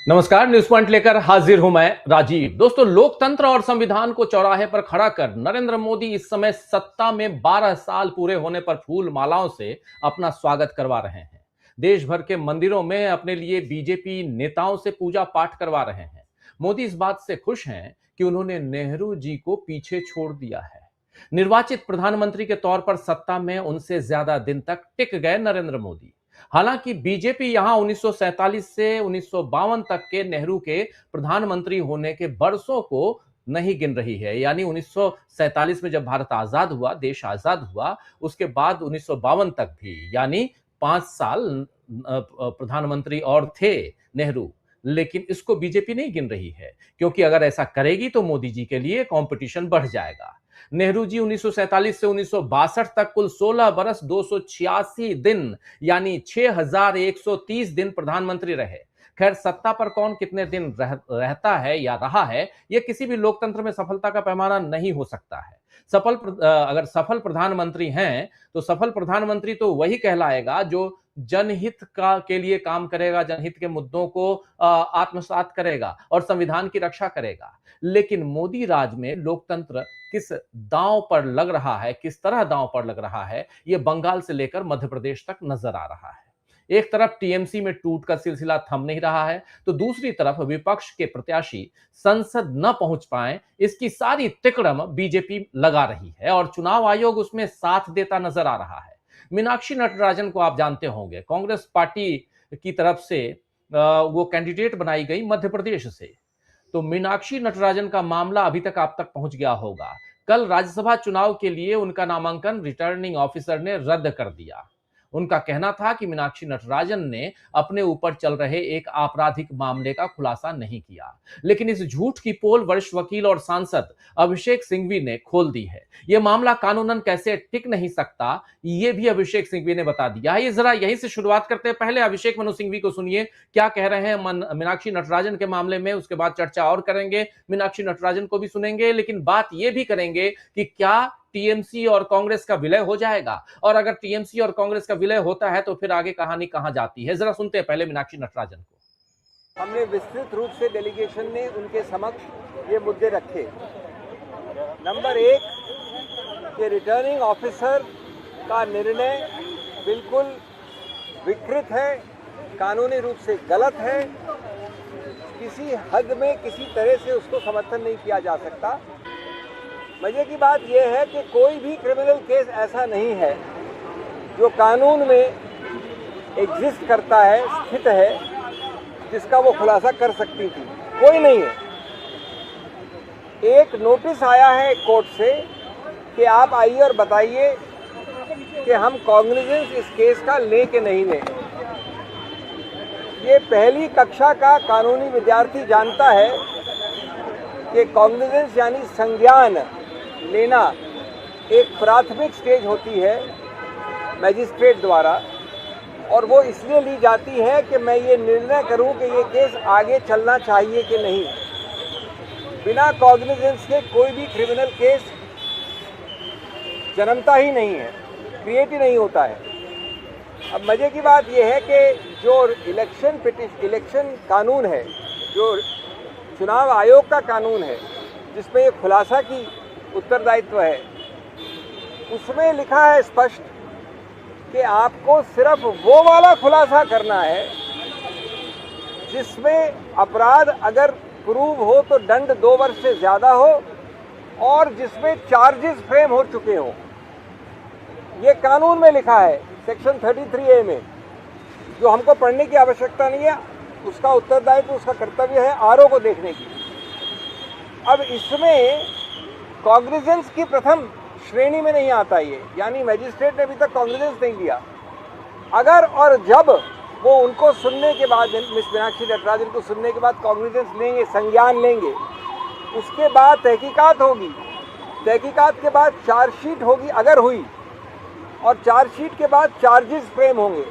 नमस्कार, news point लेकर हाजिर हूं मैं राजीव। दोस्तों, लोकतंत्र और संविधान को चौराहे पर खड़ा कर नरेंद्र मोदी इस समय सत्ता में 12 साल पूरे होने पर फूल मालाओं से अपना स्वागत करवा रहे हैं। देश भर के मंदिरों में अपने लिए बीजेपी नेताओं से पूजा पाठ करवा रहे हैं। मोदी इस बात से खुश हैं कि उन्होंने नेहरू जी को पीछे छोड़ दिया है। निर्वाचित प्रधानमंत्री के तौर पर सत्ता में उनसे ज्यादा दिन तक टिक गए नरेंद्र मोदी। हालांकि बीजेपी यहां 1947 से 1952 तक के नेहरू के प्रधानमंत्री होने के बरसों को नहीं गिन रही है। यानी 1947 में जब भारत आजाद हुआ, देश आजाद हुआ, उसके बाद 1952 तक भी, यानी 5 साल प्रधानमंत्री और थे नेहरू। लेकिन इसको बीजेपी नहीं गिन रही है, क्योंकि अगर ऐसा करेगी तो मोदी जी के लिए कंपटीशन बढ़ जाएगा। नेहरू जी 1947 से 1962 तक कुल 16 बरस 286 दिन, यानी 6130 दिन प्रधानमंत्री रहे। खैर, सत्ता पर कौन कितने दिन रहता है या रहा है, यह किसी भी लोकतंत्र में सफलता का पैमाना नहीं हो सकता है। अगर सफल प्रधानमंत्री हैं तो सफल प्रधानमंत्री तो वही कहलाएगा जो जनहित के लिए काम करेगा, जनहित के मुद्दों को आत्मसात करेगा और संविधान की रक्षा करेगा। लेकिन मोदी राज में लोकतंत्र किस दांव पर लग रहा है, किस तरह दांव पर लग रहा है, यह बंगाल से लेकर मध्य प्रदेश तक नजर आ रहा है। एक तरफ टीएमसी में टूट का सिलसिला थम नहीं रहा है, तो दूसरी तरफ विपक्ष के प्रत्याशी संसद न पहुंच पाए, इसकी सारी तिकड़म बीजेपी लगा रही है और चुनाव आयोग उसमें साथ देता नजर आ रहा है। मीनाक्षी नटराजन को आप जानते होंगे, कांग्रेस पार्टी की तरफ से वो कैंडिडेट बनाई गई मध्य प्रदेश से। तो मीनाक्षी नटराजन का मामला अभी तक आप तक पहुंच गया होगा। कल राज्यसभा चुनाव के लिए उनका नामांकन रिटर्निंग ऑफिसर ने रद्द कर दिया। उनका कहना था कि मीनाक्षी नटराजन ने अपने ऊपर चल रहे एक आपराधिक मामले का खुलासा नहीं किया। लेकिन इस झूठ की पोल वरिष्ठ वकील और सांसद अभिषेक सिंघवी ने खोल दी है। यह मामला कानूनन कैसे टिक नहीं सकता, यह भी अभिषेक सिंघवी ने बता दिया है। ये जरा यहीं से शुरुआत करते हैं। पहले अभिषेक मनु सिंघवी को सुनिए, क्या कह रहे हैं मीनाक्षी नटराजन के मामले में। उसके बाद चर्चा और करेंगे, मीनाक्षी नटराजन को भी सुनेंगे, लेकिन बात यह भी करेंगे कि क्या टीएमसी और कांग्रेस का विलय हो जाएगा, और अगर टीएमसी और कांग्रेस का विलय होता है तो फिर आगे कहानी कहां जाती है। जरा सुनते हैं पहले मीनाक्षी नटराजन को। हमने विस्तृत रूप से डेलीगेशन ने उनके समक्ष ये मुद्दे रखे। नंबर 1 कि रिटर्निंग ऑफिसर का निर्णय बिल्कुल विकृत है, कानूनी रूप से गलत है, किसी हद में किसी तरह से उसको समर्थन नहीं किया जा सकता। मजे की बात यह है कि कोई भी क्रिमिनल केस ऐसा नहीं है जो कानून में एग्जिस्ट करता है, स्थित है, जिसका वो खुलासा कर सकती थी। कोई नहीं है। एक नोटिस आया है कोर्ट से कि आप आइए और बताइए कि हम कॉग्निजेंस इस केस का लें कि नहीं लें। ये पहली कक्षा का कानूनी विद्यार्थी जानता है कि कॉग्निजेंस यानी संज्ञान लेना एक प्राथमिक स्टेज होती है मैजिस्ट्रेट द्वारा, और वो इसलिए ली जाती है कि मैं ये निर्णय करूं कि ये केस आगे चलना चाहिए कि नहीं। बिना कॉग्निजेंस के कोई भी क्रिमिनल केस जन्मता ही नहीं है, क्रिएट ही नहीं होता है। अब मजे की बात यह है कि जो इलेक्शन कानून है, जो चुनाव आयोग का कानून है, जिसमें ये खुलासा की उत्तरदायित्व है, उसमें लिखा है स्पष्ट कि आपको सिर्फ वो वाला खुलासा करना है जिसमें अपराध अगर प्रूव हो तो दंड 2 वर्ष से ज्यादा हो और जिसमें चार्जेस फ्रेम हो चुके हो। ये कानून में लिखा है सेक्शन 33A में, जो हमको पढ़ने की आवश्यकता नहीं है। उसका उत्तरदायित्व, उसका कर्तव्य है आरओ को देखने की। अब इसमें कॉग्निजेंस की प्रथम श्रेणी में नहीं आता ये, यानी मैजिस्ट्रेट ने अभी तक कॉग्निजेंस नहीं लिया। अगर और जब वो उनको सुनने के बाद, मिस मीनाक्षी नटराजन को सुनने के बाद कॉग्निजेंस लेंगे, संज्ञान लेंगे, उसके बाद तहकीकात होगी। तहकीकात के बाद चार्जशीट होगी अगर हुई, और चार्जशीट के बाद चार्जेस फ्रेम होंगे।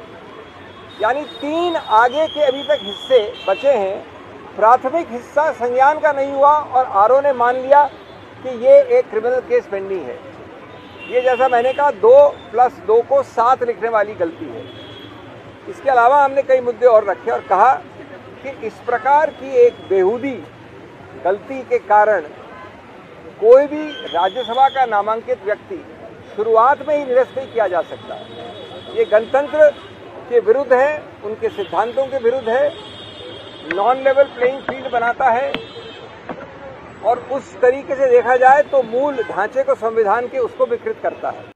यानी 3 आगे के अभी तक हिस्से बचे हैं। प्राथमिक हिस्सा संज्ञान का नहीं हुआ और आरओ ने मान लिया कि ये एक क्रिमिनल केस पेंडिंग है। ये जैसा मैंने कहा 2+2 को 7 लिखने वाली गलती है। इसके अलावा हमने कई मुद्दे और रखे और कहा कि इस प्रकार की एक बेहूदी गलती के कारण कोई भी राज्यसभा का नामांकित व्यक्ति शुरुआत में ही निरस्त नहीं किया जा सकता। ये गणतंत्र के विरुद्ध है, उनके सिद्धांतों के विरुद्ध है, नॉन लेवल प्लेइंग फील्ड बनाता है और उस तरीके से देखा जाए तो मूल ढांचे को संविधान के उसको विकृत करता है।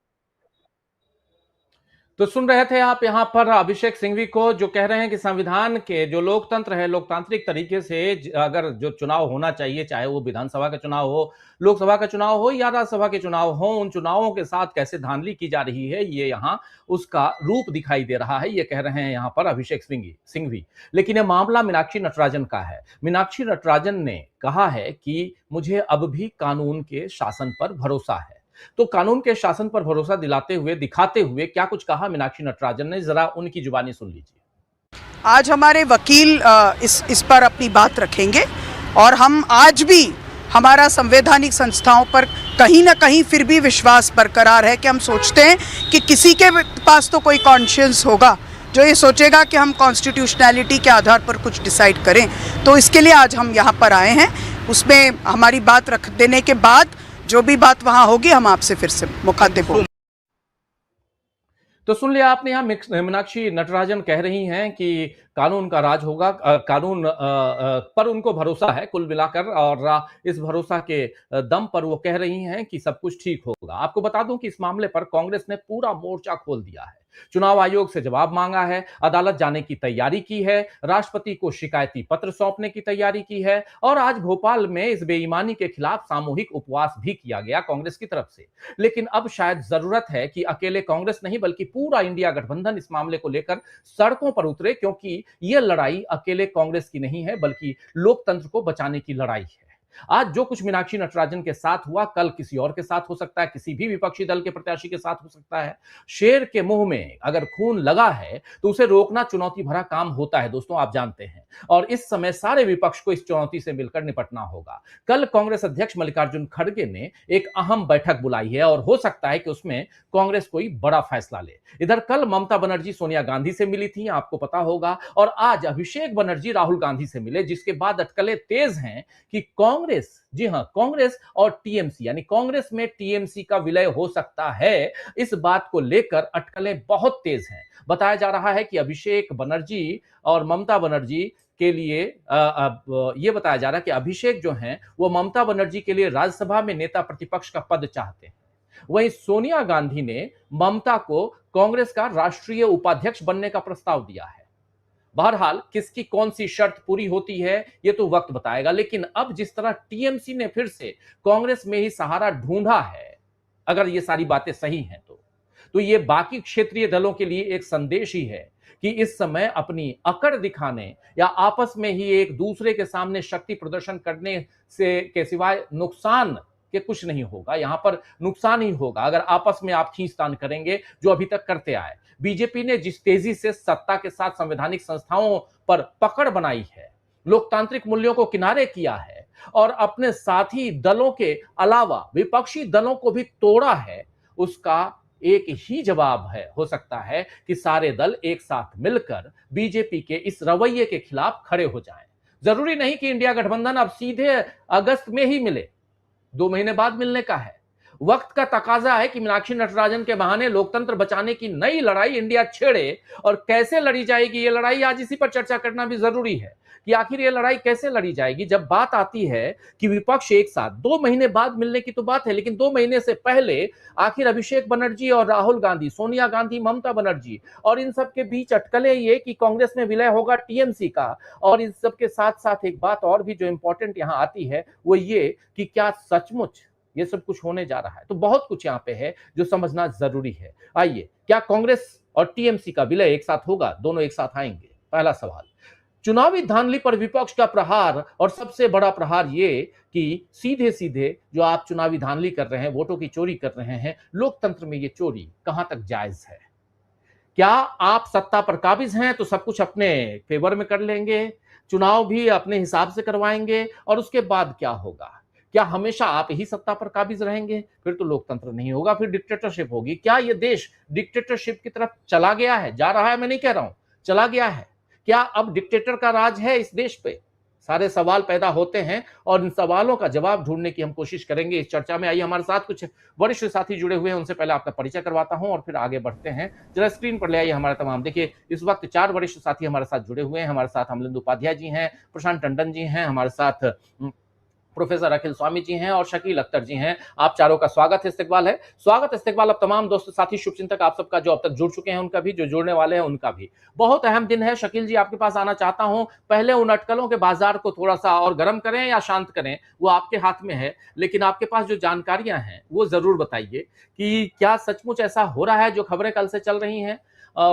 तो सुन रहे थे आप यहां पर अभिषेक सिंघवी को, जो कह रहे हैं कि संविधान के जो लोकतंत्र है, लोकतांत्रिक तरीके से अगर जो चुनाव होना चाहिए, चाहे वो विधानसभा का चुनाव हो, लोकसभा का चुनाव हो या राज्यसभा के चुनाव हो, उन चुनावों के साथ कैसे धांधली की जा रही है, ये यहां उसका रूप दिखाई दे रहा है, ये कह रहे हैं यहां पर अभिषेक सिंघवी। लेकिन यह मामला मीनाक्षी नटराजन का है। मीनाक्षी नटराजन ने कहा है कि मुझे अब भी कानून के शासन पर भरोसा है। तो कानून के शासन पर भरोसा दिलाते हुए, दिखाते हुए क्या कुछ कहा मीनाक्षी नटराजन ने, जरा उनकी जुबानी सुन लीजिए। आज हमारे वकील इस पर अपनी बात रखेंगे और हम आज भी हमारा संवैधानिक संस्थाओं पर कहीं ना कहीं फिर भी विश्वास बरकरार है कि हम सोचते हैं कि किसी के पास तो कोई कॉन्शियंस होगा जो ये सोचेगा कि हम कॉन्स्टिट्यूशनैलिटी के आधार पर कुछ डिसाइड करें। तो इसके लिए आज हम यहाँ पर आए हैं। उसमें हमारी बात रख देने के बाद जो भी बात वहां होगी हम आपसे फिर से मुखातिब होंगे। तो सुन लिया आपने, यहां मीनाक्षी नटराजन कह रही हैं कि कानून का राज होगा, कानून पर उनको भरोसा है कुल मिलाकर, और इस भरोसा के दम पर वो कह रही हैं कि सब कुछ ठीक होगा। आपको बता दूं कि इस मामले पर कांग्रेस ने पूरा मोर्चा खोल दिया है, चुनाव आयोग से जवाब मांगा है, अदालत जाने की तैयारी की है, राष्ट्रपति को शिकायती पत्र सौंपने की तैयारी की है, और आज भोपाल में इस बेईमानी के खिलाफ सामूहिक उपवास भी किया गया कांग्रेस की तरफ से। लेकिन अब शायद जरूरत है कि अकेले कांग्रेस नहीं बल्कि पूरा इंडिया गठबंधन इस मामले को लेकर सड़कों पर उतरे, क्योंकि यह लड़ाई अकेले कांग्रेस की नहीं है बल्कि लोकतंत्र को बचाने की लड़ाई है। आज जो कुछ मीनाक्षी नटराजन के साथ हुआ, कल किसी और के साथ हो सकता है, किसी भी विपक्षी दल के प्रत्याशी के साथ हो सकता है। शेर के मुंह में अगर खून लगा है तो उसे रोकना चुनौती भरा काम होता है दोस्तों, आप जानते हैं, और इस समय सारे विपक्ष को इस चुनौती से मिलकर निपटना होगा। कल कांग्रेस अध्यक्ष मल्लिकार्जुन खड़गे ने एक अहम बैठक बुलाई है और हो सकता है कि उसमें कांग्रेस कोई बड़ा फैसला ले। इधर कल ममता बनर्जी सोनिया गांधी से मिली थी, आपको पता होगा, और आज अभिषेक बनर्जी राहुल गांधी से मिले, जिसके बाद अटकलें तेज हैं कि कांग्रेस, जी हां, कांग्रेस और टीएमसी, यानी कांग्रेस में टीएमसी का विलय हो सकता है। इस बात को लेकर अटकलें बहुत तेज हैं। बताया जा रहा है कि अभिषेक बनर्जी और ममता बनर्जी के लिए यह बताया जा रहा है कि अभिषेक जो हैं वो ममता बनर्जी के लिए राज्यसभा में नेता प्रतिपक्ष का पद चाहते हैं। वहीं सोनिया गांधी ने ममता को कांग्रेस का राष्ट्रीय उपाध्यक्ष बनने का प्रस्ताव दिया है। बहरहाल किसकी कौन सी शर्त पूरी होती है ये तो वक्त बताएगा, लेकिन अब जिस तरह टीएमसी ने फिर से कांग्रेस में ही सहारा ढूंढा है, अगर ये सारी बातें सही हैं तो ये बाकी क्षेत्रीय दलों के लिए एक संदेश ही है कि इस समय अपनी अकड़ दिखाने या आपस में ही एक दूसरे के सामने शक्ति प्रदर्शन करने से के सिवाय नुकसान के कुछ नहीं होगा। यहां पर नुकसान ही होगा अगर आपस में आप खींचतान करेंगे, जो अभी तक करते आए। बीजेपी ने जिस तेजी से सत्ता के साथ संवैधानिक संस्थाओं पर पकड़ बनाई है, लोकतांत्रिक मूल्यों को किनारे किया है और अपने साथी दलों के अलावा विपक्षी दलों को भी तोड़ा है, उसका एक ही जवाब है, हो सकता है कि सारे दल एक साथ मिलकर बीजेपी के इस रवैये के खिलाफ खड़े हो जाएं। जरूरी नहीं कि इंडिया गठबंधन अब सीधे अगस्त में ही मिले, 2 महीने बाद मिलने का है। वक्त का तकाजा है कि मीनाक्षी नटराजन के बहाने लोकतंत्र बचाने की नई लड़ाई इंडिया छेड़े, और कैसे लड़ी जाएगी ये लड़ाई, आज इसी पर चर्चा करना भी जरूरी है कि आखिर ये लड़ाई कैसे लड़ी जाएगी। जब बात आती है कि विपक्ष एक साथ 2 महीने बाद मिलने की तो बात है, लेकिन 2 महीने से पहले आखिर अभिषेक बनर्जी और राहुल गांधी, सोनिया गांधी, ममता बनर्जी और इन सब के बीच अटकलें ये कि कांग्रेस में विलय होगा टीएमसी का, और इन सब के साथ साथ एक बात और भी जो इंपॉर्टेंट यहां आती है वो ये कि क्या सचमुच ये सब कुछ होने जा रहा है। तो बहुत कुछ यहां पे है जो समझना जरूरी है। आइए, क्या कांग्रेस और टीएमसी का विलय एक साथ होगा, दोनों एक साथ आएंगे? पहला सवाल, चुनावी धांधली पर विपक्ष का प्रहार, और सबसे बड़ा प्रहार ये कि सीधे सीधे जो आप चुनावी धांधली कर रहे हैं, वोटों की चोरी कर रहे हैं, लोकतंत्र में ये चोरी कहां तक जायज है? क्या आप सत्ता पर काबिज हैं तो सब कुछ अपने फेवर में कर लेंगे, चुनाव भी अपने हिसाब से करवाएंगे, और उसके बाद क्या होगा? क्या हमेशा आप ही सत्ता पर काबिज रहेंगे? फिर तो लोकतंत्र नहीं होगा, फिर डिक्टेटरशिप होगी। क्या यह देश डिक्टेटरशिप की तरफ चला गया है, जा रहा है, मैं नहीं कह रहा हूं, चला गया है? क्या अब डिक्टेटर का राज है इस देश पे? सारे सवाल पैदा होते हैं और इन सवालों का जवाब ढूंढने की हम कोशिश करेंगे इस चर्चा में। आइए, हमारे साथ कुछ वरिष्ठ साथी जुड़े हुए हैं, उनसे पहले आपका परिचय करवाता हूं और फिर आगे बढ़ते हैं। जरा स्क्रीन पर ले आइए हमारे तमाम। देखिए, इस वक्त 4 वरिष्ठ साथी हमारे साथ जुड़े हुए हैं। हमारे साथ अमलिंदु उपाध्याय जी हैं, प्रशांत टंडन जी हैं, हमारे साथ प्रोफेसर अखिल स्वामी जी हैं और शकील अख्तर जी हैं। आप चारों का स्वागत इस्तकबाल है। स्वागत इस्तकबाल अब तमाम दोस्त साथी शुभचिंतक आप सबका, जो अब तक जुड़ चुके हैं उनका भी, जो जुड़ने वाले हैं उनका भी। बहुत अहम दिन है। शकील जी, आपके पास आना चाहता हूं। पहले उन अटकलों के बाजार को थोड़ा सा और गर्म करें या शांत करें, वो आपके हाथ में है, लेकिन आपके पास जो जानकारियां हैं वो जरूर बताइए कि क्या सचमुच ऐसा हो रहा है जो खबरें कल से चल रही हैं।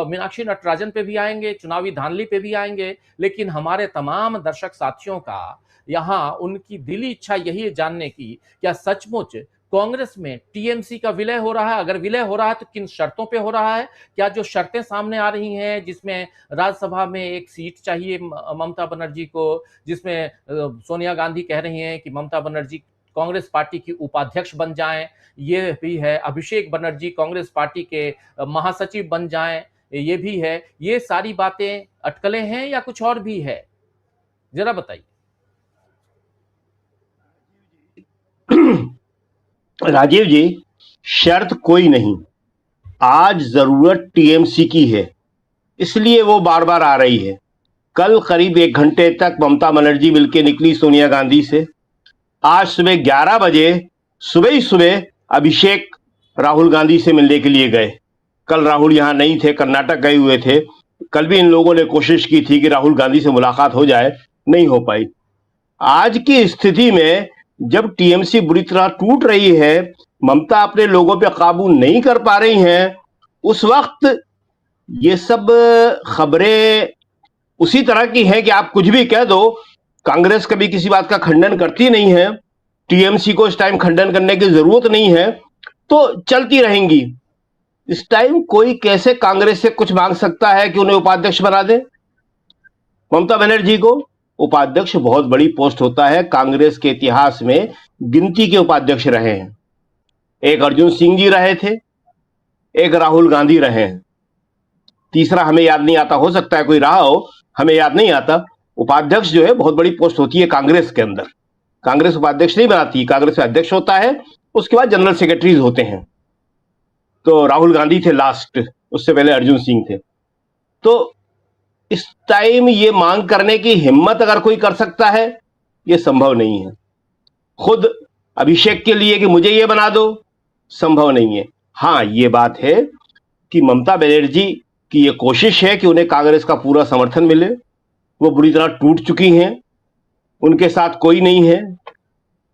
मीनाक्षी नटराजन पे भी आएंगे, चुनावी धांधली पे भी आएंगे, लेकिन हमारे तमाम दर्शक साथियों का यहाँ उनकी दिली इच्छा यही है जानने की, क्या सचमुच कांग्रेस में टीएमसी का विलय हो रहा है? अगर विलय हो रहा है तो किन शर्तों पे हो रहा है? क्या जो शर्तें सामने आ रही हैं, जिसमें राज्यसभा में एक सीट चाहिए ममता बनर्जी को, जिसमें सोनिया गांधी कह रही हैं कि ममता बनर्जी कांग्रेस पार्टी की उपाध्यक्ष बन जाएं, ये भी है। अभिषेक बनर्जी कांग्रेस पार्टी के महासचिव बन जाएं, ये भी है। ये सारी बातें अटकलें हैं या कुछ और भी है? जरा बताइए। राजीव जी, शर्त कोई नहीं। आज जरूरत टीएमसी की है, इसलिए वो बार बार आ रही है। कल करीब 1 घंटे तक ममता बनर्जी मिलके निकली सोनिया गांधी से। आज सुबह 11 बजे सुबह ही सुबह अभिषेक राहुल गांधी से मिलने के लिए गए। कल राहुल यहां नहीं थे, कर्नाटक गए हुए थे। कल भी इन लोगों ने कोशिश की थी कि राहुल गांधी से मुलाकात हो जाए, नहीं हो पाई। आज की स्थिति में जब टीएमसी बुरी तरह टूट रही है, ममता अपने लोगों पे काबू नहीं कर पा रही हैं, उस वक्त ये सब खबरें उसी तरह की हैं कि आप कुछ भी कह दो, कांग्रेस कभी किसी बात का खंडन करती नहीं है, टीएमसी को इस टाइम खंडन करने की जरूरत नहीं है, तो चलती रहेंगी। इस टाइम कोई कैसे कांग्रेस से कुछ मांग सकता है कि उन्हें उपाध्यक्ष बना दे? ममता बनर्जी को उपाध्यक्ष बहुत बड़ी पोस्ट होता है। कांग्रेस के इतिहास में गिनती के उपाध्यक्ष रहे हैं। एक अर्जुन सिंह जी रहे थे, एक राहुल गांधी रहे हैं, तीसरा हमें याद नहीं आता, हो सकता है कोई रहा हो, हमें याद नहीं आता। उपाध्यक्ष जो है बहुत बड़ी पोस्ट होती है कांग्रेस के अंदर। कांग्रेस उपाध्यक्ष नहीं बनाती, कांग्रेस में अध्यक्ष होता है, उसके बाद जनरल सेक्रेटरीज होते हैं। तो राहुल गांधी थे लास्ट, उससे पहले अर्जुन सिंह थे। तो इस टाइम ये मांग करने की हिम्मत अगर कोई कर सकता है, ये संभव नहीं है। खुद अभिषेक के लिए कि मुझे ये बना दो, संभव नहीं है। हाँ, ये बात है कि ममता बनर्जी की ये कोशिश है कि उन्हें कांग्रेस का पूरा समर्थन मिले। वो बुरी तरह टूट चुकी हैं, उनके साथ कोई नहीं है।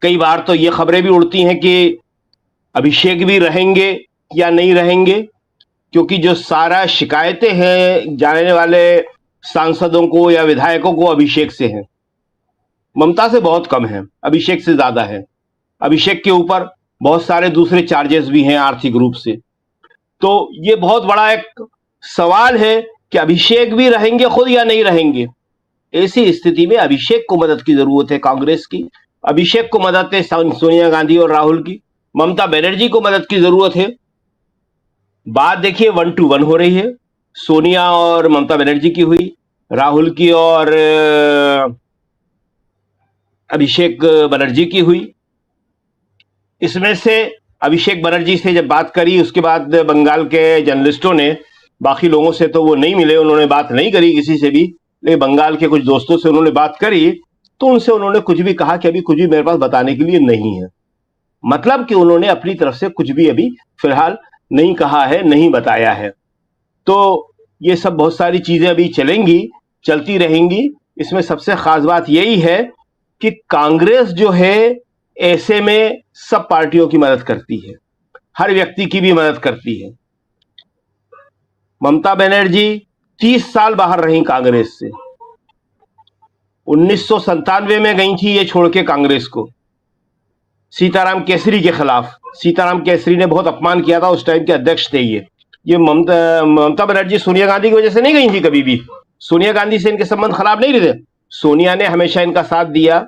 कई बार तो ये खबरें भी उड़ती हैं कि अभिषेक भी रहेंगे या नहीं रहेंगे, क्योंकि जो सारा शिकायतें हैं जाने वाले सांसदों को या विधायकों को अभिषेक से हैं। ममता से बहुत कम है, अभिषेक से ज्यादा है। अभिषेक के ऊपर बहुत सारे दूसरे चार्जेस भी हैं आर्थिक रूप से। तो ये बहुत बड़ा एक सवाल है कि अभिषेक भी रहेंगे खुद या नहीं रहेंगे। ऐसी स्थिति में अभिषेक को मदद की जरूरत है कांग्रेस की। अभिषेक को मदद है सोनिया गांधी और राहुल की। ममता बनर्जी को मदद की जरूरत है। बात देखिए 1 to 1 हो रही है। सोनिया और ममता बनर्जी की हुई, राहुल की और अभिषेक बनर्जी की हुई। इसमें से अभिषेक बनर्जी से जब बात करी, उसके बाद बंगाल के जर्नलिस्टों ने, बाकी लोगों से तो वो नहीं मिले, उन्होंने बात नहीं करी किसी से भी, लेकिन बंगाल के कुछ दोस्तों से उन्होंने बात करी, तो उनसे उन्होंने कुछ भी कहा कि अभी कुछ भी मेरे पास बताने के लिए नहीं है। मतलब कि उन्होंने अपनी तरफ से कुछ भी अभी फिलहाल नहीं कहा है, नहीं बताया है। तो ये सब बहुत सारी चीजें अभी चलेंगी, चलती रहेंगी। इसमें सबसे खास बात यही है कि कांग्रेस जो है ऐसे में सब पार्टियों की मदद करती है, हर व्यक्ति की भी मदद करती है। ममता बनर्जी 30 साल बाहर रही कांग्रेस से। 1997 में गई थी ये छोड़ के कांग्रेस को, सीताराम केसरी के खिलाफ। सीताराम केसरी ने बहुत अपमान किया था, उस टाइम के अध्यक्ष थे ये ममता बनर्जी सोनिया गांधी की वजह से नहीं गई थी कभी भी। सोनिया गांधी से इनके संबंध खराब नहीं रहे। सोनिया ने हमेशा इनका साथ दिया।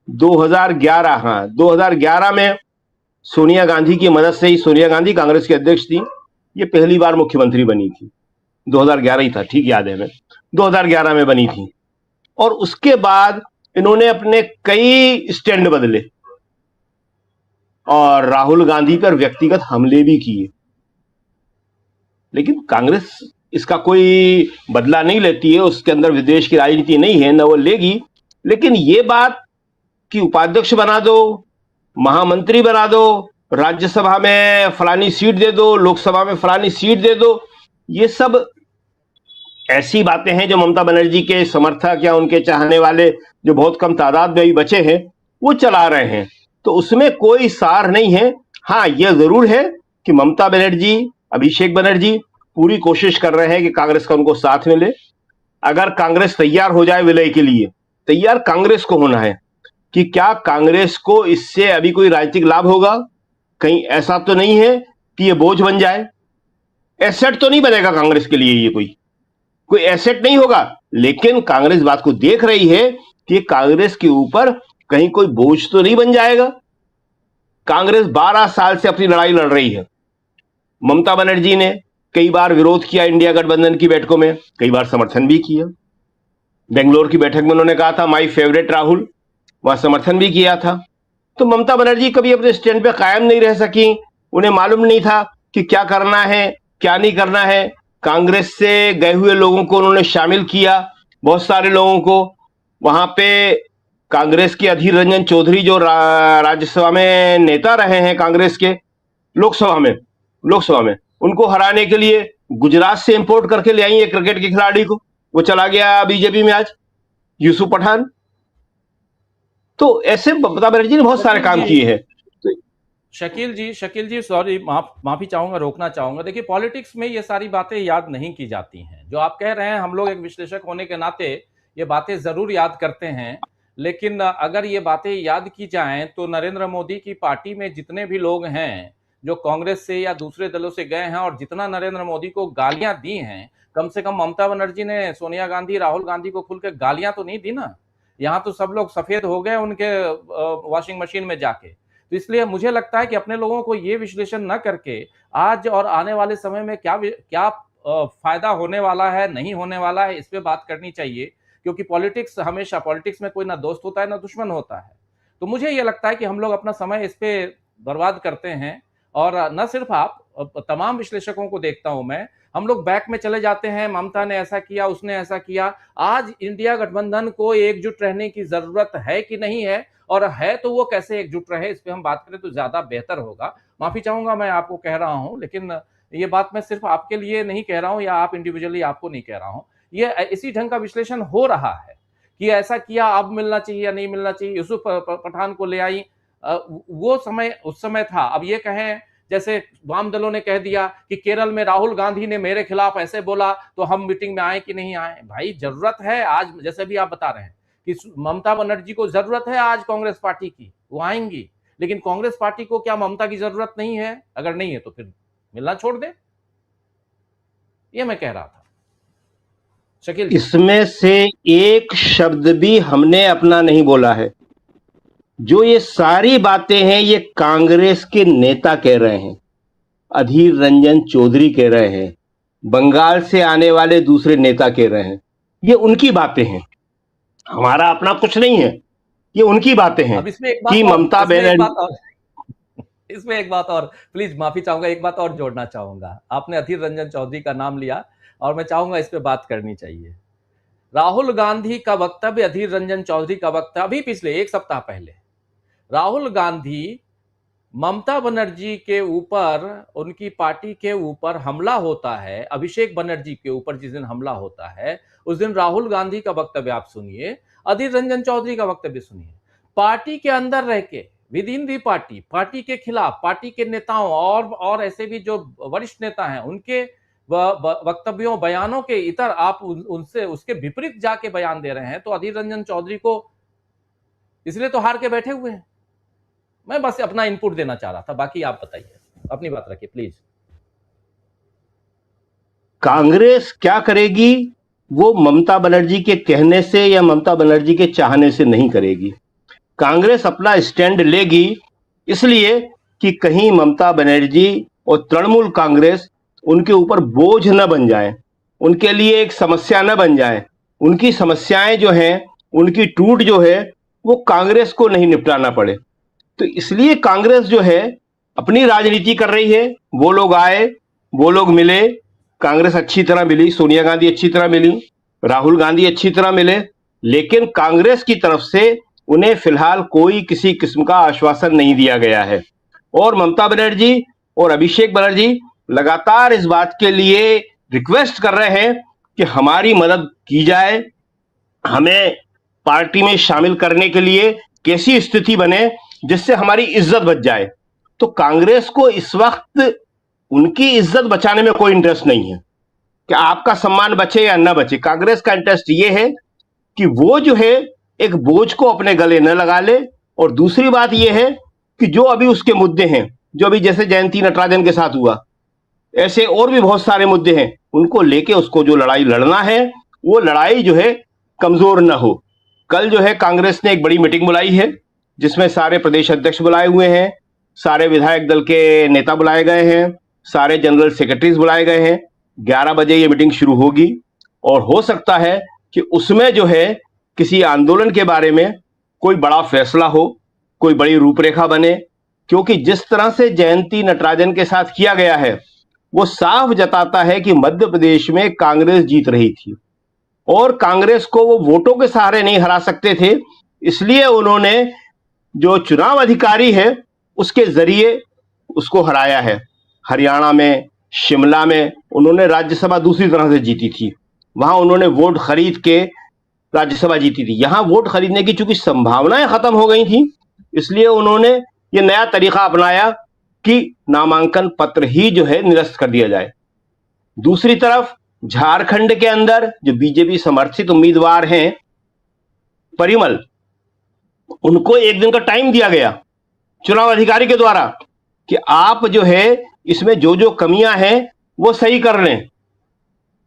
2011 में सोनिया गांधी की मदद से ही, सोनिया गांधी कांग्रेस की अध्यक्ष थी, ये पहली बार मुख्यमंत्री बनी थी। 2011 ही था, ठीक याद है हमें। 2011 में बनी थी, और उसके बाद इन्होंने अपने कई स्टैंड बदले और राहुल गांधी पर व्यक्तिगत हमले भी किए। लेकिन कांग्रेस इसका कोई बदला नहीं लेती है, उसके अंदर विदेश की राजनीति नहीं है, न वो लेगी। लेकिन ये बात कि उपाध्यक्ष बना दो, महामंत्री बना दो, राज्यसभा में फलानी सीट दे दो, लोकसभा में फलानी सीट दे दो, ये सब ऐसी बातें हैं जो ममता बनर्जी के समर्थक या उनके चाहने वाले जो बहुत कम तादाद में भी बचे हैं वो चला रहे हैं। तो उसमें कोई सार नहीं है। हाँ, यह जरूर है कि ममता बनर्जी, अभिषेक बनर्जी पूरी कोशिश कर रहे हैं कि कांग्रेस का उनको साथ मिले। अगर कांग्रेस तैयार हो जाए विलय के लिए, तैयार कांग्रेस को होना है कि क्या कांग्रेस को इससे अभी कोई राजनीतिक लाभ होगा, कहीं ऐसा तो नहीं है कि ये बोझ बन जाए। एसेट तो नहीं बनेगा कांग्रेस के लिए, ये कोई एसेट नहीं होगा। लेकिन कांग्रेस बात को देख रही है कि कांग्रेस के ऊपर कहीं कोई बोझ तो नहीं बन जाएगा। कांग्रेस 12 साल से अपनी लड़ाई लड़ रही है। ममता बनर्जी ने कई बार विरोध किया इंडिया गठबंधन की बैठकों में, कई बार समर्थन भी किया। बेंगलोर की बैठक में उन्होंने कहा था माई फेवरेट राहुल, वह समर्थन भी किया था। तो ममता बनर्जी कभी अपने स्टैंड पे कायम नहीं रह सकी। उन्हें मालूम नहीं था कि क्या करना है, क्या नहीं करना है। कांग्रेस से गए हुए लोगों को उन्होंने शामिल किया, बहुत सारे लोगों को। वहां पे कांग्रेस के अधीर रंजन चौधरी जो राज्यसभा में नेता रहे हैं कांग्रेस के, लोकसभा में उनको हराने के लिए गुजरात से इंपोर्ट करके ले आई एक क्रिकेट के खिलाड़ी को, वो चला गया बीजेपी में आज, यूसुफ पठान। तो ऐसे ममता बनर्जी ने बहुत सारे काम किए हैं। शकील जी सॉरी, माफी चाहूंगा, रोकना चाहूंगा। देखिए, पॉलिटिक्स में ये सारी बातें याद नहीं की जाती हैं जो आप कह रहे हैं। हम लोग एक विश्लेषक होने के नाते ये बातें जरूर याद करते हैं, लेकिन अगर ये बातें याद की जाएं तो नरेंद्र मोदी की पार्टी में जितने भी लोग हैं जो कांग्रेस से या दूसरे दलों से गए हैं और जितना नरेंद्र मोदी को गालियां दी हैं, कम से कम ममता बनर्जी ने सोनिया गांधी, राहुल गांधी को खुल के गालियां तो नहीं दी ना। यहाँ तो सब लोग सफेद हो गए उनके वॉशिंग मशीन में जाके। तो इसलिए मुझे लगता है कि अपने लोगों को ये विश्लेषण न करके आज और आने वाले समय में क्या फायदा होने वाला है, नहीं होने वाला है, इस पे बात करनी चाहिए। क्योंकि पॉलिटिक्स में कोई ना दोस्त होता है ना दुश्मन होता है। तो मुझे ये लगता है कि हम लोग अपना समय इस पे बर्बाद करते हैं। और न सिर्फ आप, तमाम विश्लेषकों को देखता हूं मैं, हम लोग बैक में चले जाते हैं, ममता ने ऐसा किया, उसने ऐसा किया। आज इंडिया गठबंधन को एकजुट रहने की जरूरत है कि नहीं है, और है तो वो कैसे एकजुट रहे, इस पे हम बात करें तो ज्यादा बेहतर होगा। माफी चाहूंगा मैं आपको कह रहा हूं, लेकिन ये बात मैं सिर्फ आपके लिए नहीं कह रहा हूं या आप इंडिविजुअली आपको नहीं कह रहा हूं। ये इसी ढंग का विश्लेषण हो रहा है कि ऐसा किया, अब मिलना चाहिए या नहीं मिलना चाहिए। यूसुफ पठान को ले आई, वो समय उस समय था। अब ये कहें जैसे वाम दलों ने कह दिया कि केरल में राहुल गांधी ने मेरे खिलाफ ऐसे बोला तो हम मीटिंग में आए कि नहीं आए। भाई जरूरत है आज, जैसे भी आप बता रहे हैं कि ममता बनर्जी को जरूरत है आज कांग्रेस पार्टी की, वो आएंगी। लेकिन कांग्रेस पार्टी को क्या ममता की जरूरत नहीं है? अगर नहीं है तो फिर मिलना छोड़ दे, ये मैं कह रहा था। शकील, इसमें से एक शब्द भी हमने अपना नहीं बोला है। जो ये सारी बातें हैं ये कांग्रेस के नेता कह रहे हैं, अधीर रंजन चौधरी कह रहे हैं, बंगाल से आने वाले दूसरे नेता कह रहे हैं। ये उनकी बातें हैं, हमारा अपना कुछ नहीं है, ये उनकी बातें हैं कि ममता बनर्जी। इसमें एक बात और प्लीज, माफी चाहूंगा, एक बात और जोड़ना चाहूंगा। आपने अधीर रंजन चौधरी का नाम लिया और मैं चाहूंगा इस पे बात करनी चाहिए। राहुल गांधी का वक्तव्य, अधीर रंजन चौधरी का वक्तव्य, अभी पिछले एक सप्ताह पहले राहुल गांधी ममता बनर्जी के ऊपर, उनकी पार्टी के ऊपर हमला होता है, अभिषेक बनर्जी के ऊपर जिस दिन हमला होता है उस दिन राहुल गांधी का वक्तव्य आप सुनिए, अधीर रंजन चौधरी का वक्तव्य सुनिए। पार्टी के अंदर रह के, विद इन दी पार्टी के खिलाफ, पार्टी के नेताओं और ऐसे भी जो वरिष्ठ नेता हैं उनके वक्तव्यों, बयानों के इतर आप उनसे उसके विपरीत जाके बयान दे रहे हैं। तो अधीर रंजन चौधरी को इसलिए तो हार के बैठे हुए हैं। मैं बस अपना इनपुट देना चाह रहा था, बाकी आप बताइए, अपनी बात रखिए प्लीज। कांग्रेस क्या करेगी वो ममता बनर्जी के कहने से या ममता बनर्जी के चाहने से नहीं करेगी। कांग्रेस अपना स्टैंड लेगी इसलिए कि कहीं ममता बनर्जी और तृणमूल कांग्रेस उनके ऊपर बोझ न बन जाए, उनके लिए एक समस्या न बन जाए। उनकी समस्याएं जो हैं, उनकी टूट जो है, वो कांग्रेस को नहीं निपटाना पड़े। तो इसलिए कांग्रेस जो है अपनी राजनीति कर रही है। वो लोग आए, वो लोग मिले, कांग्रेस अच्छी तरह मिली, सोनिया गांधी अच्छी तरह मिली, राहुल गांधी अच्छी तरह मिले, लेकिन कांग्रेस की तरफ से उन्हें फिलहाल कोई किसी किस्म का आश्वासन नहीं दिया गया है। और ममता बनर्जी और अभिषेक बनर्जी लगातार इस बात के लिए रिक्वेस्ट कर रहे हैं कि हमारी मदद की जाए, हमें पार्टी में शामिल करने के लिए कैसी स्थिति बने जिससे हमारी इज्जत बच जाए। तो कांग्रेस को इस वक्त उनकी इज्जत बचाने में कोई इंटरेस्ट नहीं है कि आपका सम्मान बचे या न बचे। कांग्रेस का इंटरेस्ट ये है कि वो जो है एक बोझ को अपने गले न लगा ले। और दूसरी बात यह है कि जो अभी उसके मुद्दे हैं, जो अभी जैसे जयंती नटराजन के साथ हुआ, ऐसे और भी बहुत सारे मुद्दे हैं, उनको लेके उसको जो लड़ाई लड़ना है, वो लड़ाई जो है कमजोर न हो। कल जो है कांग्रेस ने एक बड़ी मीटिंग बुलाई है जिसमें सारे प्रदेश अध्यक्ष बुलाए हुए हैं, सारे विधायक दल के नेता बुलाए गए हैं, सारे जनरल सेक्रेटरीज बुलाए गए हैं। 11 बजे ये मीटिंग शुरू होगी और हो सकता है कि उसमें जो है किसी आंदोलन के बारे में कोई बड़ा फैसला हो, कोई बड़ी रूपरेखा बने। क्योंकि जिस तरह से जयंती नटराजन के साथ किया गया है वो साफ जताता है कि मध्य प्रदेश में कांग्रेस जीत रही थी और कांग्रेस को वो वोटों के सहारे नहीं हरा सकते थे। इसलिए उन्होंने जो चुनाव अधिकारी है उसके जरिए उसको हराया है। हरियाणा में, शिमला में उन्होंने राज्यसभा दूसरी तरह से जीती थी, वहां उन्होंने वोट खरीद के राज्यसभा जीती थी। यहां वोट खरीदने की चूंकि संभावनाएं खत्म हो गई थी, इसलिए उन्होंने ये नया तरीका अपनाया कि नामांकन पत्र ही जो है निरस्त कर दिया जाए। दूसरी तरफ झारखंड के अंदर जो बीजेपी समर्थित उम्मीदवार हैं परिमल, उनको एक दिन का टाइम दिया गया चुनाव अधिकारी के द्वारा कि आप जो है इसमें जो जो कमियां हैं वो सही कर लें।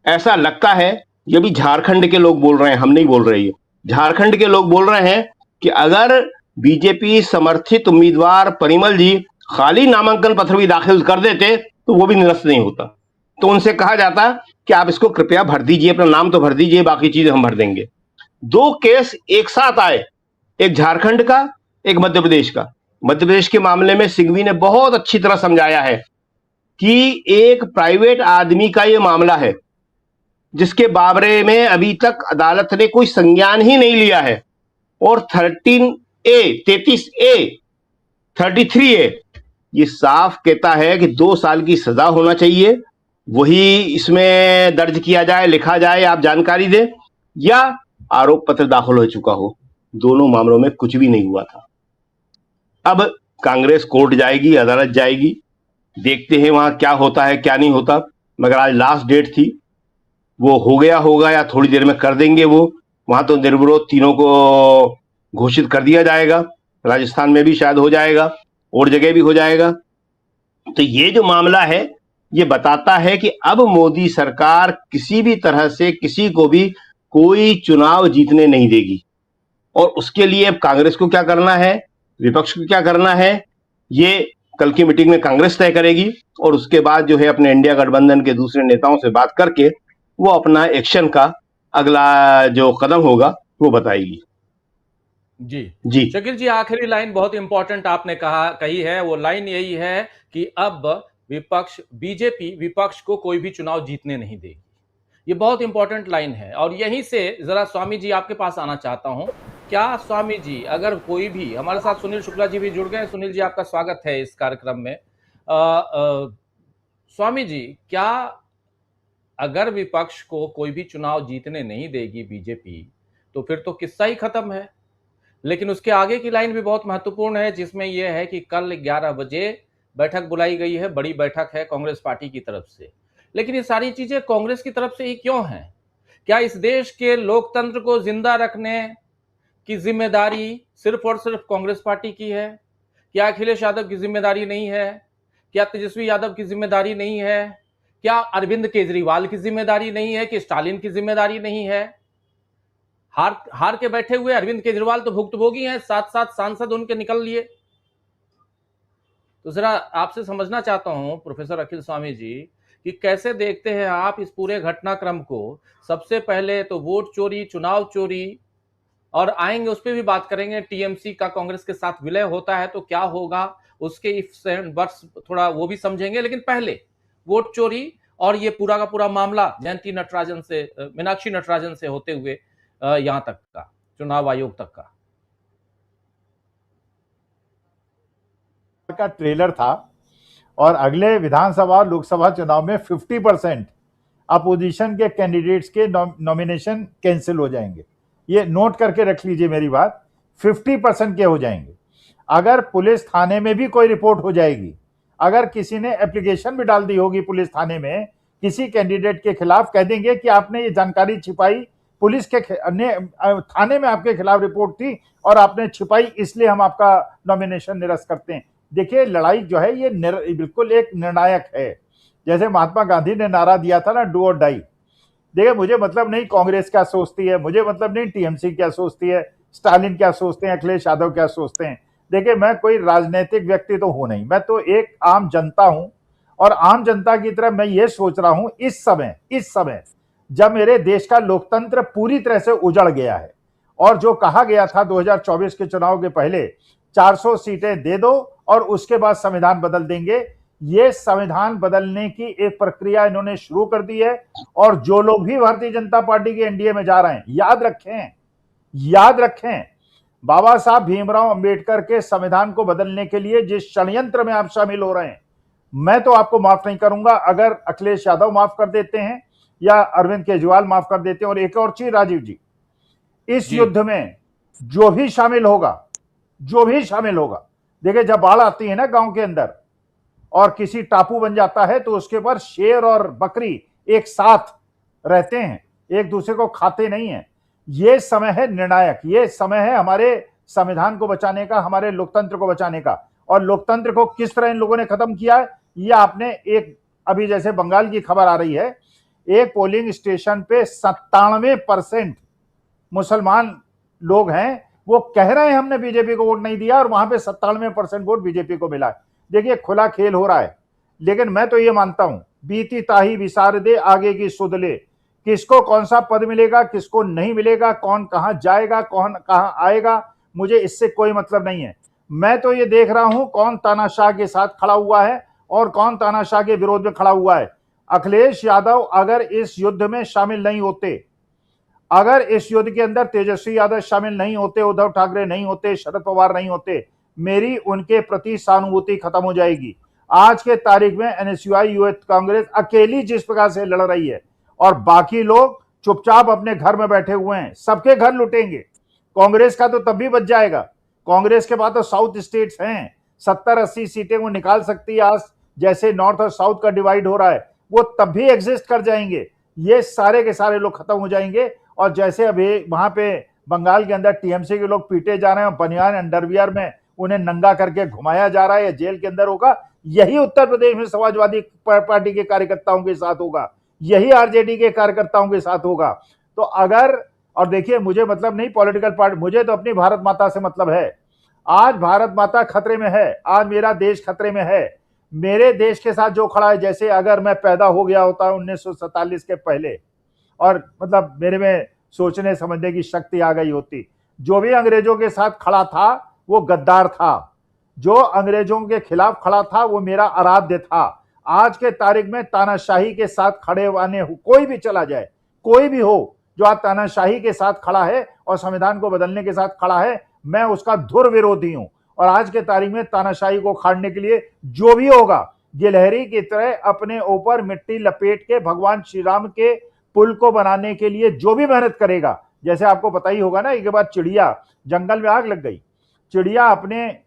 ऐसा लगता है, ये भी झारखंड के लोग बोल रहे हैं, हम नहीं बोल रहे हैं, झारखंड के लोग बोल रहे हैं कि अगर बीजेपी समर्थित उम्मीदवार परिमल जी खाली नामांकन पत्र भी दाखिल कर देते तो वो भी निरस्त नहीं होता। तो उनसे कहा जाता कि आप इसको कृपया भर दीजिए, अपना नाम तो भर दीजिए, बाकी चीजें हम भर देंगे। 2 केस एक साथ आए, एक झारखंड का, एक मध्य प्रदेश का। मध्य प्रदेश के मामले में सिंघवी ने बहुत अच्छी तरह समझाया है कि एक प्राइवेट आदमी का यह मामला है जिसके बारे में अभी तक अदालत ने कोई संज्ञान ही नहीं लिया है। और 13A, 33A, 33A ये साफ कहता है कि 2 साल की सजा होना चाहिए, वही इसमें दर्ज किया जाए, लिखा जाए, आप जानकारी दें, या आरोप पत्र दाखिल हो चुका हो। दोनों मामलों में कुछ भी नहीं हुआ था। अब कांग्रेस कोर्ट जाएगी, अदालत जाएगी, देखते हैं वहां क्या होता है क्या नहीं होता। मगर आज लास्ट डेट थी, वो हो गया होगा या थोड़ी देर में कर देंगे वो। वहां तो निर्विरोध तीनों को घोषित कर दिया जाएगा, राजस्थान में भी शायद हो जाएगा और जगह भी हो जाएगा। तो ये जो मामला है ये बताता है कि अब मोदी सरकार किसी भी तरह से किसी को भी कोई चुनाव जीतने नहीं देगी। और उसके लिए अब कांग्रेस को क्या करना है, विपक्ष को क्या करना है, ये कल की मीटिंग में कांग्रेस तय करेगी। और उसके बाद जो है अपने इंडिया गठबंधन के दूसरे नेताओं से बात करके वो अपना एक्शन का अगला जो कदम होगा वो बताएगी। जी शकील जी, आखिरी लाइन बहुत इंपॉर्टेंट आपने कही है। वो लाइन यही है कि अब विपक्ष, बीजेपी विपक्ष को कोई भी चुनाव जीतने नहीं देगी। ये बहुत इंपॉर्टेंट लाइन है। और यहीं से जरा स्वामी जी आपके पास आना चाहता हूं। क्या स्वामी जी, अगर कोई भी हमारे साथ, सुनील शुक्ला जी भी जुड़ गए। सुनील जी, आपका स्वागत है इस कार्यक्रम में। स्वामी जी, क्या अगर विपक्ष को कोई भी चुनाव जीतने नहीं देगी बीजेपी, तो फिर तो किस्सा ही खत्म है। लेकिन उसके आगे की लाइन भी बहुत महत्वपूर्ण है, जिसमें यह है कि कल 11 बजे बैठक बुलाई गई है, बड़ी बैठक है कांग्रेस पार्टी की तरफ से। लेकिन ये सारी चीजें कांग्रेस की तरफ से ही क्यों हैं? क्या इस देश के लोकतंत्र को जिंदा रखने की जिम्मेदारी सिर्फ और सिर्फ कांग्रेस पार्टी की है? क्या अखिलेश यादव की जिम्मेदारी नहीं है? क्या तेजस्वी यादव की जिम्मेदारी नहीं है? क्या अरविंद केजरीवाल की जिम्मेदारी नहीं है? कि स्टालिन की जिम्मेदारी नहीं है? हार के बैठे हुए अरविंद केजरीवाल तो भुक्तभोगी हैं, 7 सांसद उनके निकल लिए। तो जरा आपसे समझना चाहता हूं प्रोफेसर अखिल स्वामी जी कि कैसे देखते हैं आप इस पूरे घटनाक्रम को। सबसे पहले तो वोट चोरी, चुनाव चोरी, और आएंगे उस पर भी बात करेंगे। टीएमसी का कांग्रेस के साथ विलय होता है तो क्या होगा, उसके इफ्स एंड बट्स थोड़ा वो भी समझेंगे। लेकिन पहले वोट चोरी और ये पूरा का पूरा मामला जयंती नटराजन से, मीनाक्षी नटराजन से होते हुए यहां तक का, चुनाव आयोग तक का ट्रेलर था और अगले विधानसभा और लोकसभा चुनाव में 50% अपोजिशन के कैंडिडेट्स के नॉमिनेशन कैंसिल हो जाएंगे। ये नोट करके रख लीजिए मेरी बात, 50% के हो जाएंगे। अगर पुलिस थाने में भी कोई रिपोर्ट हो जाएगी, अगर किसी ने एप्लीकेशन भी डाल दी होगी पुलिस थाने में किसी कैंडिडेट के खिलाफ, कह देंगे कि आपने ये जानकारी छिपाई, पुलिस के थाने में आपके खिलाफ रिपोर्ट थी और आपने छिपाई, इसलिए हम आपका नॉमिनेशन निरस्त करते हैं। देखिए, लड़ाई जो है ये बिल्कुल एक निर्णायक है। जैसे महात्मा गांधी ने नारा दिया था ना, डू और डाई। देखिए, मुझे मतलब नहीं कांग्रेस क्या सोचती है, मुझे मतलब नहीं टीएमसी क्या सोचती है, स्टालिन क्या सोचते हैं, अखिलेश यादव क्या सोचते हैं। देखिए, मैं कोई राजनीतिक व्यक्ति तो हूं नहीं, मैं तो एक आम जनता हूं और आम जनता की तरह मैं ये सोच रहा हूं इस समय जब मेरे देश का लोकतंत्र पूरी तरह से उजड़ गया है और जो कहा गया था 2024 के चुनाव के पहले 400 सीटें दे दो और उसके बाद संविधान बदल देंगे, ये संविधान बदलने की एक प्रक्रिया इन्होंने शुरू कर दी है। और जो लोग भी भारतीय जनता पार्टी के एनडीए में जा रहे हैं, याद रखें बाबा साहब भीमराव अंबेडकर के संविधान को बदलने के लिए जिस षड्यंत्र में आप शामिल हो रहे हैं, मैं तो आपको माफ नहीं करूंगा। अगर अखिलेश यादव माफ कर देते हैं या अरविंद केजरीवाल माफ कर देते हैं। और एक और चीज राजीव जी, इस युद्ध में जो भी शामिल होगा, देखिए जब बाढ़ आती है ना गांव के अंदर और किसी टापू बन जाता है तो उसके ऊपर शेर और बकरी एक साथ रहते हैं, एक दूसरे को खाते नहीं हैं। ये समय है निर्णायक, ये समय है हमारे संविधान को बचाने का, हमारे लोकतंत्र को बचाने का। और लोकतंत्र को किस तरह इन लोगों ने खत्म किया है, ये आपने एक अभी जैसे बंगाल की खबर आ रही है, एक पोलिंग स्टेशन पे 97% मुसलमान लोग हैं, वो कह रहे हैं हमने बीजेपी को वोट नहीं दिया और वहां पे 97% वोट बीजेपी को मिला है। देखिए, खुला खेल हो रहा है। लेकिन मैं तो ये मानता हूं, बीती ताही विसार दे आगे की सुध ले, किसको कौन सा पद मिलेगा, किसको नहीं मिलेगा, कौन कहां जाएगा, कौन कहां आएगा, मुझे इससे कोई मतलब नहीं है। मैं तो ये देख रहा हूं कौन तानाशाह के साथ खड़ा हुआ है और कौन तानाशाह के विरोध में खड़ा हुआ है। अखिलेश यादव अगर इस युद्ध में शामिल नहीं होते, अगर इस युद्ध के अंदर तेजस्वी यादव शामिल नहीं होते, उद्धव ठाकरे नहीं होते, शरद पवार नहीं होते, मेरी उनके प्रति सहानुभूति खत्म हो जाएगी। आज के तारीख में एनएसयूआई यूथ कांग्रेस अकेली जिस प्रकार से लड़ रही है और बाकी लोग चुपचाप अपने घर में बैठे हुए हैं, सबके घर लुटेंगे। कांग्रेस का तो तब भी बच जाएगा, कांग्रेस के पास तो साउथ स्टेट्स हैं, 70-80 सीटें वो निकाल सकती है। आज जैसे नॉर्थ और साउथ का डिवाइड हो रहा है, वो तब भी एग्जिस्ट कर जाएंगे। ये सारे के सारे लोग खत्म हो जाएंगे। और जैसे अभी वहां पे बंगाल के अंदर टीएमसी के लोग पीटे जा रहे हैं, बनियान अंडरवियर में उन्हें नंगा करके घुमाया जा रहा है या जेल के अंदर होगा, यही उत्तर प्रदेश में समाजवादी पार्टी के कार्यकर्ताओं के साथ होगा, यही आरजेडी के कार्यकर्ताओं के साथ होगा। तो अगर, और देखिए मुझे मतलब नहीं पॉलिटिकल पार्टी, मुझे तो अपनी भारत माता से मतलब है। आज भारत माता खतरे में है, आज मेरा देश खतरे में है। मेरे देश के साथ जो खड़ा है, जैसे अगर मैं पैदा हो गया होता 1947 के पहले और मतलब मेरे में सोचने समझने की शक्ति आ गई होती, जो भी अंग्रेजों के साथ खड़ा था वो गद्दार था, जो अंग्रेजों के खिलाफ खड़ा था वो मेरा आराध्य था। आज के तारीख में तानाशाही के साथ खड़े वाले कोई भी चला जाए, कोई भी हो जो आज तानाशाही के साथ खड़ा है और संविधान को बदलने के साथ खड़ा है, मैं उसका धुर विरोधी हूं। और आज के तारीख में तानाशाही को खाड़ने के लिए जो भी होगा, गिलहरी की तरह अपने ऊपर मिट्टी लपेट के भगवान श्री राम के पुल को बनाने के लिए जो भी मेहनत करेगा, जैसे आपको पता ही होगा ना, एक बार चिड़िया, जंगल में आग लग गई, चिड़िया अपने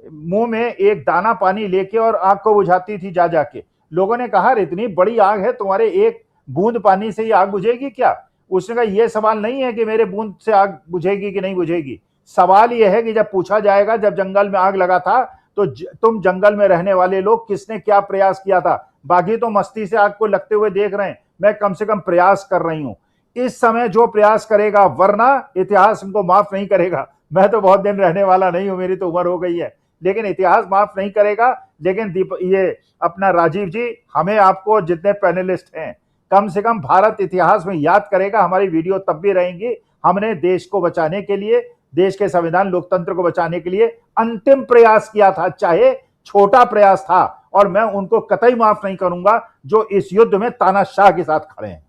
मुंह में एक दाना पानी लेके और आग को बुझाती थी जा जाके। लोगों ने कहा इतनी बड़ी आग है, तुम्हारे एक बूंद पानी से ही आग बुझेगी क्या? उसने कहा यह सवाल नहीं है कि मेरे बूंद से आग बुझेगी कि नहीं बुझेगी, सवाल यह है कि जब पूछा जाएगा जब जंगल में आग लगा था तो तुम जंगल में रहने वाले लोग किसने क्या प्रयास किया था? बाकी तो मस्ती से आग को लगते हुए देख रहे हैं, मैं कम से कम प्रयास कर रही हूं। इस समय जो प्रयास करेगा, वरना इतिहास हमको माफ नहीं करेगा। मैं तो बहुत दिन रहने वाला नहीं हूं, मेरी तो उम्र हो गई है, लेकिन इतिहास माफ नहीं करेगा लेकिन ये अपना राजीव जी, हमें आपको जितने पैनलिस्ट हैं कम से कम भारत इतिहास में याद करेगा। हमारी वीडियो तब भी रहेंगी। हमने देश को बचाने के लिए, देश के संविधान लोकतंत्र को बचाने के लिए अंतिम प्रयास किया था, चाहे छोटा प्रयास था, और मैं उनको कतई माफ नहीं करूंगा जो इस युद्ध में तानाशाह के साथ खड़े हैं।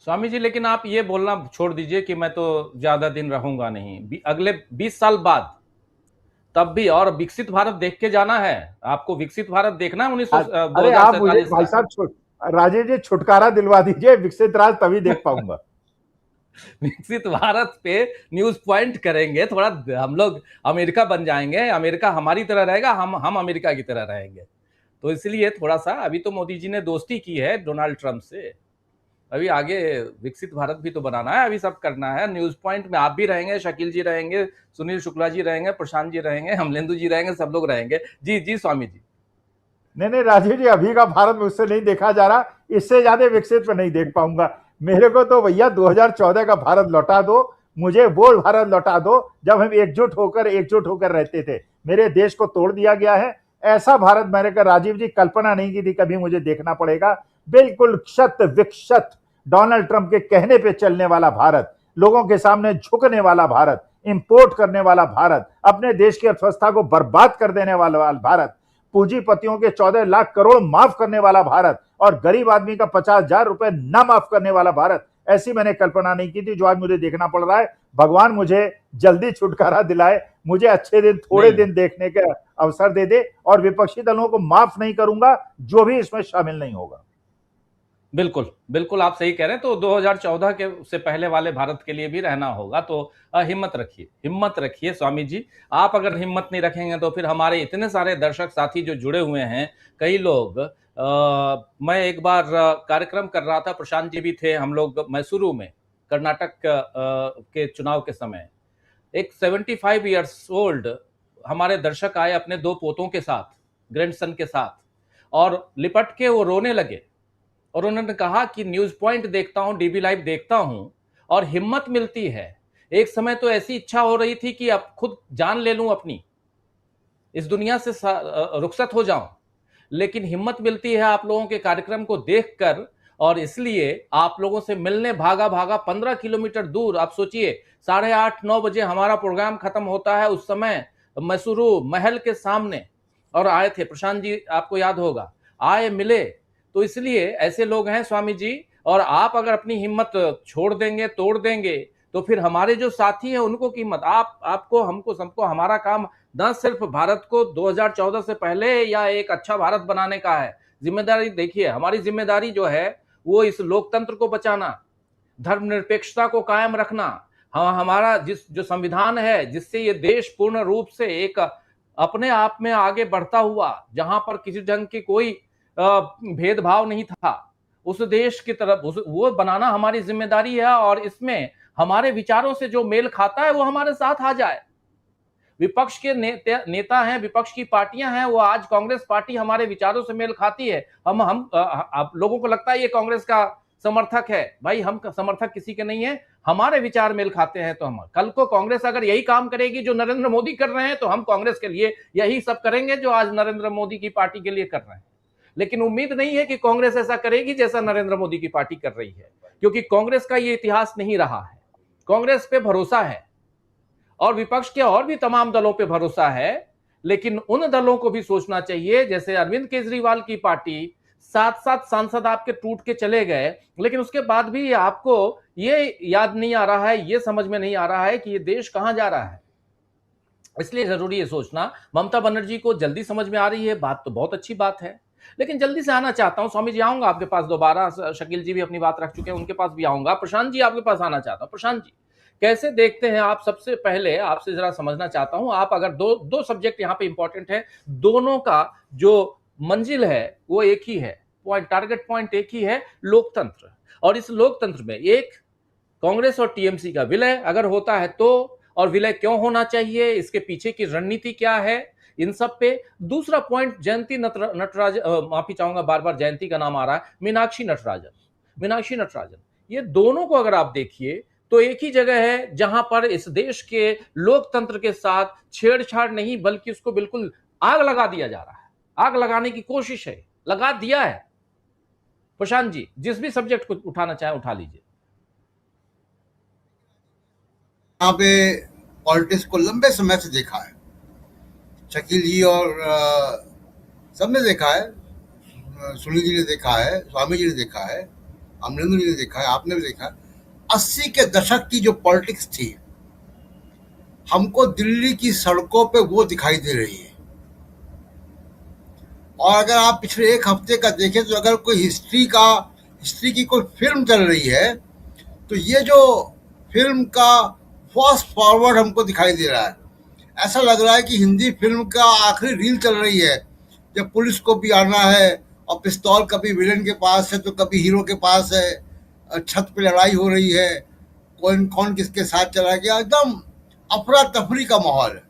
स्वामी जी, लेकिन आप ये बोलना छोड़ दीजिए कि मैं तो ज्यादा दिन रहूंगा नहीं, अगले 20 साल बाद तब भी, और विकसित भारत देख के जाना है आपको। विकसित भारत देखना है अरे आप मुझे भाई साहब राजेश जी छुटकारा दिलवा दीजिए, विकसित राज तभी देख पाऊंगा। विकसित भारत पे न्यूज पॉइंट करेंगे, थोड़ा हम लोग अमेरिका बन जाएंगे, अमेरिका हमारी तरह रहेगा, हम अमेरिका की तरह रहेंगे। तो इसलिए थोड़ा सा, अभी तो मोदी जी ने दोस्ती की है डोनाल्ड ट्रंप से, अभी आगे विकसित भारत भी तो बनाना है, अभी सब करना है। न्यूज पॉइंट में आप भी रहेंगे, शकील जी रहेंगे, सुनील शुक्ला जी रहेंगे, प्रशांत जी रहेंगे, हमलेंदु जी रहेंगे, सब लोग रहेंगे। जी जी स्वामी जी। नहीं राजीव जी, अभी का भारत मुझसे नहीं देखा जा रहा, इससे ज्यादा विकसित में नहीं देख पाऊंगा। मेरे को तो भैया 2014 का भारत लौटा दो, मुझे वो भारत लौटा दो जब हम एकजुट होकर रहते थे। मेरे देश को तोड़ दिया गया है। ऐसा भारत मैंने कहा राजीव जी कल्पना नहीं की थी कभी, मुझे देखना पड़ेगा। बिल्कुल शत विकसित, डोनाल्ड ट्रंप के कहने पे चलने वाला भारत, लोगों के सामने झुकने वाला भारत, इंपोर्ट करने वाला भारत, अपने देश की अर्थव्यवस्था को बर्बाद कर देने वाला भारत, पूंजीपतियों के 14 लाख करोड़ माफ करने वाला भारत, और गरीब आदमी का 50,000 रुपए ना माफ करने वाला भारत, ऐसी मैंने कल्पना नहीं की थी जो आज मुझे देखना पड़ रहा है। भगवान मुझे जल्दी छुटकारा दिलाए, मुझे अच्छे दिन, थोड़े दिन देखने का अवसर दे दे, और विपक्षी दलों को माफ नहीं करूंगा जो भी इसमें शामिल नहीं होगा। बिल्कुल बिल्कुल, आप सही कह रहे हैं। तो 2014 के से पहले वाले भारत के लिए भी रहना होगा, तो हिम्मत रखिए स्वामी जी। आप अगर हिम्मत नहीं रखेंगे तो फिर हमारे इतने सारे दर्शक साथी जो जुड़े हुए हैं, कई लोग, मैं एक बार कार्यक्रम कर रहा था, प्रशांत जी भी थे, हम लोग मैसूरू में कर्नाटक के चुनाव के समय, एक 75 ईयर्स ओल्ड हमारे दर्शक आए अपने 2 पोतों के साथ, ग्रैंडसन के साथ, और लिपट के वो रोने लगे, और उन्होंने कहा कि न्यूज पॉइंट देखता हूं, डीबी लाइव देखता हूं, और हिम्मत मिलती है। एक समय तो ऐसी इच्छा हो रही थी कि अब खुद जान ले लूं अपनी, इस दुनिया से रुखसत हो जाऊं, लेकिन हिम्मत मिलती है आप लोगों के कार्यक्रम को देखकर, और इसलिए आप लोगों से मिलने भागा 15 किलोमीटर दूर। आप सोचिए, 8:30-9 बजे हमारा प्रोग्राम खत्म होता है, उस समय मैसूरू महल के सामने, और आए थे प्रशांत जी, आपको याद होगा, आए, मिले। तो इसलिए ऐसे लोग हैं स्वामी जी, और आप अगर अपनी हिम्मत छोड़ देंगे, तोड़ देंगे, तो फिर हमारे जो साथी हैं उनको कीमत, आपको, हमको, सबको, हमारा काम न सिर्फ भारत को 2014 से पहले या एक अच्छा भारत बनाने का है। जिम्मेदारी देखिए, हमारी जिम्मेदारी जो है वो इस लोकतंत्र को बचाना, धर्मनिरपेक्षता को कायम रखना, हमारा जो संविधान है, जिससे ये देश पूर्ण रूप से एक अपने आप में आगे बढ़ता हुआ, जहां पर किसी ढंग की कोई भेदभाव नहीं था, उस देश की तरफ वो बनाना हमारी जिम्मेदारी है। और इसमें हमारे विचारों से जो मेल खाता है वो हमारे साथ आ जाए। विपक्ष के नेता हैं, विपक्ष की पार्टियां हैं, वो आज कांग्रेस पार्टी हमारे विचारों से मेल खाती है, आप लोगों को लगता है ये कांग्रेस का समर्थक है, भाई हम समर्थक किसी के नहीं है, हमारे विचार मेल खाते हैं। तो हम कल को कांग्रेस अगर यही काम करेगी जो नरेंद्र मोदी कर रहे हैं, तो हम कांग्रेस के लिए यही सब करेंगे जो आज नरेंद्र मोदी की पार्टी के लिए कर रहे हैं। लेकिन उम्मीद नहीं है कि कांग्रेस ऐसा करेगी जैसा नरेंद्र मोदी की पार्टी कर रही है, क्योंकि कांग्रेस का ये इतिहास नहीं रहा है। कांग्रेस पे भरोसा है, और विपक्ष के और भी तमाम दलों पे भरोसा है, लेकिन उन दलों को भी सोचना चाहिए, जैसे अरविंद केजरीवाल की पार्टी, 7 सांसद आपके टूट के चले गए, लेकिन उसके बाद भी आपको ये याद नहीं आ रहा है, ये समझ में नहीं आ रहा है कि ये देश कहां जा रहा है। इसलिए जरूरी है सोचना। ममता बनर्जी को जल्दी समझ में आ रही है, बात तो बहुत अच्छी बात है, लेकिन जल्दी से आना चाहता हूं। स्वामी जी आऊंगा आपके पास दोबारा, शकील जी भी अपनी बात रख चुके हैं, उनके पास भी आऊंगा। प्रशांत जी आपके पास आना चाहता हूं। प्रशांत जी कैसे देखते हैं आप? सबसे पहले आपसे जरा समझना चाहता हूं, आप अगर दो सब्जेक्ट यहाँ पे इंपॉर्टेंट है, दोनों का जो मंजिल है वो एक ही है, टारगेट पॉइंट एक ही है, लोकतंत्र। और इस लोकतंत्र में एक कांग्रेस और टीएमसी का विलय अगर होता है तो, और विलय क्यों होना चाहिए, इसके पीछे की रणनीति क्या है, इन सब पे। दूसरा पॉइंट जयंती नटराजन, माफी चाहूंगा बार बार जयंती का नाम आ रहा है, मीनाक्षी नटराजन, ये दोनों को अगर आप देखिए तो एक ही जगह है जहां पर इस देश के लोकतंत्र के साथ छेड़छाड़ नहीं, बल्कि उसको बिल्कुल आग लगा दिया जा रहा है, आग लगाने की कोशिश है, लगा दिया है। प्रशांत जी, जिस भी सब्जेक्ट को उठाना चाहे उठा लीजिए। यहाँ पे पॉलिटिक्स को लंबे समय से देखा है, शकील जी और सबने देखा है, सुनील जी ने देखा है, स्वामी जी ने देखा है, अमरिंदर जी ने देखा है, आपने भी देखा है। 80 के दशक की जो पॉलिटिक्स थी, हमको दिल्ली की सड़कों पे वो दिखाई दे रही है। और अगर आप पिछले एक हफ्ते का देखें तो अगर कोई हिस्ट्री की कोई फिल्म चल रही है तो ये जो फिल्म का फास्ट फॉरवर्ड हमको दिखाई दे रहा है। ऐसा लग रहा है कि हिंदी फिल्म का आखिरी रील चल रही है, जब पुलिस को भी आना है और पिस्तौल कभी विलेन के पास है तो कभी हीरो के पास है, छत पे लड़ाई हो रही है, कौन कौन किसके साथ चला गया, एकदम अफरा तफरी का माहौल है।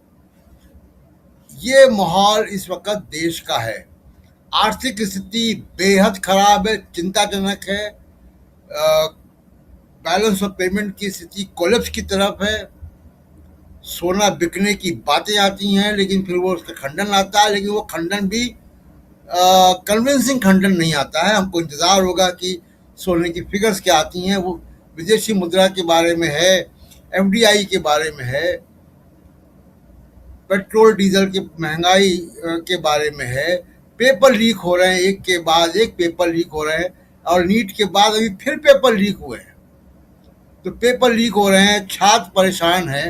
ये माहौल इस वक्त देश का है। आर्थिक स्थिति बेहद खराब है, चिंताजनक है। बैलेंस ऑफ पेमेंट की स्थिति कोलैप्स की तरफ है। सोना बिकने की बातें आती हैं लेकिन फिर वो उसका खंडन आता है, लेकिन वो खंडन भी कन्विंसिंग खंडन नहीं आता है। हमको इंतजार होगा कि सोने की फिगर्स क्या आती हैं। वो विदेशी मुद्रा के बारे में है, एफडीआई के बारे में है, पेट्रोल डीजल की महंगाई के बारे में है। पेपर लीक हो रहे हैं, एक के बाद एक पेपर लीक हो रहे हैं, और नीट के बाद अभी फिर पेपर लीक हुए हैं। तो पेपर लीक हो रहे हैं, छात्र परेशान है,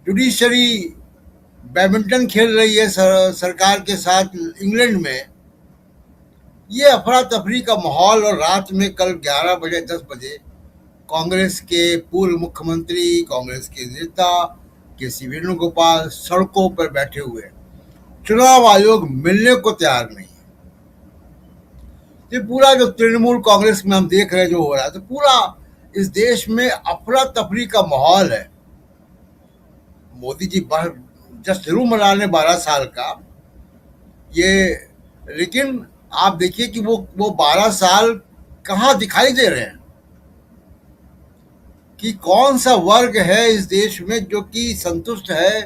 जुडिशरी बैडमिंटन खेल रही है सरकार के साथ इंग्लैंड में। ये अफरा तफरी का माहौल। और रात में कल 11 बजे 10 बजे कांग्रेस के पूर्व मुख्यमंत्री, कांग्रेस के नेता के.सी. वेणुगोपाल सड़कों पर बैठे हुए, चुनाव आयोग मिलने को तैयार नहीं है। ये पूरा जो तृणमूल कांग्रेस में हम देख रहे हैं जो हो रहा है, तो पूरा इस देश में अफरा तफरी का माहौल है। मोदी जी जस्ट जरूर मना लें 12 साल का ये, लेकिन आप देखिए कि वो 12 साल कहाँ दिखाई दे रहे हैं, कि कौन सा वर्ग है इस देश में जो कि संतुष्ट है,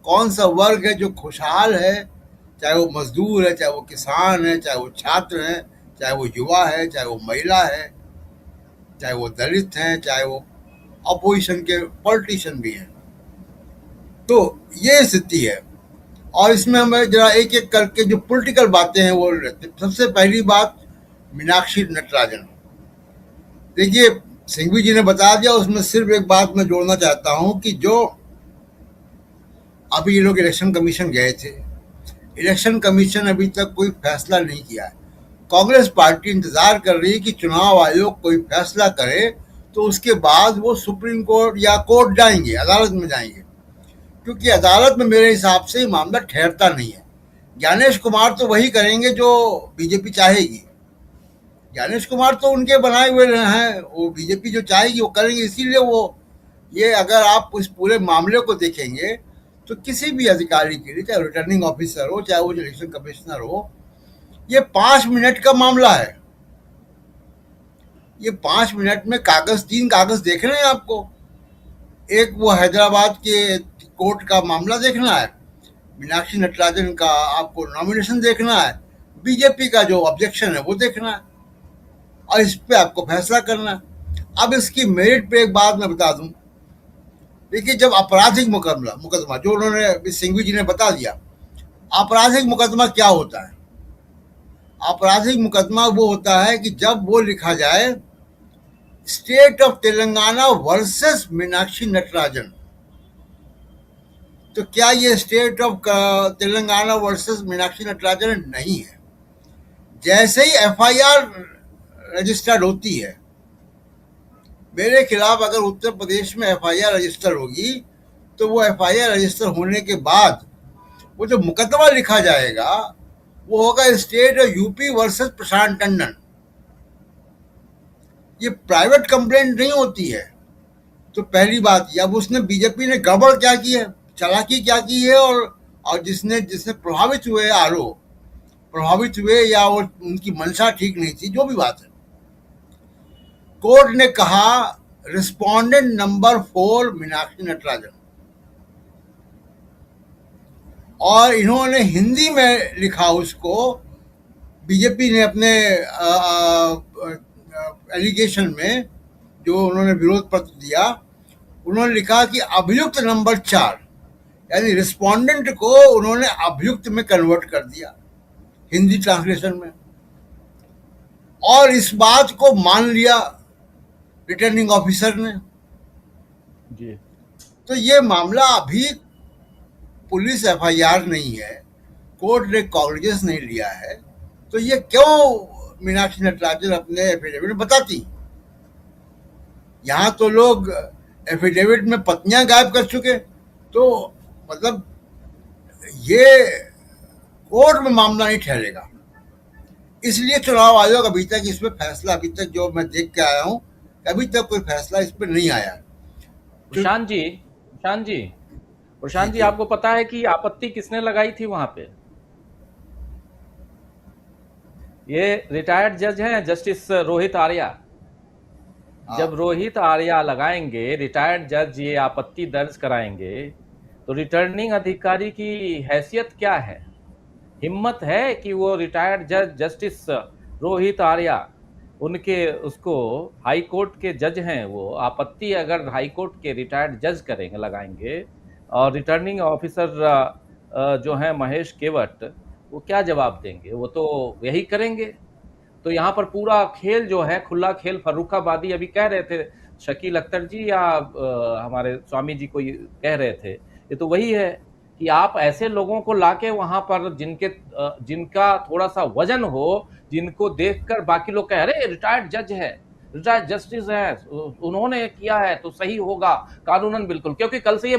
कौन सा वर्ग है जो खुशहाल है, चाहे वो मजदूर है, चाहे वो किसान है, चाहे वो छात्र है, चाहे वो युवा है, चाहे वो महिला है, चाहे वो दलित हैं, चाहे वो अपोजिशन के पॉलिटिशियन भी हैं। तो ये स्थिति है। और इसमें हमें जरा एक एक करके जो पॉलिटिकल बातें हैं वो रहते। सबसे पहली बात मीनाक्षी नटराजन। देखिए, सिंघवी जी ने बता दिया, उसमें सिर्फ एक बात मैं जोड़ना चाहता हूं कि जो अभी ये लोग इलेक्शन कमीशन गए थे, इलेक्शन कमीशन अभी तक कोई फैसला नहीं किया है। कांग्रेस पार्टी इंतजार कर रही है कि चुनाव आयोग कोई फैसला करे तो उसके बाद वो सुप्रीम कोर्ट या कोर्ट जाएंगे, अदालत में जाएंगे, क्योंकि अदालत में मेरे हिसाब से मामला ठहरता नहीं है। ज्ञानेश कुमार तो वही करेंगे जो बीजेपी चाहेगी। ज्ञानेश कुमार तो उनके बनाए हुए हैं, वो बीजेपी जो चाहेगी वो करेंगे। इसीलिए वो ये, अगर आप इस पूरे मामले को देखेंगे तो किसी भी अधिकारी के लिए, चाहे रिटर्निंग ऑफिसर हो, चाहे वो इलेक्शन कमिश्नर हो, ये 5 मिनट का मामला है। ये 5 मिनट में 3 कागज देखने हैं आपको। एक वो हैदराबाद के कोर्ट का मामला देखना है, मीनाक्षी नटराजन का आपको नॉमिनेशन देखना है, बीजेपी का जो ऑब्जेक्शन है वो देखना है, और इस पे आपको फैसला करना है। अब इसकी मेरिट पे एक बात मैं बता दूं। देखिए, जब आपराधिक मुकदमा जो उन्होंने सिंघवी जी ने बता दिया, आपराधिक मुकदमा क्या होता है? आपराधिक मुकदमा वो होता है कि जब वो लिखा जाए state of Telangana versus Meenakshi Natarajan, तो क्या ये state of Telangana versus Meenakshi Natarajan नहीं है। जैसे ही एफआईआर रजिस्टर्ड होती है, मेरे खिलाफ अगर उत्तर प्रदेश में एफआईआर रजिस्टर होगी, तो वो एफआईआर रजिस्टर होने के बाद वो जो मुकदमा लिखा जाएगा वो होगा स्टेट ऑफ यूपी वर्सेस प्रशांत टंडन। ये प्राइवेट कंप्लेंट नहीं होती है। तो पहली बात ये, अब उसने बीजेपी ने गड़बड़ क्या की है, चालाकी क्या की है, और जिसने प्रभावित हुए, आरोप प्रभावित हुए, या वो उनकी मंशा ठीक नहीं थी, जो भी बात है, कोर्ट ने कहा रिस्पोंडेंट नंबर 4 मीनाक्षी नटराजन, और इन्होंने हिंदी में लिखा उसको। बीजेपी ने अपने एलिगेशन में जो उन्होंने विरोध पत्र दिया, उन्होंने लिखा कि अभियुक्त नंबर 4, यानी रिस्पोंडेंट को उन्होंने अभियुक्त में कन्वर्ट कर दिया हिंदी ट्रांसलेशन में, और इस बात को मान लिया रिटर्निंग ऑफिसर ने। जी। तो ये मामला अभी पुलिस एफआईआर नहीं है, कोर्ट ने कॉग्निजेंस नहीं लिया है, तो ये क्यों मीनाक्षी नटराजन अपने एफिडेविट में बताती? यहां तो लोग एफिडेविट में पत्नियां गायब कर चुके, तो मतलब ये कोर्ट में मामला नहीं ठहरेगा। इसलिए चुनाव आयोग अभी तक इसमें फैसला, अभी तक जो मैं देख के आया हूं, अभी तक कोई फैसला इस पर नहीं आया। प्रशांत जी, प्रशांत जी, आपको पता है कि आपत्ति किसने लगाई थी वहां पे? ये रिटायर्ड जज हैं, जस्टिस रोहित आर्या। जब रोहित आर्या लगाएंगे, रिटायर्ड जज ये आपत्ति दर्ज कराएंगे, तो रिटर्निंग अधिकारी की हैसियत क्या है? हिम्मत है कि वो रिटायर्ड जज जस्टिस रोहित आर्या, उनके उसको हाई कोर्ट के जज हैं, वो आपत्ति अगर हाई कोर्ट के रिटायर्ड जज करेंगे, लगाएंगे, और रिटर्निंग ऑफिसर जो हैं महेश केवट, वो क्या जवाब देंगे? वो तो यही करेंगे। तो यहाँ पर पूरा खेल जो है, खुला खेल फर्रुखाबादी, अभी कह रहे थे शकील अख्तर जी या हमारे स्वामी जी को कह रहे थे, ये तो वही है कि आप ऐसे लोगों को लाके वहां पर जिनका थोड़ा सा वजन हो, जिनको देखकर बाकी लोग कह रहे रिटायर्ड जज है, रिटायर्ड जस्टिस है, उन्होंने किया है तो सही होगा कानूनन, बिल्कुल। क्योंकि कल से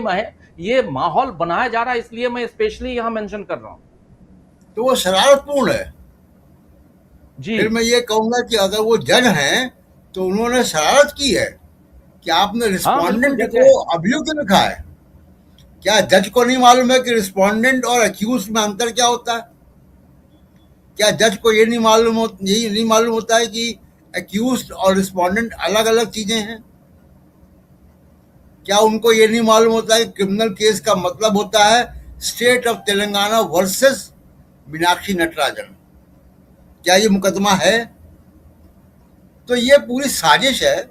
ये माहौल बनाया जा रहा है, इसलिए मैं स्पेशली यहाँ मेंशन कर रहा हूँ। तो वो शरारतपूर्ण है जी। फिर मैं ये कहूंगा कि अगर वो जज हैं तो उन्होंने शरारत की है कि आपने रिस्पोंडेंट को अभियुक्त लिखा है। क्या जज को नहीं मालूम है कि रिस्पोंडेंट और अक्यूज में अंतर क्या होता है? क्या जज को ये नहीं मालूम होता है कि अक्यूज और रिस्पोंडेंट अलग अलग चीजें हैं? क्या उनको ये नहीं मालूम होता है कि क्रिमिनल केस का मतलब होता है state of Telangana versus Meenakshi Natarajan? क्या ये मुकदमा है? तो ये पूरी साजिश है,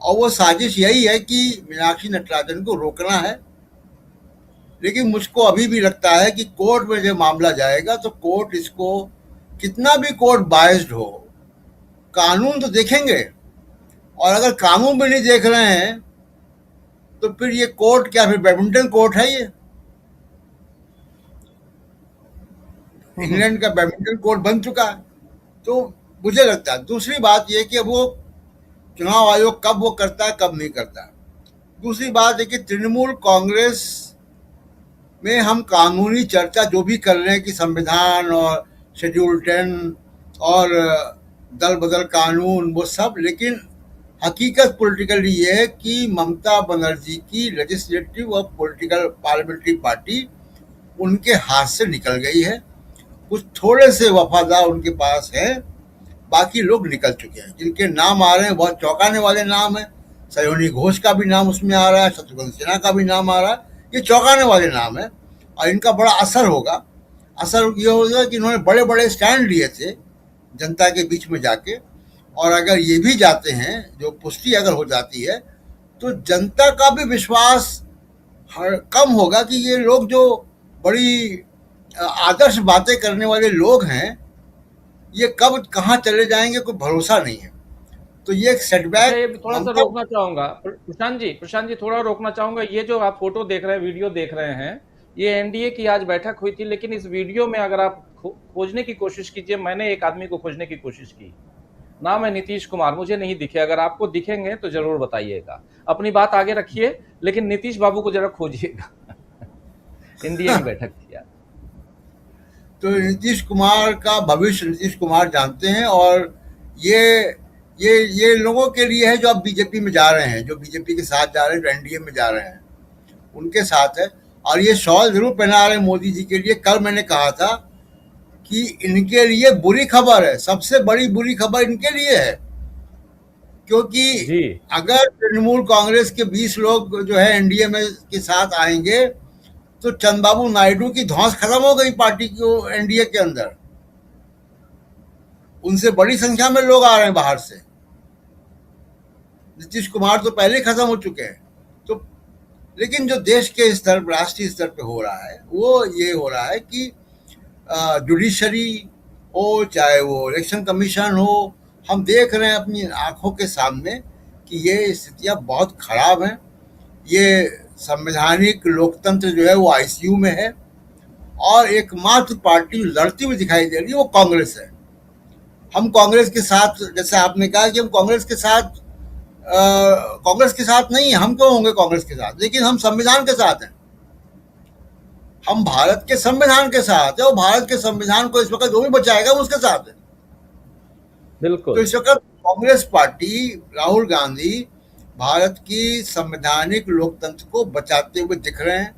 और वो साजिश यही है कि मीनाक्षी नटराजन को रोकना है। लेकिन मुझको अभी भी लगता है कि कोर्ट में जब मामला जाएगा तो कोर्ट इसको, कितना भी कोर्ट बायस्ड हो, कानून तो देखेंगे, और अगर कानून भी नहीं देख रहे हैं तो फिर ये कोर्ट क्या, फिर बैडमिंटन कोर्ट है ये? इंग्लैंड का बैडमिंटन कोर्ट बन चुका है। तो मुझे लगता है, दूसरी बात यह कि वो चुनाव आयोग कब वो करता है कब नहीं करता। दूसरी बात है कि तृणमूल कांग्रेस में हम कानूनी चर्चा जो भी कर रहे हैं कि संविधान और शेड्यूल 10 और दल बदल कानून, वो सब, लेकिन हकीकत पॉलिटिकली ये है कि ममता बनर्जी की लेजिस्लेटिव और पॉलिटिकल पार्लियामेंट्री पार्टी उनके हाथ से निकल गई है। कुछ थोड़े से वफादार उनके पास हैं, बाकी लोग निकल चुके हैं। जिनके नाम आ रहे हैं बहुत चौंकाने वाले नाम है। सयोनी घोष का भी नाम उसमें आ रहा है, शत्रुघ्न सिन्हा का भी नाम आ रहा है। ये चौंकाने वाले नाम है, और इनका बड़ा असर होगा। असर ये होगा कि इन्होंने बड़े बड़े स्टैंड लिए थे जनता के बीच में जाके, और अगर ये भी जाते हैं, जो पुष्टि अगर हो जाती है, तो जनता का भी विश्वास कम होगा कि ये लोग जो बड़ी आदर्श बातें करने वाले लोग हैं, ये कब कहाँ चले जाएंगे कोई भरोसा नहीं है। तो ये एक सेटबैक। थोड़ा सा रोकना चाहूंगा प्रशांत जी थोड़ा रोकना चाहूंगा। ये जो आप फोटो देख रहे हैं, वीडियो देख रहे हैं, ये एनडीए की आज बैठक हुई थी, लेकिन इस वीडियो में अगर आप खोजने की कोशिश कीजिए, मैंने एक आदमी को खोजने की कोशिश की, नाम है नीतीश कुमार, मुझे नहीं दिखे। अगर आपको दिखेंगे तो जरूर बताइएगा। अपनी बात आगे रखिए, लेकिन नीतीश बाबू को जरा खोजिएगा। एनडीए की बैठक थी आज। तो नीतीश कुमार का भविष्य नीतीश कुमार जानते हैं, और ये लोगों के लिए है जो अब बीजेपी में जा रहे हैं, जो बीजेपी के साथ जा रहे हैं, जो एनडीए में जा रहे हैं, उनके साथ है। और ये शॉल जरूर पहना रहे हैं मोदी जी के लिए। कल मैंने कहा था कि इनके लिए बुरी खबर है, सबसे बड़ी बुरी खबर इनके लिए है, क्योंकि अगर तृणमूल कांग्रेस के 20 लोग जो है एनडीए में के साथ आएंगे तो चंद्रबाबू नायडू की धौंस खत्म हो गई पार्टी को एनडीए के अंदर। उनसे बड़ी संख्या में लोग आ रहे हैं बाहर से। नीतीश कुमार तो पहले ही खत्म हो चुके हैं। तो लेकिन जो देश के स्तर पर, राष्ट्रीय स्तर पे हो रहा है, वो ये हो रहा है कि जुडिशरी हो, चाहे वो इलेक्शन कमीशन हो, हम देख रहे हैं अपनी आंखों के सामने कि ये स्थितियां बहुत खराब हैं। ये संवैधानिक लोकतंत्र जो है वो आईसीयू में है, और एकमात्र पार्टी लड़ती हुई दिखाई दे रही है वो कांग्रेस है। हम कांग्रेस के साथ, जैसे आपने कहा कि हम कांग्रेस के साथ नहीं, हम क्यों होंगे कांग्रेस के साथ, लेकिन हम संविधान के साथ हैं। हम भारत के संविधान के साथ है, और भारत के संविधान को इस वक्त जो भी बचाएगा वो उसके साथ है। बिल्कुल। तो इस वक्त कांग्रेस पार्टी, राहुल गांधी भारत की संवैधानिक लोकतंत्र को बचाते हुए दिख रहे हैं,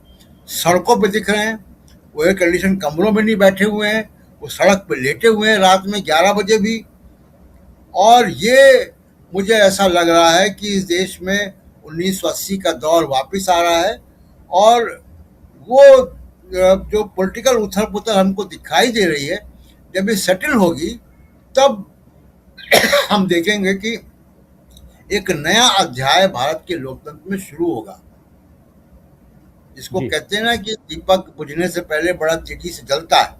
सड़कों पे दिख रहे हैं। वो एयर कंडीशन कमरों में नहीं बैठे हुए हैं, वो सड़क पे लेटे हुए हैं रात में 11 बजे भी। और ये मुझे ऐसा लग रहा है कि इस देश में 1980 का दौर वापस आ रहा है, और वो जो पॉलिटिकल उथल पुथल हमको दिखाई दे रही है, जब ये सेटल होगी तब हम देखेंगे कि एक नया अध्याय भारत के लोकतंत्र में शुरू होगा। जिसको कहते हैं ना कि दीपक बुझने से पहले बड़ा तेजी से जलता है।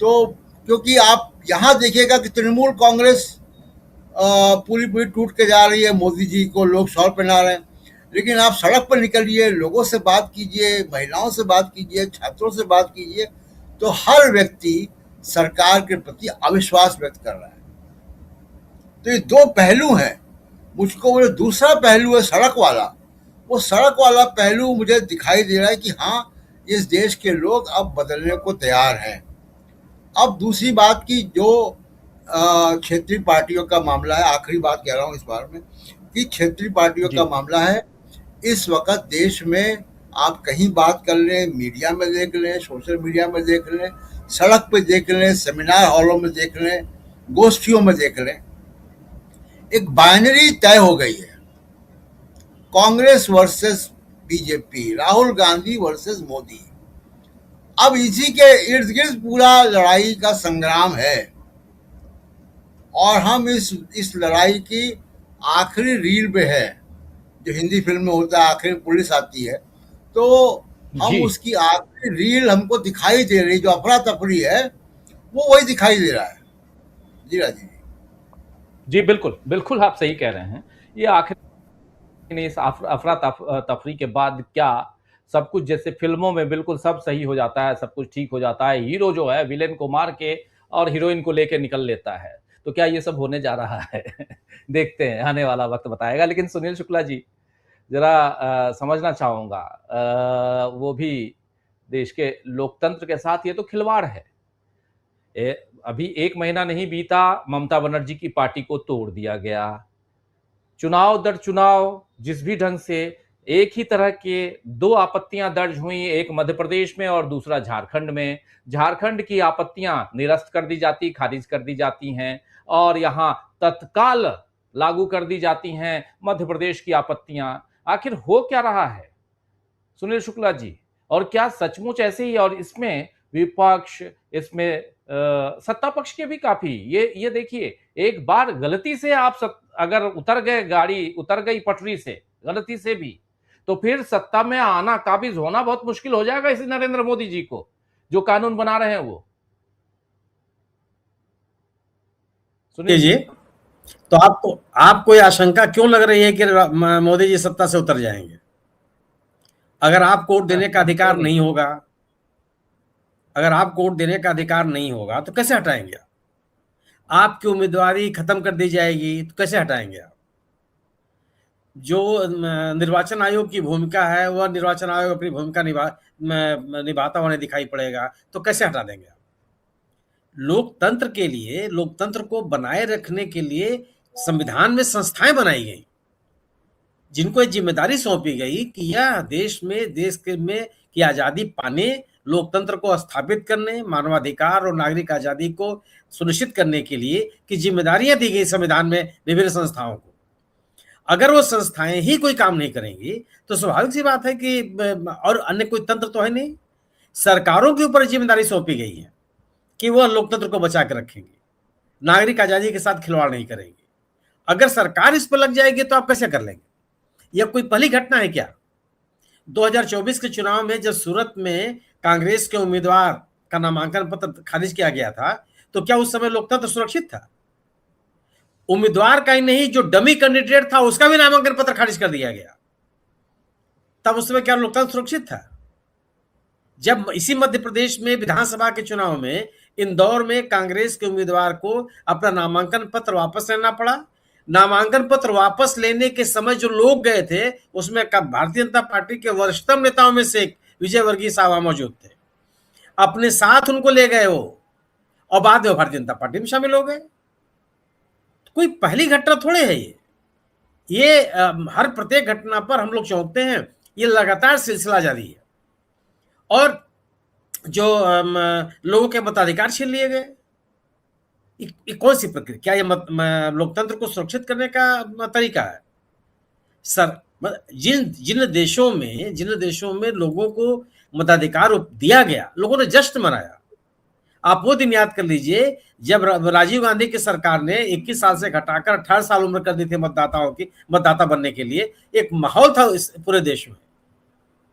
तो क्योंकि आप यहाँ देखिएगा कि तृणमूल कांग्रेस पूरी पूरी टूट के जा रही है, मोदी जी को लोग शॉल पहना रहे हैं, लेकिन आप सड़क पर निकलिए, लोगों से बात कीजिए, महिलाओं से बात कीजिए, छात्रों से बात कीजिए, तो हर व्यक्ति सरकार के प्रति अविश्वास व्यक्त कर रहा है। तो ये दो पहलू हैं। मुझको वो दूसरा पहलू है सड़क वाला, वो सड़क वाला पहलू मुझे दिखाई दे रहा है कि हाँ, इस देश के लोग अब बदलने को तैयार हैं। अब दूसरी बात की जो क्षेत्रीय पार्टियों का मामला है, आखिरी बात कह रहा हूँ इस बार में, कि क्षेत्रीय पार्टियों का मामला है। इस वक्त देश में आप कहीं बात कर लें, मीडिया में देख लें, सोशल मीडिया में देख लें, सड़क पे देख लें, सेमिनार हॉलों में देख लें, गोष्ठियों में देख लें, एक बाइनरी तय हो गई है। Congress versus BJP, Rahul Gandhi versus Modi. अब इसी के इर्द गिर्द पूरा लड़ाई का संग्राम है, और हम इस लड़ाई की आखिरी रील पे है। जो हिंदी फिल्म में होता है, आखिरी पुलिस आती है, तो हम उसकी आखिरी रील हमको दिखाई दे रही, जो अफरा तफरी है वो वही दिखाई दे रहा है। जी राजीव जी, बिल्कुल बिल्कुल, आप सही कह रहे हैं। ये आखिर इस अफरा तफरी के बाद क्या सब कुछ जैसे फिल्मों में बिल्कुल सब सही हो जाता है, सब कुछ ठीक हो जाता है, हीरो जो है विलेन को मार के और हीरोइन को लेके निकल लेता है। तो क्या ये सब होने जा रहा है? देखते हैं, आने वाला वक्त बताएगा। लेकिन सुनील शुक्ला जी, जरा समझना चाहूंगा, वो भी देश के लोकतंत्र के साथ ये तो खिलवाड़ है। अभी 1 महीना नहीं बीता, ममता बनर्जी की पार्टी को तोड़ दिया गया। चुनाव दर चुनाव जिस भी ढंग से एक ही तरह के 2 आपत्तियां दर्ज हुई, एक मध्य प्रदेश में और दूसरा झारखंड में। झारखंड की आपत्तियां निरस्त कर दी जाती, खारिज कर दी जाती हैं, और यहां तत्काल लागू कर दी जाती हैं मध्य प्रदेश की आपत्तियां। आखिर हो क्या रहा है सुनील शुक्ला जी? और क्या सचमुच ऐसे ही, और इसमें विपक्ष, इसमें सत्ता पक्ष के भी काफी, ये देखिए, एक बार गलती से आप अगर गाड़ी उतर गई पटरी से गलती से भी, तो फिर सत्ता में आना, काबिज होना बहुत मुश्किल हो जाएगा इसी नरेंद्र मोदी जी को, जो कानून बना रहे हैं वो। सुनिए जी, तो आपको ये आशंका क्यों लग रही है कि मोदी जी सत्ता से उतर जाएंगे? अगर आप वोट देने का अधिकार नहीं होगा, अगर आपको वोट देने का अधिकार नहीं होगा तो कैसे हटाएंगे आप? आपकी उम्मीदवारी खत्म कर दी जाएगी तो कैसे हटाएंगे आप? जो निर्वाचन आयोग की भूमिका है, वह निर्वाचन आयोग अपनी भूमिका निभाता हुआ दिखाई पड़ेगा, तो कैसे हटा देंगे आप? लोकतंत्र के लिए, लोकतंत्र को बनाए रखने के लिए संविधान में संस्थाएं बनाई गई, जिनको जिम्मेदारी सौंपी गई कि यह देश में की आजादी पाने, लोकतंत्र को स्थापित करने, मानवाधिकार और नागरिक आजादी को सुनिश्चित करने के लिए की जिम्मेदारियां दी गई संविधान में विभिन्न संस्थाओं को। अगर वो संस्थाएं ही कोई काम नहीं करेंगी तो स्वाभाविक सी बात है कि और अन्य कोई तंत्र तो है नहीं। सरकारों के ऊपर जिम्मेदारी सौंपी गई है कि वह लोकतंत्र को बचा के रखेंगे, नागरिक आजादी के साथ खिलवाड़ नहीं करेंगे। अगर सरकार इस पर लग जाएगी तो आप कैसे कर लेंगे? यह कोई पहली घटना है क्या? 2024 के चुनाव में जब सूरत में कांग्रेस के उम्मीदवार का नामांकन पत्र खारिज किया गया था तो क्या उस समय लोकतंत्र सुरक्षित था? उम्मीदवार का ही नहीं, जो डमी कैंडिडेट था उसका भी नामांकन पत्र खारिज कर दिया गया। तब उस समय क्या लोकतंत्र सुरक्षित था? जब इसी मध्य प्रदेश में विधानसभा के चुनाव में इंदौर में कांग्रेस के उम्मीदवार को अपना नामांकन पत्र वापस लेना पड़ा, नामांकन पत्र वापस लेने के समय जो लोग गए थे उसमें भारतीय जनता पार्टी के वरिष्ठतम नेताओं में से एक विजय वर्गीय साहब मौजूद थे। अपने साथ उनको ले गए वो और बाद में भारतीय जनता पार्टी में शामिल हो गए। कोई पहली घटना थोड़े है ये हर प्रत्येक घटना पर हम लोग चौंकते हैं। ये लगातार सिलसिला जारी है। और जो लोगों के मताधिकार छीन लिए गए, ये कौन सी प्रक्रिया? क्या ये लोकतंत्र को सुरक्षित करने का तरीका है? सर, जिन देशों में लोगों को मताधिकार दिया गया, लोगों ने जश्न मनाया। आप वो दिन याद कर लीजिए जब राजीव गांधी की सरकार ने 21 साल से घटाकर 18 साल उम्र कर दी थी मतदाताओं की, मतदाता बनने के लिए। एक माहौल था इस पूरे देश में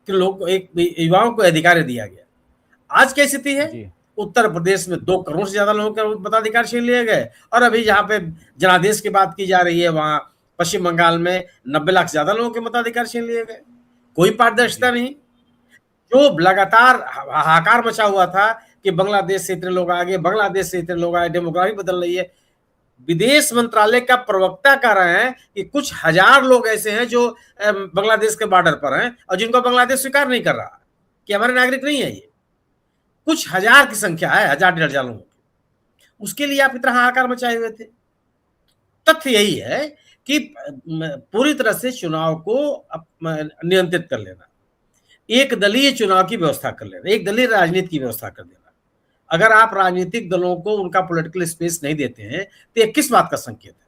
कि लोग, एक युवाओं को अधिकार दिया गया। आज क्या स्थिति है? उत्तर प्रदेश में 2 करोड़ से ज्यादा लोगों के मताधिकार छीन लिए गए। और अभी जहां पे जनादेश की बात की जा रही है, वहां पश्चिम बंगाल में 90 लाख से ज्यादा लोगों के मताधिकार छीन लिए गए। कोई पारदर्शिता नहीं। जो लगातार हाहाकार मचा हुआ था कि बांग्लादेश से इतने लोग आ गए, बांग्लादेश से इतने लोग आए, डेमोग्राफी बदल रही है। विदेश मंत्रालय का प्रवक्ता कह रहे हैं कि कुछ हजार लोग ऐसे हैं जो बांग्लादेश के बॉर्डर पर हैं और जिनको बांग्लादेश स्वीकार नहीं कर रहा कि हमारे नागरिक नहीं है। ये कुछ हजार की संख्या है, 1000-1500 लोगों की। उसके लिए आप इतना हाहाकार मचाए हुए थे। तथ्य यही है कि पूरी तरह से चुनाव को नियंत्रित कर लेना, एक दलीय चुनाव की व्यवस्था कर लेना, एक दलीय राजनीति की व्यवस्था कर देना। अगर आप राजनीतिक दलों को उनका पॉलिटिकल स्पेस नहीं देते हैं तो ये किस बात का संकेत है?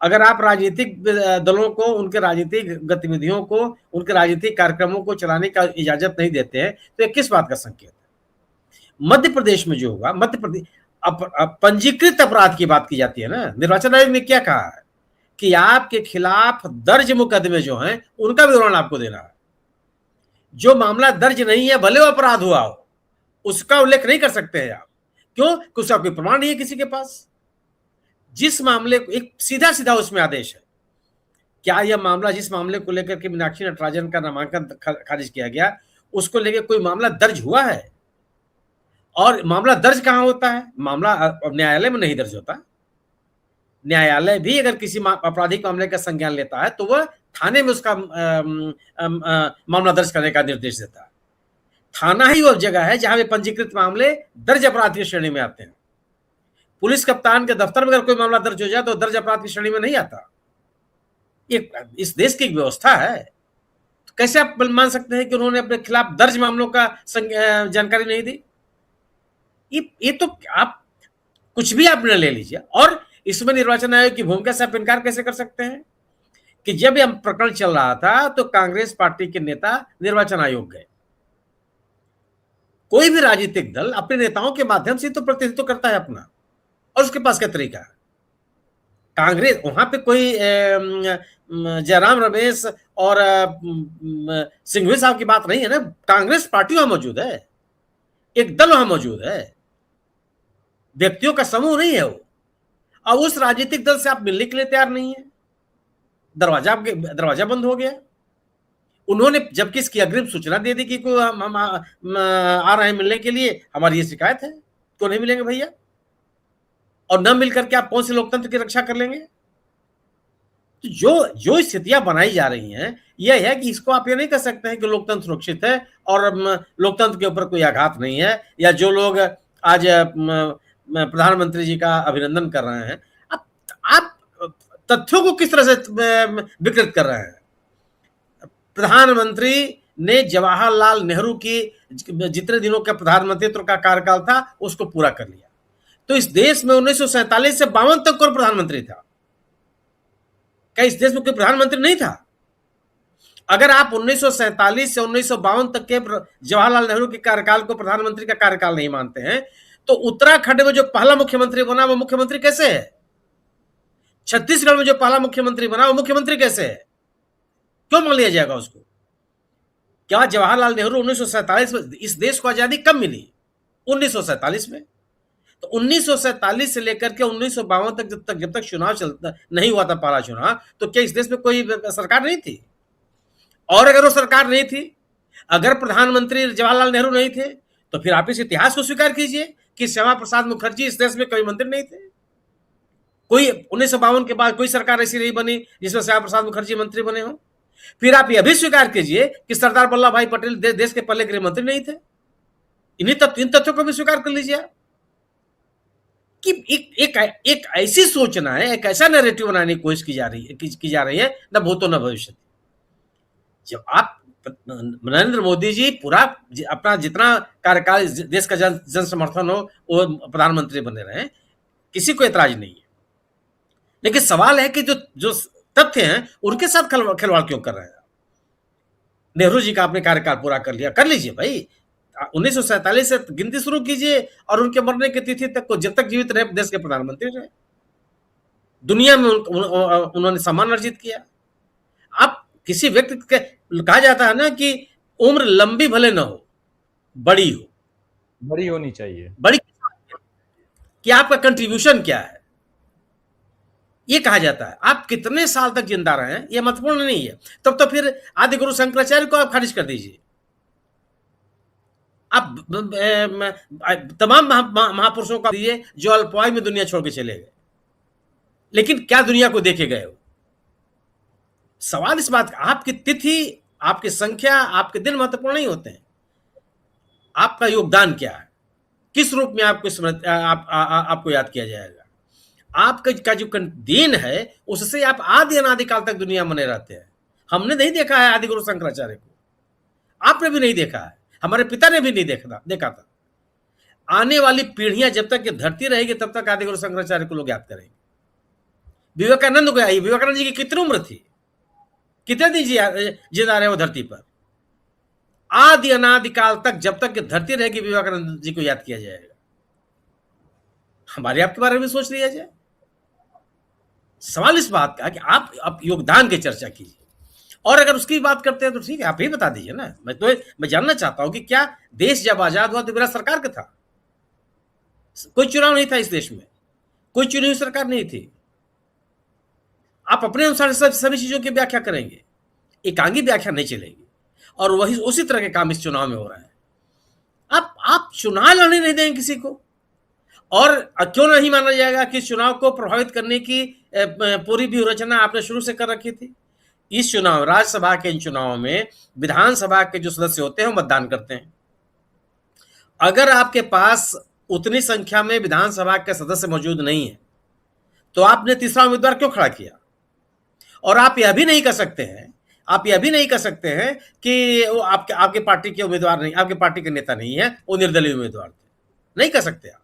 अगर आप राजनीतिक दलों को उनके राजनीतिक गतिविधियों को, उनके राजनीतिक कार्यक्रमों को चलाने का इजाजत नहीं देते हैं तो ये किस बात का संकेत है? मध्य प्रदेश में जो होगा, मध्य प्रदेश पंजीकृत अपराध की बात की जाती है ना। निर्वाचन आयोग ने क्या कहा है कि आपके खिलाफ दर्ज मुकदमे जो हैं उनका विवरण आपको देना है। जो मामला दर्ज नहीं है, भले वो अपराध हुआ हो, उसका उल्लेख नहीं कर सकते हैं आप। क्यों? क्योंकि उसका कोई प्रमाण नहीं है किसी के पास। जिस मामले को, एक सीधा सीधा उसमें आदेश है। क्या यह मामला, जिस मामले को लेकर के मीनाक्षी नटराजन का नामांकन खारिज किया गया, उसको लेकर कोई मामला दर्ज हुआ है? और मामला दर्ज कहां होता है? मामला न्यायालय में नहीं दर्ज होता। न्यायालय भी अगर किसी आपराधिक मामले का संज्ञान लेता है तो वह थाने में उसका मामला दर्ज करने का निर्देश देता है। थाना ही वह जगह है जहां पे पंजीकृत मामले दर्ज अपराध की श्रेणी में आते हैं। पुलिस कप्तान के दफ्तर में अगर कोई मामला दर्ज हो जाए तो दर्ज अपराध की श्रेणी में नहीं आता। ये इस देश की एक व्यवस्था है। तो कैसे आप मान सकते हैं कि उन्होंने अपने खिलाफ दर्ज मामलों का जानकारी नहीं दी? ये तो आप कुछ भी आप ले लीजिए। और इसमें निर्वाचन आयोग की भूमिका से आप इनकार कैसे कर सकते हैं कि जब यह प्रकरण चल रहा था तो कांग्रेस पार्टी के नेता निर्वाचन आयोग गए। कोई भी राजनीतिक दल अपने नेताओं के माध्यम से तो प्रतिनिधित्व करता है अपना, और उसके पास क्या तरीका है। कांग्रेस, वहां पे कोई जयराम रमेश और सिंघवी साहब की बात नहीं है ना। कांग्रेस पार्टी वहां मौजूद है, एक दल वहां मौजूद है, व्यक्तियों का समूह नहीं है वो। और उस राजनीतिक दल से आप मिलने के लिए तैयार नहीं है। दरवाजा बंद हो गया। उन्होंने जबकि इसकी अग्रिम सूचना दे दी कि हम आ रहे हैं मिलने के लिए, हमारी ये शिकायत है, क्यों नहीं मिलेंगे भैया? और न मिलकर के आप कौन से लोकतंत्र की रक्षा कर लेंगे? तो जो स्थितियां बनाई जा रही हैं, यह है कि इसको आप ये नहीं कह सकते हैं कि लोकतंत्र सुरक्षित है और लोकतंत्र के ऊपर कोई आघात नहीं है। या जो लोग आज प्रधानमंत्री जी का अभिनंदन कर रहे हैं, आप तथ्यों को किस तरह से विकृत कर रहे हैं? प्रधानमंत्री ने जवाहरलाल नेहरू की जितने दिनों का प्रधानमंत्रित्व का कार्यकाल था उसको पूरा कर लिया। तो इस देश में 1947 से 52 तक कौन प्रधानमंत्री था? क्या इस देश में कोई प्रधानमंत्री नहीं था? अगर आप 1947 से 1952 तक के जवाहरलाल नेहरू के कार्यकाल को प्रधानमंत्री का कार्यकाल नहीं मानते हैं, तो उत्तराखंड में जो पहला मुख्यमंत्री बना वो मुख्यमंत्री कैसे है? छत्तीसगढ़ में जो पहला मुख्यमंत्री बना वो मुख्यमंत्री कैसे है? क्यों मान लिया जाएगा उसको? क्या जवाहरलाल नेहरू 1947 में, इस देश को आजादी कब मिली? 1947 में। तो 1947 से लेकर के 1952 तक जब तक चुनाव चलता नहीं हुआ था, पहला चुनाव, तो क्या इस देश में कोई सरकार नहीं थी? और अगर वो सरकार नहीं थी, अगर प्रधानमंत्री जवाहरलाल नेहरू नहीं थे, तो फिर आप इस इतिहास को स्वीकार कीजिए कि श्यामा प्रसाद मुखर्जी इस देश में कोई मंत्री नहीं थे। कोई 1952 के बाद कोई सरकार ऐसी नहीं बनी जिसमें श्यामा प्रसाद मुखर्जी मंत्री बने हो। फिर आप यह भी स्वीकार कीजिए कि सरदार वल्लभ भाई पटेल देश के पहले गृह मंत्री नहीं थे। इन तथ्यों को भी स्वीकार कर लीजिए कि एक ऐसी सोचना है, एक ऐसा नैरेटिव बनाने की कोशिश की जा रही है, न भूतो न भविष्य। जब आप नरेंद्र मोदी जी पूरा अपना जितना कार्यकाल देश का जन समर्थन हो वो प्रधानमंत्री बने रहे, किसी को ऐतराज नहीं है। लेकिन सवाल है कि जो तथ्य हैं उनके साथ खिलवाड़ क्यों कर रहे हैं? नेहरू जी का आपने कार्यकाल पूरा कर लिया, कर लीजिए भाई। 1947 से गिनती शुरू कीजिए और उनके मरने की तिथि तक को, जब तक जीवित रहे देश के प्रधानमंत्री रहे, दुनिया में उन्होंने सम्मान अर्जित किया। आप किसी व्यक्ति के, कहा जाता है ना कि उम्र लंबी भले ना हो, बड़ी हो, बड़ी होनी चाहिए। बड़ी कि आपका कंट्रीब्यूशन क्या है, ये कहा जाता है। आप कितने साल तक जिंदा रहे हैं ये महत्वपूर्ण नहीं है। तब तो फिर आदि गुरु शंकराचार्य को आप खारिज कर दीजिए। आप तमाम महापुरुषों का दीजिए जो अल्पायु में दुनिया छोड़ के चले गए, लेकिन क्या दुनिया को देखे गए हो? सवाल इस बात का, आपकी तिथि, आपकी संख्या, आपके दिन महत्वपूर्ण नहीं होते हैं। आपका योगदान क्या है, किस रूप में आपको याद किया जाएगा? आपका जो दिन है उससे आप आदि अनादिकाल तक दुनिया में रहते हैं। हमने नहीं देखा है आदि गुरु शंकराचार्य को, आपने भी नहीं देखा है, हमारे पिता ने भी नहीं देखा था। आने वाली पीढ़ियां जब तक ये धरती रहेगी तब तक आदि गुरु शंकराचार्य को लोग याद करेंगे। विवेकानंद को आई, विवेकानंद जी की कितनी उम्र थी, कितने दिन जिंदा रहे वो धरती पर? आदि अनादिकाल तक जब तक धरती रहेगी विवेकानंद जी को याद किया जाएगा। हमारे आपके बारे में सोच लिया जाए। सवाल इस बात का कि आप योगदान की चर्चा कीजिए, और अगर उसकी बात करते हैं तो ठीक है, आप ही बता दीजिए ना। मैं जानना चाहता हूं कि क्या देश जब आजाद हुआ तो बिना सरकार का था? कोई चुनाव नहीं था इस देश में, कोई चुनी हुई सरकार नहीं थी। आप अपने अनुसार सभी चीजों की व्याख्या करेंगे, एकांगी व्याख्या नहीं चलेगी, और वही उसी तरह के काम इस चुनाव में हो रहा है। आप चुनाव लड़ने नहीं देंगे किसी को, और क्यों नहीं माना जाएगा कि इस चुनाव को प्रभावित करने की पूरी व्यूह रचना आपने शुरू से कर रखी थी? इस चुनाव, राज्यसभा के इन चुनावों में विधानसभा के जो सदस्य होते हैं वो मतदान करते हैं। अगर आपके पास उतनी संख्या में विधानसभा के सदस्य मौजूद नहीं है तो आपने तीसरा उम्मीदवार क्यों खड़ा किया? और आप यह भी नहीं कर सकते हैं कि वो आपके पार्टी के उम्मीदवार नहीं, आपके पार्टी के नेता नहीं है, वो निर्दलीय उम्मीदवार थे। नहीं कर सकते आप।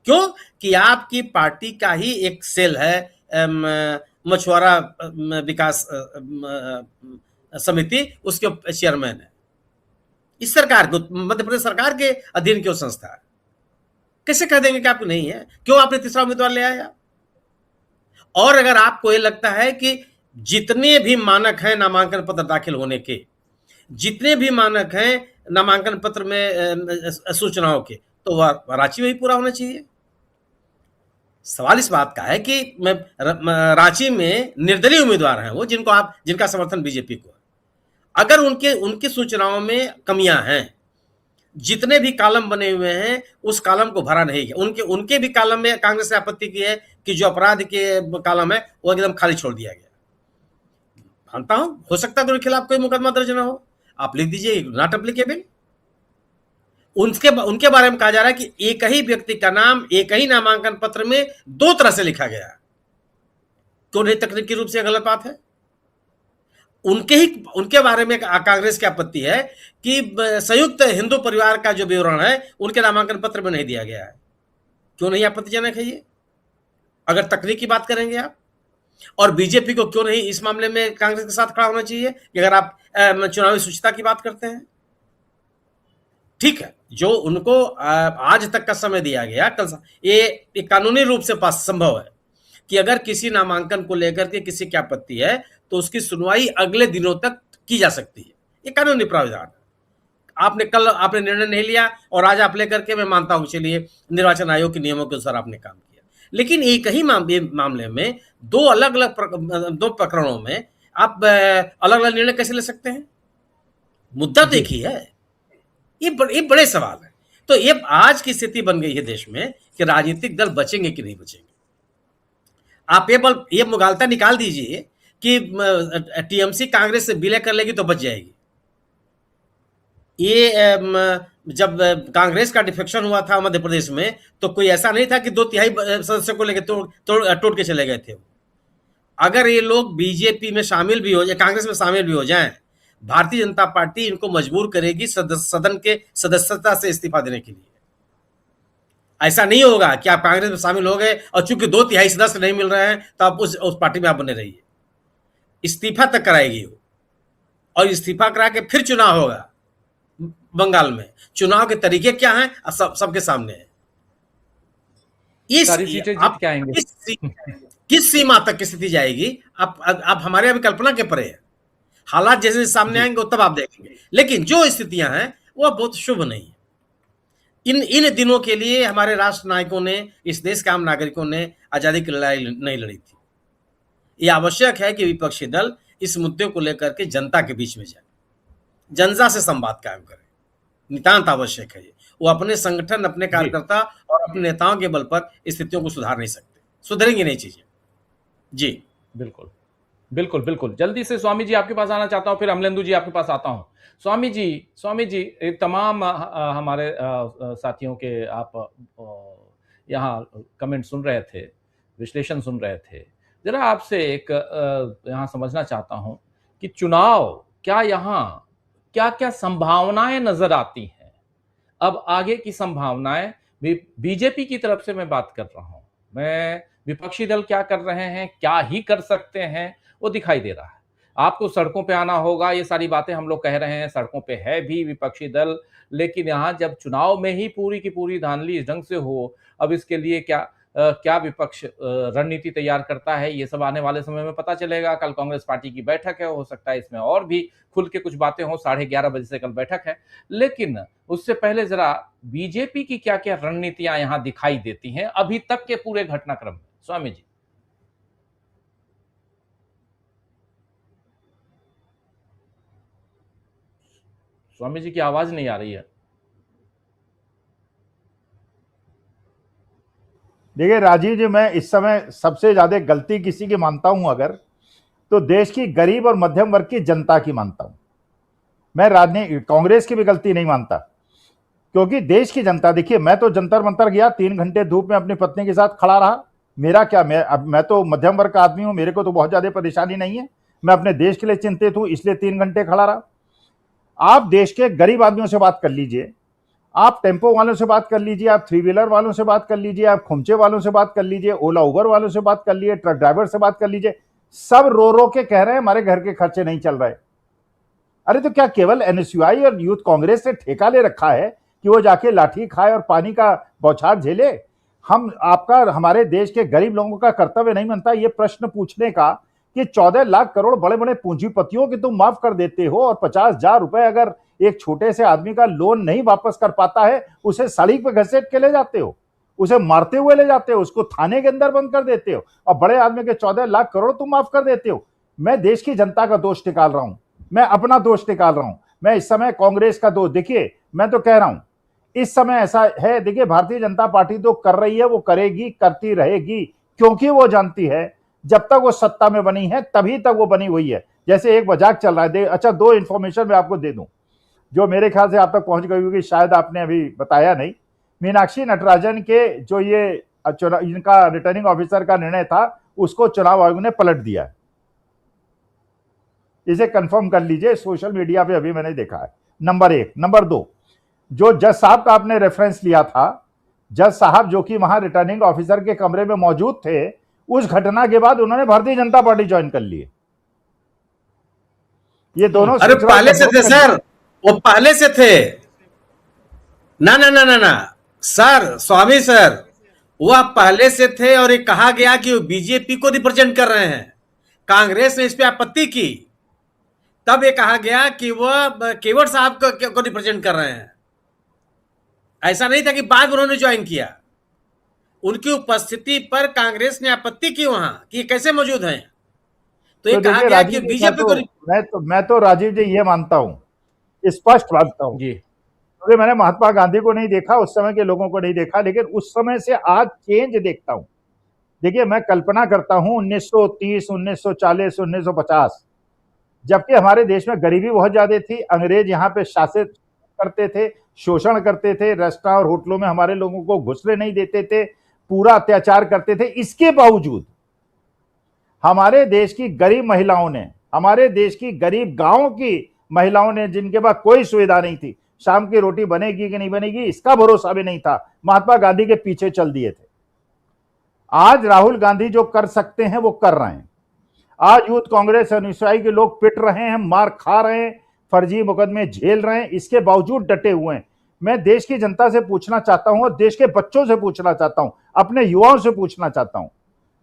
क्यों? कि आपकी पार्टी का ही एक सेल है मछुआरा विकास समिति, उसके चेयरमैन है। इस सरकार को, मध्य प्रदेश सरकार के अधीन क्यों संस्था है? कैसे कह देंगे कि आपको नहीं है? क्यों आपने तीसरा उम्मीदवार ले आया? और अगर आपको ये लगता है कि जितने भी मानक हैं नामांकन पत्र दाखिल होने के, जितने भी मानक हैं नामांकन पत्र में सूचनाओं के, तो वह रांची में ही पूरा होना चाहिए। सवाल इस बात का है कि रांची में निर्दलीय उम्मीदवार हैं वो, जिनका समर्थन बीजेपी को है। अगर उनकी सूचनाओं में कमियां हैं, जितने भी कॉलम बने हुए हैं उस कॉलम को भरा नहीं गया। उनके भी कॉलम में कांग्रेस ने आपत्ति की है कि जो अपराध के कॉलम है वो एकदम खाली छोड़ दिया गया। मानता हूं, हो सकता है उनके खिलाफ कोई मुकदमा दर्ज ना हो, आप लिख दीजिए नॉट एप्लीकेबल। उनके बारे में कहा जा रहा है कि एक ही व्यक्ति का नाम एक ही नामांकन पत्र में दो तरह से लिखा गया। क्यों नहीं? तकनीकी रूप से गलत बात है। उनके बारे में कांग्रेस की आपत्ति है कि संयुक्त हिंदू परिवार का जो विवरण है उनके नामांकन पत्र में नहीं दिया गया है। क्यों नहीं आपत्तिजनक है ये? अगर तकनीकी बात करेंगे आप, और बीजेपी को क्यों नहीं इस मामले में कांग्रेस के साथ खड़ा होना चाहिए कि अगर आप चुनावी शुचिता की बात करते हैं? ठीक है, जो उनको आज तक का समय दिया गया, कल ये कानूनी रूप से पास संभव है कि अगर किसी नामांकन को लेकर के किसी की आपत्ति है तो उसकी सुनवाई अगले दिनों तक की जा सकती है। ये कानूनी प्रावधान है। आपने निर्णय नहीं लिया और आज आप लेकर के, मैं मानता हूं चलिए निर्वाचन आयोग के नियमों के अनुसार आपने काम किया, लेकिन एक ही मामले में दो प्रकरणों में आप अलग अलग निर्णय कैसे ले सकते हैं? मुद्दा तो एक ही है। ये बड़े सवाल है। तो ये आज की स्थिति बन गई है देश में कि राजनीतिक दल बचेंगे कि नहीं बचेंगे। आप ये मुगालता निकाल दीजिए कि टीएमसी कांग्रेस से विलय कर लेगी तो बच जाएगी। ये जब कांग्रेस का डिफेक्शन हुआ था मध्य प्रदेश में तो कोई ऐसा नहीं था कि 2/3 सदस्यों को लेकर तोड़ के चले गए थे। अगर ये लोग बीजेपी में शामिल भी हो जाए, कांग्रेस में शामिल भी हो जाएं, भारतीय जनता पार्टी इनको मजबूर करेगी सदन के सदस्यता से इस्तीफा देने के लिए। ऐसा नहीं होगा कि आप कांग्रेस में शामिल हो गए और चूंकि 2/3 सदस्य नहीं मिल रहे हैं तो आप उस पार्टी में आप बने रहिए। इस्तीफा तक कराएगी वो, और इस्तीफा करा के फिर चुनाव होगा। बंगाल में चुनाव के तरीके क्या हैं सबके सामने है। सारी सीटें जीत के आएंगे। किस सीमा तक की स्थिति जाएगी आप हमारे अभी कल्पना के परे है। हालात जैसे सामने आएंगे तब आप देखेंगे, लेकिन जो स्थितियां हैं वो बहुत शुभ नहीं है। इन दिनों के लिए हमारे राष्ट्र नायकों ने, इस देश के आम नागरिकों ने आजादी की लड़ाई नहीं लड़ी थी। यह आवश्यक है कि विपक्षी दल इस मुद्दे को लेकर के जनता के बीच में जाए, जनता से संवाद कायम करे। नितांत आवश्यक है। वो अपने संगठन, अपने कार्यकर्ता और अपने नेताओं के बल पर स्थितियों को सुधार नहीं सकते, सुधरेंगी नहीं चीजें। जी बिल्कुल बिल्कुल बिल्कुल। जल्दी से स्वामी जी आपके पास आना चाहता हूं, फिर अमलेंदु जी आपके पास आता हूं। स्वामी जी तमाम हमारे साथियों के आप यहाँ कमेंट सुन रहे थे, विश्लेषण सुन रहे थे। जरा आपसे एक यहाँ समझना चाहता हूं कि चुनाव क्या यहाँ क्या संभावनाएं नजर आती हैं? अब आगे की संभावनाएं बीजेपी की तरफ से मैं बात कर रहा हूं, मैं विपक्षी दल क्या कर रहे हैं, क्या ही कर सकते हैं, वो दिखाई दे रहा है। आपको सड़कों पे आना होगा, ये सारी बातें हम लोग कह रहे हैं, सड़कों पे है भी विपक्षी दल, लेकिन यहाँ जब चुनाव में ही पूरी की पूरी धांधली इस ढंग से हो, अब इसके लिए क्या विपक्ष रणनीति तैयार करता है, ये सब आने वाले समय में पता चलेगा। कल कांग्रेस पार्टी की बैठक है, हो सकता है इसमें और भी खुल के कुछ बातें हो। 11:30 बजे से कल बैठक है, लेकिन उससे पहले जरा बीजेपी की क्या क्या रणनीतियां यहां दिखाई देती हैं अभी तक के पूरे घटनाक्रम में? स्वामी जी। स्वामी जी की आवाज नहीं आ रही है। देखिए राजीव जी, मैं इस समय सबसे ज्यादा गलती किसी की मानता हूं अगर, तो देश की गरीब और मध्यम वर्ग की जनता की मानता हूं। मैं कांग्रेस की भी गलती नहीं मानता, क्योंकि देश की जनता, देखिए मैं तो जंतर मंतर गया, 3 घंटे धूप में अपनी पत्नी के साथ खड़ा रहा। मेरा क्या, मैं तो मध्यम वर्ग का आदमी हूं, मेरे को तो बहुत ज्यादा परेशानी नहीं है। मैं अपने देश के लिए चिंतित हूं, इसलिए 3 घंटे खड़ा रहा। आप देश के गरीब आदमियों से बात कर लीजिए, आप टेम्पो वालों से बात कर लीजिए, आप 3 व्हीलर वालों से बात कर लीजिए, आप खुमचे वालों से बात कर लीजिए, ओला उबर वालों से बात कर लीजिए, ट्रक ड्राइवर से बात कर लीजिए, सब रो रो के कह रहे हैं हमारे घर के खर्चे नहीं चल रहे। अरे तो क्या केवल एनएसयूआई और यूथ कांग्रेस ने ठेका ले रखा है कि वो जाके लाठी खाए और पानी का बौछार झेले? हमारे देश के गरीब लोगों का कर्तव्य नहीं बनता ये प्रश्न पूछने का कि 14 लाख करोड़ बड़े बड़े पूंजीपतियों की तुम माफ कर देते हो, और 50,000 रुपए अगर एक छोटे से आदमी का लोन नहीं वापस कर पाता है, उसे सड़क पे घसीट के ले जाते हो, उसे मारते हुए ले जाते हो, उसको थाने के अंदर बंद कर देते हो, और बड़े आदमी के 14 लाख करोड़ तुम माफ कर देते हो। मैं देश की जनता का दोष निकाल रहा हूं, मैं अपना दोष निकाल रहा हूं, मैं इस समय कांग्रेस का दोष, देखिए मैं तो कह रहा हूं इस समय ऐसा है, देखिए भारतीय जनता पार्टी तो कर रही है, वो करेगी, करती रहेगी, क्योंकि वो जानती है जब तक वो सत्ता में बनी है तभी तक वो बनी हुई है। जैसे एक मजाक चल रहा है, अच्छा 2 इंफॉर्मेशन मैं आपको दे दूं जो मेरे ख्याल से आप तक पहुंच गई होगी, शायद आपने अभी बताया नहीं। मीनाक्षी नटराजन के जो ये इनका रिटर्निंग ऑफिसर का निर्णय था, उसको चुनाव आयोग ने पलट दिया है, इसे कंफर्म कर लीजिए, सोशल मीडिया पे अभी मैंने देखा है। नंबर 1। नंबर 2, जो जज साहब का आपने रेफरेंस लिया था, जज साहब जो कि वहां रिटर्निंग ऑफिसर के कमरे में मौजूद थे, उस घटना के बाद उन्होंने भारतीय जनता पार्टी ज्वाइन कर ली है। ये दोनों अरे सूचना पहले से थे confirm कर सर, दी। वो पहले से थे। ना ना ना ना ना सर, स्वामी सर, वह पहले से थे और ये कहा गया कि वो बीजेपी को रिप्रेजेंट कर रहे हैं। कांग्रेस ने इस पे आपत्ति की, तब ये कहा गया कि वह केवट साहब को रिप्रेजेंट कर रहे हैं। ऐसा नहीं था कि बाद में उन्होंने ज्वाइन किया। उनकी उपस्थिति पर कांग्रेस ने आपत्ति की वहां कि ये कैसे मौजूद हैं। तो ये तो कहा देखिए गया कि राजीव जी, बीजेपी को मैं तो राजीव जी ये मानता हूं, स्पष्ट मानता हूं, जी क्योंकि मैंने महात्मा गांधी को नहीं देखा, उस समय के लोगों को नहीं देखा, लेकिन उस समय से आज चेंज देखता हूं। देखिए मैं कल्पना करता हूं 1930, 1940, 1950, जबकि हमारे देश में गरीबी बहुत ज्यादा थी, अंग्रेज यहाँ पे शासित करते थे, शोषण करते थे, रेस्टोरेंट और होटलों में हमारे लोगों को घुसने नहीं देते थे, पूरा अत्याचार करते थे। इसके बावजूद हमारे देश की गरीब महिलाओं ने, हमारे देश की गरीब गांव की महिलाओं ने, जिनके पास कोई सुविधा नहीं थी, शाम की रोटी बनेगी कि नहीं बनेगी इसका भरोसा भी नहीं था, महात्मा गांधी के पीछे चल दिए थे। आज राहुल गांधी जो कर सकते हैं वो कर रहे हैं। आज यूथ कांग्रेस अनुयायी के लोग पिट रहे हैं, मार खा रहे हैं, फर्जी मुकदमे झेल रहे हैं, इसके बावजूद डटे हुए हैं। मैं देश की जनता से पूछना चाहता हूं और देश के बच्चों से पूछना चाहता हूं, अपने युवाओं से पूछना चाहता हूं।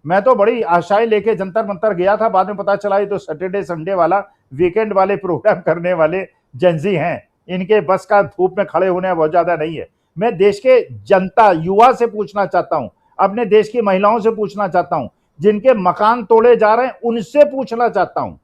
मैं तो बड़ी आशाएं लेके जंतर मंतर गया था, बाद में पता चला ये तो सैटरडे संडे वाला वीकेंड वाले प्रोग्राम करने वाले जेंजी हैं, इनके बस का धूप में खड़े होने बहुत ज्यादा नहीं है। मैं देश के जनता युवा से पूछना चाहता हूं, अपने देश की महिलाओं से पूछना चाहता हूं, जिनके मकान तोड़े जा रहे हैं उनसे पूछना चाहता हूं।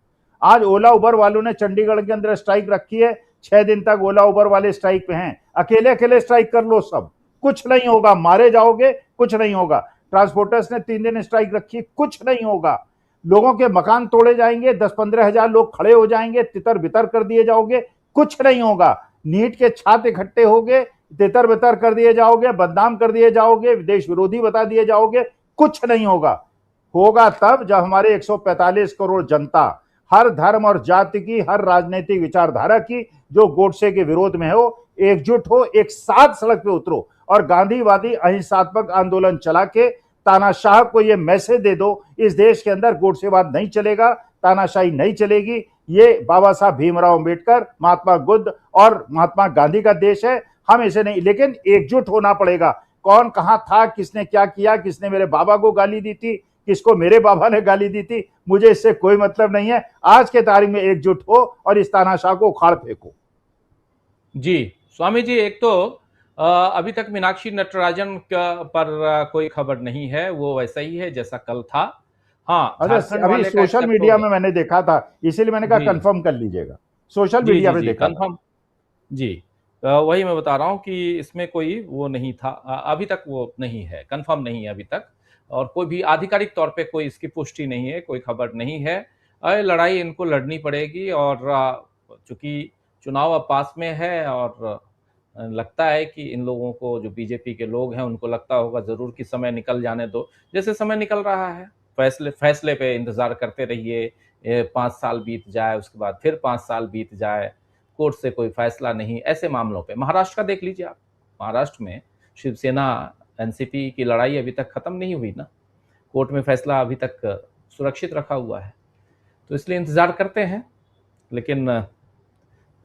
आज ओला उबर वालों ने चंडीगढ़ के अंदर स्ट्राइक रखी है, 6 दिन तक ओला उबर वाले स्ट्राइक पे हैं। अकेले अकेले स्ट्राइक कर लो, सब कुछ नहीं होगा, मारे जाओगे, कुछ नहीं होगा। ट्रांसपोर्टर्स ने 3 दिन स्ट्राइक रखी, कुछ नहीं होगा। लोगों के मकान तोड़े जाएंगे, 10-15 हजार लोग खड़े हो जाएंगे, तितर बितर कर दिए जाओगे, कुछ नहीं होगा। नीट के छात्र इकट्ठे होंगे, तितर बितर कर दिए जाओगे, बदनाम कर दिए जाओगे, देश विरोधी बता दिए जाओगे, कुछ नहीं होगा। होगा तब जब हमारे 145 करोड़ जनता, हर धर्म और जाति की, हर राजनीतिक विचारधारा की, जो गोडसे के विरोध में हो, एकजुट हो, एक साथ सड़क पे उतरो और गांधीवादी अहिंसात्मक आंदोलन चला के तानाशाह को ये मैसेज दे दो, इस देश के अंदर गोडसेवाद नहीं चलेगा, तानाशाही नहीं चलेगी। ये बाबा साहब भीमराव अंबेडकर, महात्मा बुद्ध और महात्मा गांधी का देश है, हम इसे नहीं, लेकिन एकजुट होना पड़ेगा। कौन कहां था, किसने क्या किया, किसने मेरे बाबा को गाली दी थी, किसको मेरे बाबा ने गाली दी थी, मुझे इससे कोई मतलब नहीं है। आज के तारीख में एकजुट हो और इस तानाशाह को उखाड़ फेंको। जी स्वामी जी, एक तो अभी तक मीनाक्षी नटराजन पर कोई खबर नहीं है, वो वैसा ही है जैसा कल था। हाँ, झारखंड अभी वाले का सोशल स्टेप मीडिया तो में मैंने देखा था, इसीलिए मैंने कहा जी कंफर्म कर लीजिएगा, सोशल जी मीडिया जी में जी देखा था। कंफर्म जी। वही मैं बता रहा हूँ कि इसमें कोई वो नहीं था, अभी तक वो नहीं है, कंफर्म नहीं है अभी तक, और कोई भी आधिकारिक तौर पे कोई इसकी पुष्टि नहीं है, कोई खबर नहीं है। लड़ाई इनको लड़नी पड़ेगी, और चूंकि चुनाव अब पास में है, और लगता है कि इन लोगों को, जो बीजेपी के लोग हैं, उनको लगता होगा जरूर कि समय निकल जाने दो, जैसे समय निकल रहा है। फैसले पे इंतजार करते रहिए, 5 साल बीत जाए, उसके बाद फिर 5 साल बीत जाए, कोर्ट से कोई फैसला नहीं। ऐसे मामलों पे महाराष्ट्र का देख लीजिए आप, महाराष्ट्र में शिवसेना एनसीपी की लड़ाई अभी तक खत्म नहीं हुई ना, कोर्ट में फैसला अभी तक सुरक्षित रखा हुआ है, तो इसलिए इंतजार करते हैं। लेकिन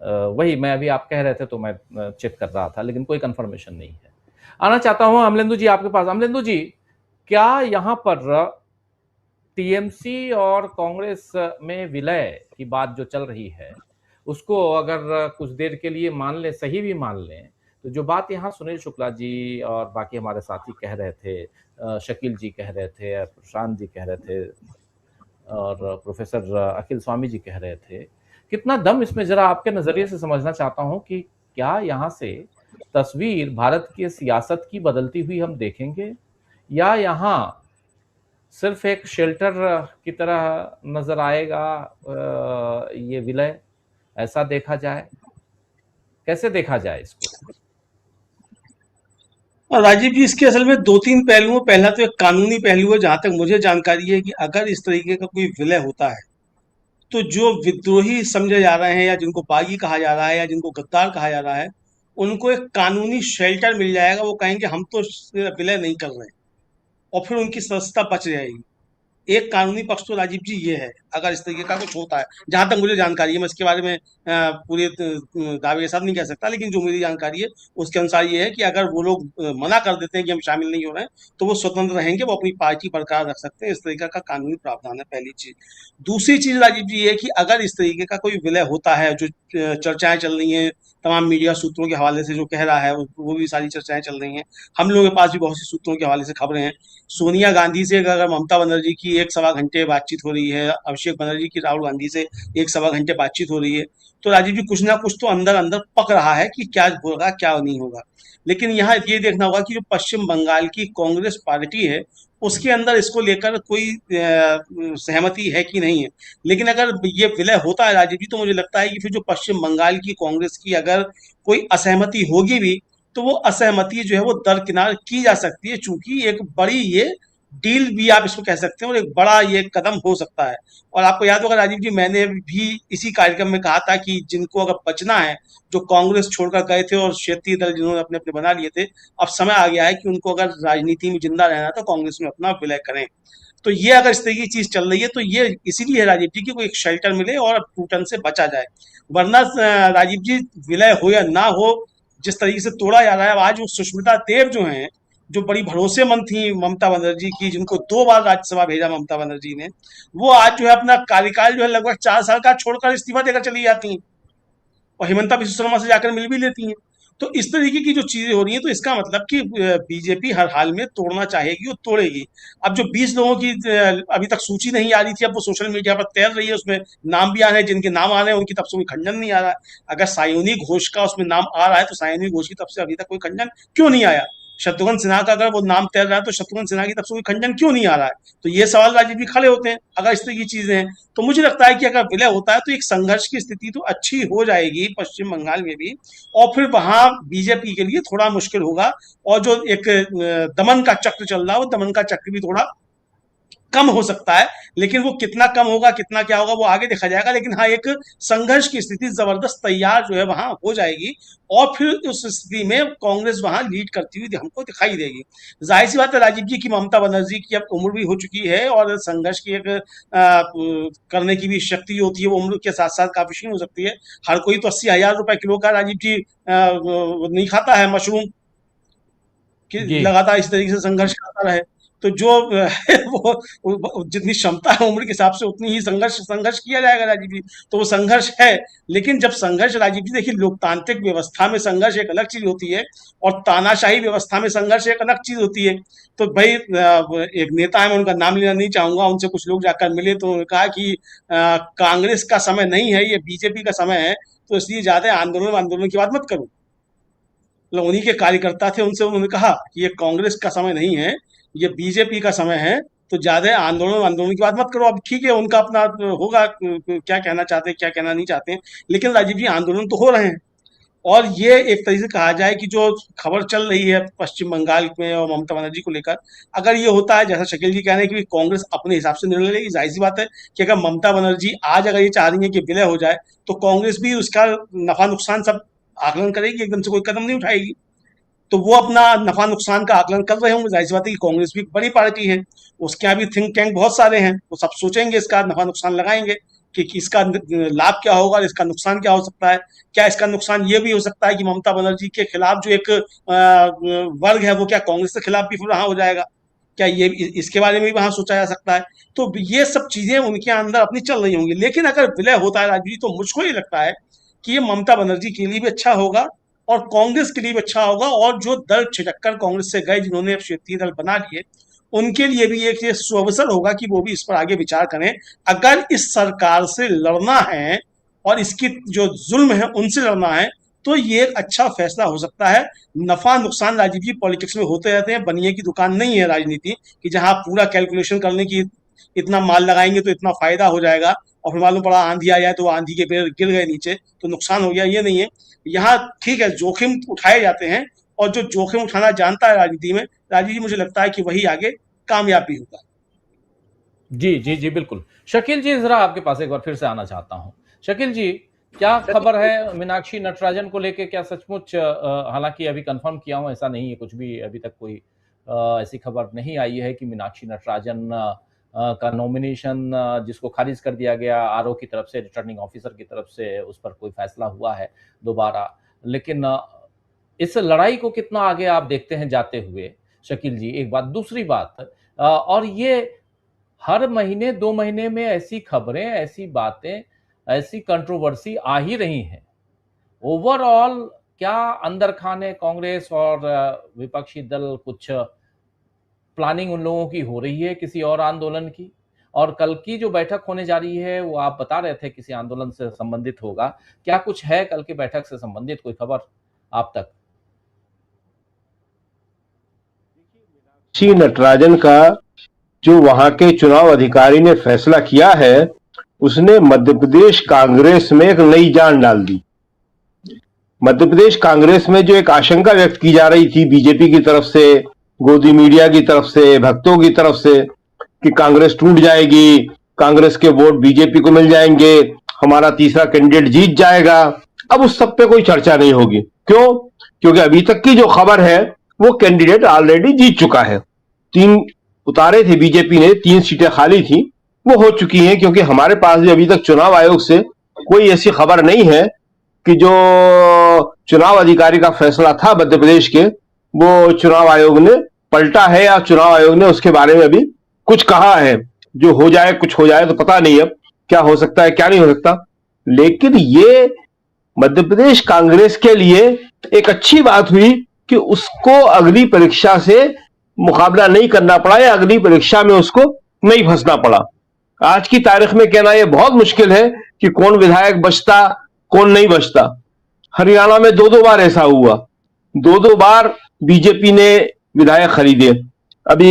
वही मैं अभी आप कह रहे थे तो मैं चेक कर रहा था, लेकिन कोई कंफर्मेशन नहीं है। आना चाहता हूं अमलेंदु जी आपके पास। अमलेंदु जी, क्या यहां पर टीएमसी और कांग्रेस में विलय की बात जो चल रही है, उसको अगर कुछ देर के लिए मान लें, सही भी मान लें, तो जो बात यहाँ सुनील शुक्ला जी और बाकी हमारे साथी कह रहे थे, शकील जी कह रहे थे, प्रशांत जी कह रहे थे, और प्रोफेसर अखिल स्वामी जी कह रहे थे, कितना दम इसमें, जरा आपके नजरिए से समझना चाहता हूं कि क्या यहाँ से तस्वीर भारत की सियासत की बदलती हुई हम देखेंगे, या यहाँ सिर्फ एक शेल्टर की तरह नजर आएगा ये विलय, ऐसा देखा जाए, कैसे देखा जाए इसको? राजीव जी, इसके असल में 2-3 पहलू हैं। पहला तो एक कानूनी पहलू है, जहां तक मुझे जानकारी है कि अगर इस तरीके का कोई विलय होता है तो जो विद्रोही समझे जा रहे हैं, या जिनको बागी कहा जा रहा है, या जिनको गद्दार कहा जा रहा है, उनको एक कानूनी शेल्टर मिल जाएगा। वो कहेंगे हम तो विलय नहीं कर रहे हैं, और फिर उनकी सदस्यता बच जाएगी। एक कानूनी पक्ष तो राजीव जी ये है, अगर इस तरीके का कुछ होता है, जहां तक मुझे जानकारी है, मैं इसके बारे में पूरे दावे के साथ नहीं कह सकता, लेकिन जो मेरी जानकारी है उसके अनुसार ये है कि अगर वो लोग मना कर देते हैं कि हम शामिल नहीं हो रहे हैं, तो वो स्वतंत्र रहेंगे, वो अपनी पार्टी बरकरार रख सकते हैं। इस तरीके का कानूनी प्रावधान है, पहली चीज। दूसरी चीज राजीव जी ये है कि अगर इस तरीके का कोई विलय होता है, जो चर्चाएं चल रही हैं तमाम मीडिया सूत्रों के हवाले से, जो कह रहा है वो भी सारी चर्चाएं चल रही हैं, हम लोगों के पास भी बहुत सी सूत्रों के हवाले से खबरें हैं। सोनिया गांधी से अगर ममता बनर्जी की 1-1.25 घंटे बातचीत हो रही है, अभिषेक बनर्जी की राहुल गांधी से 1-1.25 घंटे बातचीत हो रही है, तो राजीव जी कुछ ना कुछ तो अंदर अंदर पक रहा है कि क्या होगा क्या नहीं होगा। लेकिन यहाँ ये देखना होगा कि जो पश्चिम बंगाल की कांग्रेस पार्टी है, उसके अंदर इसको लेकर कोई सहमति है कि नहीं है। लेकिन अगर ये विलय होता है राजीव जी, तो मुझे लगता है कि फिर जो पश्चिम बंगाल की कांग्रेस की अगर कोई असहमति होगी भी, तो वो असहमति जो है वो दरकिनार की जा सकती है, चूंकि एक बड़ी ये डील भी आप इसको कह सकते हैं और एक बड़ा ये कदम हो सकता है। और आपको याद होगा राजीव जी, मैंने भी इसी कार्यक्रम में कहा था कि जिनको अगर बचना है, जो कांग्रेस छोड़कर गए थे और क्षेत्रीय दल जिन्होंने अपने अपने बना लिए थे, अब समय आ गया है कि उनको अगर राजनीति में जिंदा रहना है तो कांग्रेस में अपना विलय करें। तो ये अगर इस तरह की चीज चल रही है, तो ये इसीलिए है राजीव जी की कोई एक शेल्टर मिले और टूटन से बचा जाए। वरना राजीव जी, विलय हो या ना हो, जिस तरीके से तोड़ा जा रहा है, आज वो सुष्मिता देव जो हैं, जो बड़ी भरोसेमंद थी ममता बनर्जी की, जिनको 2 बार राज्यसभा भेजा ममता बनर्जी ने, वो आज जो है अपना कार्यकाल जो है लगभग 4 साल का छोड़कर इस्तीफा देकर चली जाती हैं और हिमंता बिस्वा शर्मा से जाकर मिल भी लेती हैं। तो इस तरीके की जो चीजें हो रही हैं, तो इसका मतलब कि बीजेपी हर हाल में तोड़ना चाहेगी और तोड़ेगी। अब जो 20 लोगों की अभी तक सूची नहीं आ रही थी, अब वो सोशल मीडिया पर तैर रही है, उसमें नाम भी आ रहे हैं, जिनके नाम आ रहे हैं उनकी तरफ से कोई खंडन नहीं आ रहा है। अगर सायोनी घोष का उसमें नाम आ रहा है, तो सायोनी घोष की तरफ से अभी तक कोई खंडन क्यों नहीं आया? शत्रुघ्न सिन्हा का अगर वो नाम तैर रहा है, तो शत्रुघ्न सिन्हा की तरफ से कोई खंडन क्यों नहीं आ रहा है? तो ये सवाल राजीव जी खड़े होते हैं अगर इस तरह की चीजें हैं। तो मुझे लगता है कि अगर विलय होता है, तो एक संघर्ष की स्थिति तो अच्छी हो जाएगी पश्चिम बंगाल में भी, और फिर वहां बीजेपी के लिए थोड़ा मुश्किल होगा, और जो एक दमन का चक्र चल रहा है, वो दमन का चक्र भी थोड़ा कम हो सकता है। लेकिन वो कितना कम होगा, कितना क्या होगा, वो आगे देखा जाएगा। लेकिन हाँ, एक संघर्ष की स्थिति जबरदस्त तैयार जो है वहां हो जाएगी, और फिर उस स्थिति में कांग्रेस वहां लीड करती हुई हमको दिखाई देगी। जाहिर सी बात है राजीव जी की ममता बनर्जी की अब उम्र भी हो चुकी है, और संघर्ष की एक करने की भी शक्ति होती है, वो उम्र के साथ साथ काफी क्षीण हो सकती है। हर कोई तो 80,000 रुपए किलो का राजीव जी नहीं खाता है मशरूम कि जी लगातार इस तरीके से संघर्ष करता रहे। तो जो वो जितनी क्षमता है उम्र के हिसाब से, उतनी ही संघर्ष किया जाएगा राजीव जी। तो वो संघर्ष है, लेकिन जब संघर्ष राजीव जी देखिए, लोकतांत्रिक व्यवस्था में संघर्ष एक अलग चीज होती है, और तानाशाही व्यवस्था में संघर्ष एक अलग चीज होती है। तो भाई एक नेता है, मैं उनका नाम लेना नहीं चाहूंगा, उनसे कुछ लोग जाकर मिले तो उन्होंने कहा कि कांग्रेस का समय नहीं है, ये बीजेपी का समय है, तो इसलिए ज्यादा आंदोलन की बात मत करो। मतलब उन्हीं के कार्यकर्ता थे, उनसे उन्होंने कहा कि ये कांग्रेस का समय नहीं है, ये बीजेपी का समय है, तो ज्यादा आंदोलन की बात मत करो। अब ठीक है, उनका अपना होगा क्या कहना चाहते हैं, क्या कहना नहीं चाहते हैं, लेकिन राजीव जी आंदोलन तो हो रहे हैं। और ये एक तरीके से कहा जाए कि जो खबर चल रही है पश्चिम बंगाल में और ममता बनर्जी को लेकर, अगर ये होता है जैसा शकील जी कह रहे हैं कि कांग्रेस अपने हिसाब से निर्णय लेगी, जाहिर सी बात है कि अगर ममता बनर्जी आज अगर ये चाह रही है कि विलय हो जाए, तो कांग्रेस भी उसका नफा नुकसान सब आकलन करेगी, एकदम से कोई कदम नहीं उठाएगी। तो वो अपना नफा नुकसान का आकलन कर रहे होंगे। जाहिर सी बात है कि कांग्रेस भी एक बड़ी पार्टी है, उसके यहाँ भी थिंक टैंक बहुत सारे हैं, वो सब सोचेंगे, इसका नफा नुकसान लगाएंगे कि इसका लाभ क्या होगा और इसका नुकसान क्या हो सकता है। क्या इसका नुकसान ये भी हो सकता है कि ममता बनर्जी के खिलाफ जो एक वर्ग है, वो क्या कांग्रेस के खिलाफ भी फिर वहां हो जाएगा? क्या ये इसके बारे में भी वहां सोचा जा सकता है? तो ये सब चीजें उनके अंदर अपनी चल रही होंगी। लेकिन अगर विलय होता है राजू जी, तो मुझको ये लगता है कि ये ममता बनर्जी के लिए भी अच्छा होगा और कांग्रेस के लिए भी अच्छा होगा, और जो दल छिटक्कर कांग्रेस से गए, जिन्होंने अब क्षेत्रीय दल बना लिए, उनके लिए भी एक ये सुअवसर होगा कि वो भी इस पर आगे विचार करें। अगर इस सरकार से लड़ना है और इसकी जो जुल्म है उनसे लड़ना है, तो ये एक अच्छा फैसला हो सकता है। नफा नुकसान राजीव जी पॉलिटिक्स में होते रहते हैं, बनिए की दुकान नहीं है राजनीति कि जहां पूरा कैलकुलेशन करने की इतना माल लगाएंगे तो इतना फायदा हो जाएगा, और फिर मालूम पड़ा आंधी आ जाए तो आंधी के पेड़ गिर गए नीचे तो नुकसान हो गया, ये नहीं है। यहाँ ठीक है, जोखिम उठाए जाते हैं, और जो जोखिम उठाना जानता है राजनीति में, राजीव जी मुझे लगता है कि वही आगे कामयाब भी होगा। जी जी जी बिल्कुल। शकील जी, जरा आपके पास एक बार फिर से आना चाहता हूं। शकील जी, क्या खबर है मीनाक्षी नटराजन को लेके? क्या सचमुच, हालांकि अभी कंफर्म किया हूं, ऐसा नहीं है कुछ भी, अभी तक कोई ऐसी खबर नहीं आई है कि मीनाक्षी नटराजन का नॉमिनेशन जिसको खारिज कर दिया गया आरओ की तरफ से, रिटर्निंग ऑफिसर की तरफ से, उस पर कोई फैसला हुआ है दोबारा। लेकिन इस लड़ाई को कितना आगे आप देखते हैं जाते हुए शकील जी? एक बात। दूसरी बात, और ये हर महीने 2 महीने में ऐसी खबरें, ऐसी बातें, ऐसी कंट्रोवर्सी आ ही रही हैं। ओवरऑल क्या अंदर खाने कांग्रेस और विपक्षी दल कुछ प्लानिंग उन लोगों की हो रही है किसी और आंदोलन की? और कल की जो बैठक होने जा रही है वो आप बता रहे थे किसी आंदोलन से संबंधित होगा, क्या कुछ है कल की बैठक से संबंधित कोई खबर आप तक? सी नटराजन का जो वहां के चुनाव अधिकारी ने फैसला किया है, उसने मध्य प्रदेश कांग्रेस में एक नई जान डाल दी। मध्य प्रदेश कांग्रेस में जो एक आशंका व्यक्त की जा रही थी बीजेपी की तरफ से, गोदी मीडिया की तरफ से, भक्तों की तरफ से, कि कांग्रेस टूट जाएगी, कांग्रेस के वोट बीजेपी को मिल जाएंगे, हमारा तीसरा कैंडिडेट जीत जाएगा, अब उस सब पे कोई चर्चा नहीं होगी। क्यों? क्योंकि अभी तक की जो खबर है वो कैंडिडेट ऑलरेडी जीत चुका है। 3 उतारे थे बीजेपी ने, 3 सीटें खाली थी, वो हो चुकी हैं। क्योंकि हमारे पास भी अभी तक चुनाव आयोग से कोई ऐसी खबर नहीं है कि जो चुनाव अधिकारी का फैसला था मध्य प्रदेश के, वो चुनाव आयोग ने पलटा है या चुनाव आयोग ने उसके बारे में अभी कुछ कहा है। जो हो जाए, कुछ हो जाए तो पता नहीं अब क्या हो सकता है, क्या नहीं हो सकता। लेकिन ये मध्य प्रदेश कांग्रेस के लिए एक अच्छी बात हुई कि उसको अगली परीक्षा से मुकाबला नहीं करना पड़ा या अगली परीक्षा में उसको नहीं फंसना पड़ा। आज की तारीख में कहना यह बहुत मुश्किल है कि कौन विधायक बचता, कौन नहीं बचता। हरियाणा में 2-2 बार ऐसा हुआ, 2-2 बार बीजेपी ने विधायक खरीदे। अभी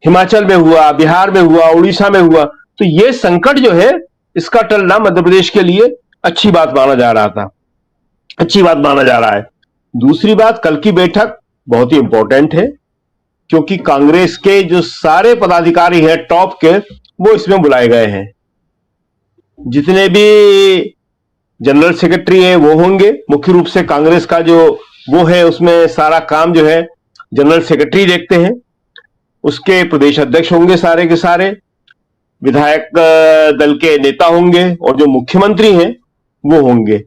हिमाचल में हुआ, बिहार में हुआ, उड़ीसा में हुआ। तो ये संकट जो है इसका टलना मध्य प्रदेश के लिए अच्छी बात माना जा रहा था, अच्छी बात माना जा रहा है। दूसरी बात, कल की बैठक बहुत ही इंपॉर्टेंट है क्योंकि कांग्रेस के जो सारे पदाधिकारी हैं टॉप के, वो इसमें बुलाए गए हैं। जितने भी जनरल सेक्रेटरी हैं वो होंगे। मुख्य रूप से कांग्रेस का जो वो है उसमें सारा काम जो है जनरल सेक्रेटरी देखते हैं। उसके प्रदेश अध्यक्ष होंगे सारे के सारे, विधायक दल के नेता होंगे और जो मुख्यमंत्री हैं वो होंगे।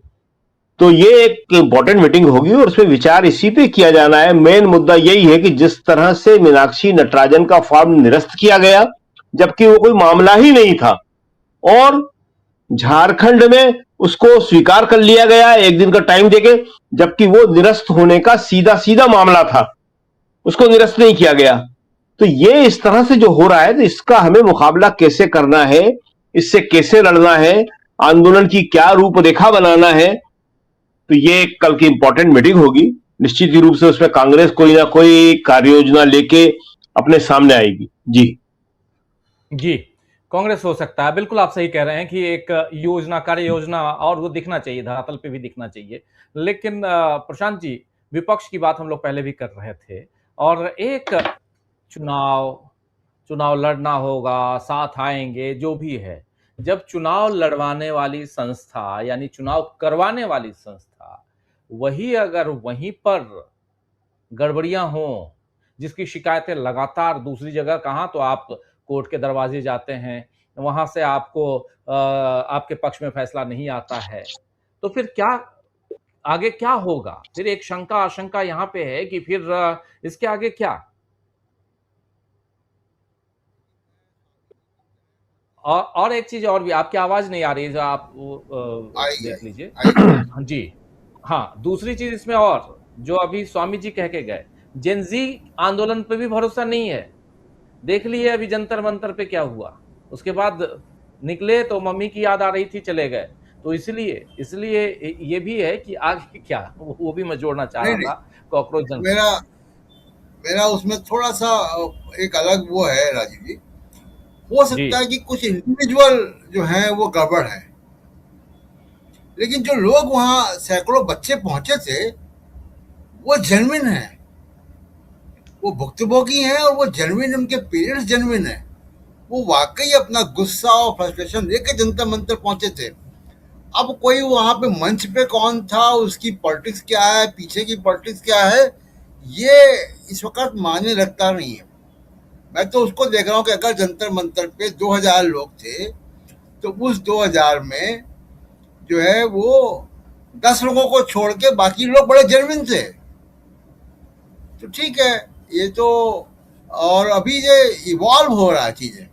तो ये एक इंपॉर्टेंट मीटिंग होगी और उसमें विचार इसी पे किया जाना है। मेन मुद्दा यही है कि जिस तरह से मीनाक्षी नटराजन का फॉर्म निरस्त किया गया, जबकि वो कोई मामला ही नहीं था, और झारखंड में उसको स्वीकार कर लिया गया 1 दिन का टाइम देके, जबकि वो निरस्त होने का सीधा सीधा मामला था, उसको निरस्त नहीं किया गया। तो ये इस तरह से जो हो रहा है, तो इसका हमें मुकाबला कैसे करना है, इससे कैसे लड़ना है, आंदोलन की क्या रूपरेखा बनाना है, तो ये कल की इंपॉर्टेंट मीटिंग होगी। निश्चित ही रूप से उसमें कांग्रेस कोई ना कोई कार्य योजना लेके अपने सामने आएगी। जी जी, कांग्रेस हो सकता है, बिल्कुल आप सही कह रहे हैं कि एक योजना, कार्य योजना, और वो दिखना चाहिए, धरातल पे भी दिखना चाहिए। लेकिन प्रशांत जी, विपक्ष की बात हम लोग पहले भी कर रहे थे, और एक चुनाव लड़ना होगा, साथ आएंगे, जो भी है। जब चुनाव लड़वाने वाली संस्था यानी चुनाव करवाने वाली संस्था वही अगर वहीं पर गड़बड़ियां हों, जिसकी शिकायतें लगातार दूसरी जगह कहां, तो आप कोर्ट के दरवाजे जाते हैं, वहां से आपको आपके पक्ष में फैसला नहीं आता है, तो फिर क्या आगे क्या होगा? फिर एक शंका आशंका यहां पे है कि फिर इसके आगे क्या? और एक चीज और भी, आपकी आवाज नहीं आ रही है, जो आप देख लीजिए। हाँ जी, हाँ, दूसरी चीज इसमें और जो अभी स्वामी जी कह के गए, जेनजी आंदोलन पे भी भरोसा नहीं है। देख लिए अभी जंतर मंतर पे क्या हुआ, उसके बाद निकले तो मम्मी की याद आ रही थी, चले गए। तो इसलिए ये भी है कि आगे क्या, वो भी मैं जोड़ना चाह रहा था। कॉकरोच जंतर मेरा उसमें थोड़ा सा एक अलग वो है राजीव जी। हो सकता है कि कुछ इंडिविजुअल जो हैं वो गड़बड़ है, लेकिन जो लोग वहां सैकड़ों बच्चे पहुंचे थे वो जेन्युइन है, वो भुक्तभोगी हैं और वो जेन्युइन, उनके पेरेंट्स जेन्युइन है। वो वाकई अपना गुस्सा और फ्रस्ट्रेशन लेके जंतर मंतर पहुंचे थे। अब कोई वहां पे मंच पे कौन था, उसकी पॉलिटिक्स क्या है, पीछे की पॉलिटिक्स क्या है, ये इस वक्त मायने रखता नहीं है। मैं तो उसको देख रहा हूँ कि अगर जंतर मंतर पे 2000 लोग थे तो उस 2000 में जो है वो 10 लोगों को छोड़ के बाकी लोग बड़े जेन्युइन थे। तो ठीक है, ये तो, और अभी ये इवॉल्व हो रहा है चीजें,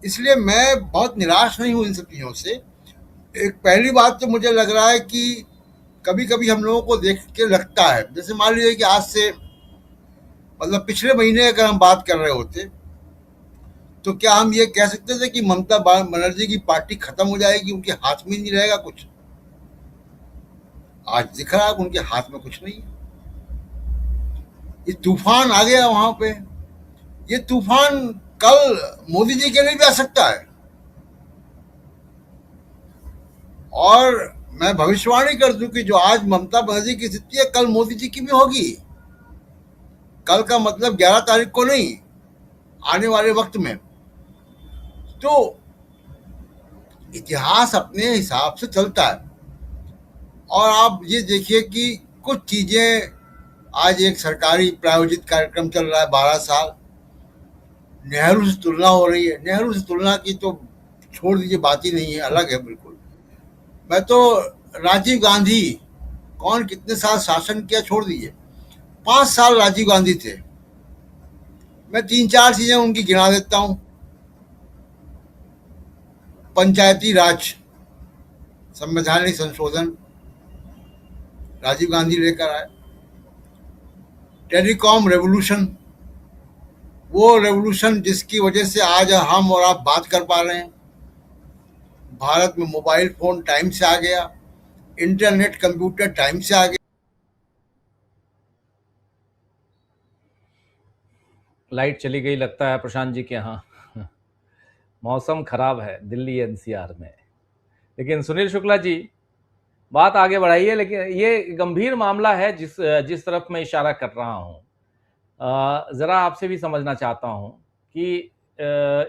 इसलिए मैं बहुत निराश नहीं हूँ इन सब चीजों से। एक पहली बात तो मुझे लग रहा है कि कभी कभी हम लोगों को देख के लगता है, जैसे मान लीजिए कि आज से मतलब पिछले महीने अगर हम बात कर रहे होते तो क्या हम ये कह सकते थे कि ममता बनर्जी की पार्टी खत्म हो जाएगी, उनके हाथ में नहीं रहेगा कुछ? आज दिख रहा है उनके हाथ में कुछ नहीं है। ये तूफान आ गया वहां पे, ये तूफान कल मोदी जी के लिए भी आ सकता है। और मैं भविष्यवाणी कर दूं कि जो आज ममता बनर्जी की स्थिति है, कल मोदी जी की भी होगी। कल का मतलब 11 तारीख को नहीं, आने वाले वक्त में। तो इतिहास अपने हिसाब से चलता है। और आप ये देखिए कि कुछ चीजें, आज एक सरकारी प्रायोजित कार्यक्रम चल रहा है 12 साल, नेहरू से तुलना हो रही है। नेहरू से तुलना की तो छोड़ दीजिए, बात ही नहीं है, अलग है बिल्कुल। मैं तो राजीव गांधी कौन कितने साल शासन किया छोड़ दीजिए, 5 साल राजीव गांधी थे। मैं 3-4 चीजें उनकी गिना देता हूं। पंचायती राज संवैधानिक संशोधन राजीव गांधी लेकर आए। टेलीकॉम रेवोल्यूशन, वो रेवोल्यूशन जिसकी वजह से आज हम और आप बात कर पा रहे हैं। भारत में मोबाइल फोन टाइम से आ गया, इंटरनेट कंप्यूटर टाइम से आ गया। लाइट चली गई लगता है प्रशांत जी के यहाँ। मौसम खराब है दिल्ली एनसीआर में। लेकिन सुनील शुक्ला जी बात आगे बढ़ाइए। लेकिन ये गंभीर मामला है जिस तरफ मैं इशारा कर रहा हूँ, ज़रा आपसे भी समझना चाहता हूँ कि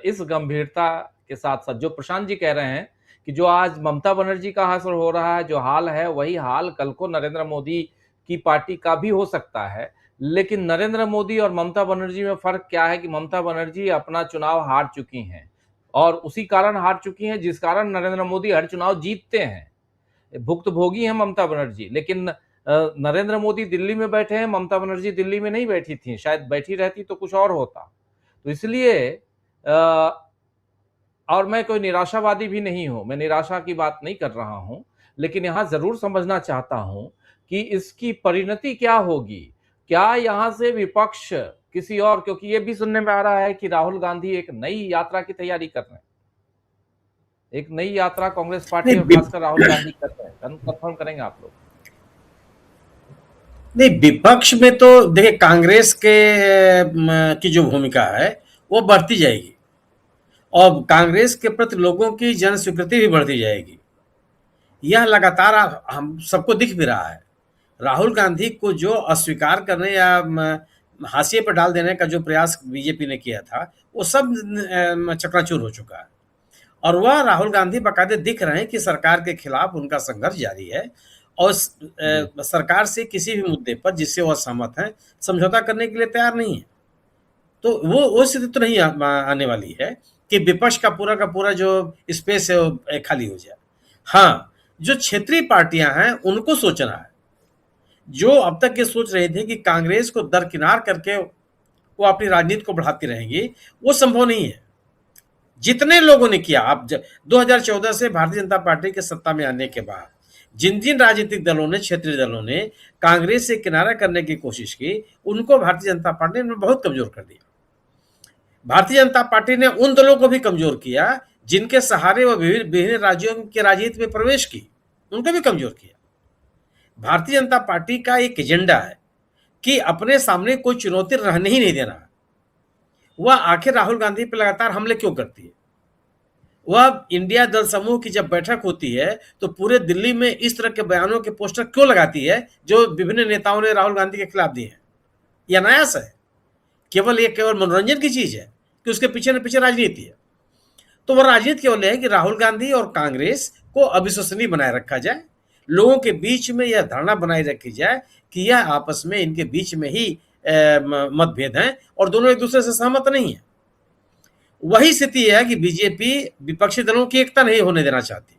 इस गंभीरता के साथ साथ जो प्रशांत जी कह रहे हैं कि जो आज ममता बनर्जी का हासिल हो रहा है, जो हाल है वही हाल कल को नरेंद्र मोदी की पार्टी का भी हो सकता है। लेकिन नरेंद्र मोदी और ममता बनर्जी में फर्क क्या है कि ममता बनर्जी अपना चुनाव हार चुकी हैं और उसी कारण हार चुकी हैं जिस कारण नरेंद्र मोदी हर चुनाव जीतते हैं। भुक्तभोगी हैं ममता बनर्जी। लेकिन नरेंद्र मोदी दिल्ली में बैठे हैं, ममता बनर्जी दिल्ली में नहीं बैठी थी। शायद बैठी रहती तो कुछ और होता। तो इसलिए और मैं कोई निराशावादी भी नहीं हूं, मैं निराशा की बात नहीं कर रहा हूं, लेकिन यहां जरूर समझना चाहता हूं कि इसकी परिणति क्या होगी। क्या यहां से विपक्ष किसी और, क्योंकि ये भी सुनने में आ रहा है कि राहुल गांधी एक नई यात्रा की तैयारी कर रहे हैं, एक नई यात्रा कांग्रेस पार्टी और खासकर राहुल गांधी कर रहे हैं। कंफर्म करेंगे आप लोग? नहीं, विपक्ष में तो देखिए कांग्रेस की जो भूमिका है वो बढ़ती जाएगी और कांग्रेस के प्रति लोगों की जन स्वीकृति भी बढ़ती जाएगी। यह लगातार हम सबको दिख भी रहा है। राहुल गांधी को जो अस्वीकार करने या हाशिए पर डाल देने का जो प्रयास बीजेपी ने किया था वो सब चकनाचूर हो चुका है और वह राहुल गांधी बाकायदे दिख रहे हैं कि सरकार के खिलाफ उनका संघर्ष जारी है और सरकार से किसी भी मुद्दे पर जिससे वह सहमत हैं समझौता करने के लिए तैयार नहीं है। तो वो स्थिति तो नहीं आने वाली है कि विपक्ष का पूरा जो स्पेस है वो खाली हो जाए। हाँ, जो क्षेत्रीय पार्टियां हैं उनको सोचना है। जो अब तक ये सोच रहे थे कि कांग्रेस को दरकिनार करके वो अपनी राजनीति को बढ़ाती रहेंगी, वो संभव नहीं है। जितने लोगों ने किया, अब 2014 से भारतीय जनता पार्टी के सत्ता में आने के बाद जिन जिन राजनीतिक दलों ने, क्षेत्रीय दलों ने कांग्रेस से किनारा करने की कोशिश की, उनको भारतीय जनता पार्टी ने बहुत कमजोर कर दिया। भारतीय जनता पार्टी ने उन दलों को भी कमजोर किया जिनके सहारे वह विभिन्न राज्यों के राजनीति में प्रवेश की, उनको भी कमजोर किया। भारतीय जनता पार्टी का एक एजेंडा है कि अपने सामने कोई चुनौती रहने ही नहीं देना। वह आखिर राहुल गांधी पर लगातार हमले क्यों करती है? वह इंडिया दल समूह की जब बैठक होती है तो पूरे दिल्ली में इस तरह के बयानों के पोस्टर क्यों लगाती है जो विभिन्न नेताओं ने राहुल गांधी के खिलाफ दिए हैं? यह अनायास है, केवल मनोरंजन की चीज है कि उसके पीछे न पीछे राजनीति है। तो वह राजनीति केवल है कि राहुल गांधी और कांग्रेस को अविश्वसनीय बनाए रखा जाए, लोगों के बीच में यह धारणा बनाई रखी जाए कि यह आपस में इनके बीच में ही मतभेद हैं और दोनों एक दूसरे से सहमत नहीं है। वही स्थिति है कि बीजेपी विपक्षी दलों की एकता नहीं होने देना चाहती।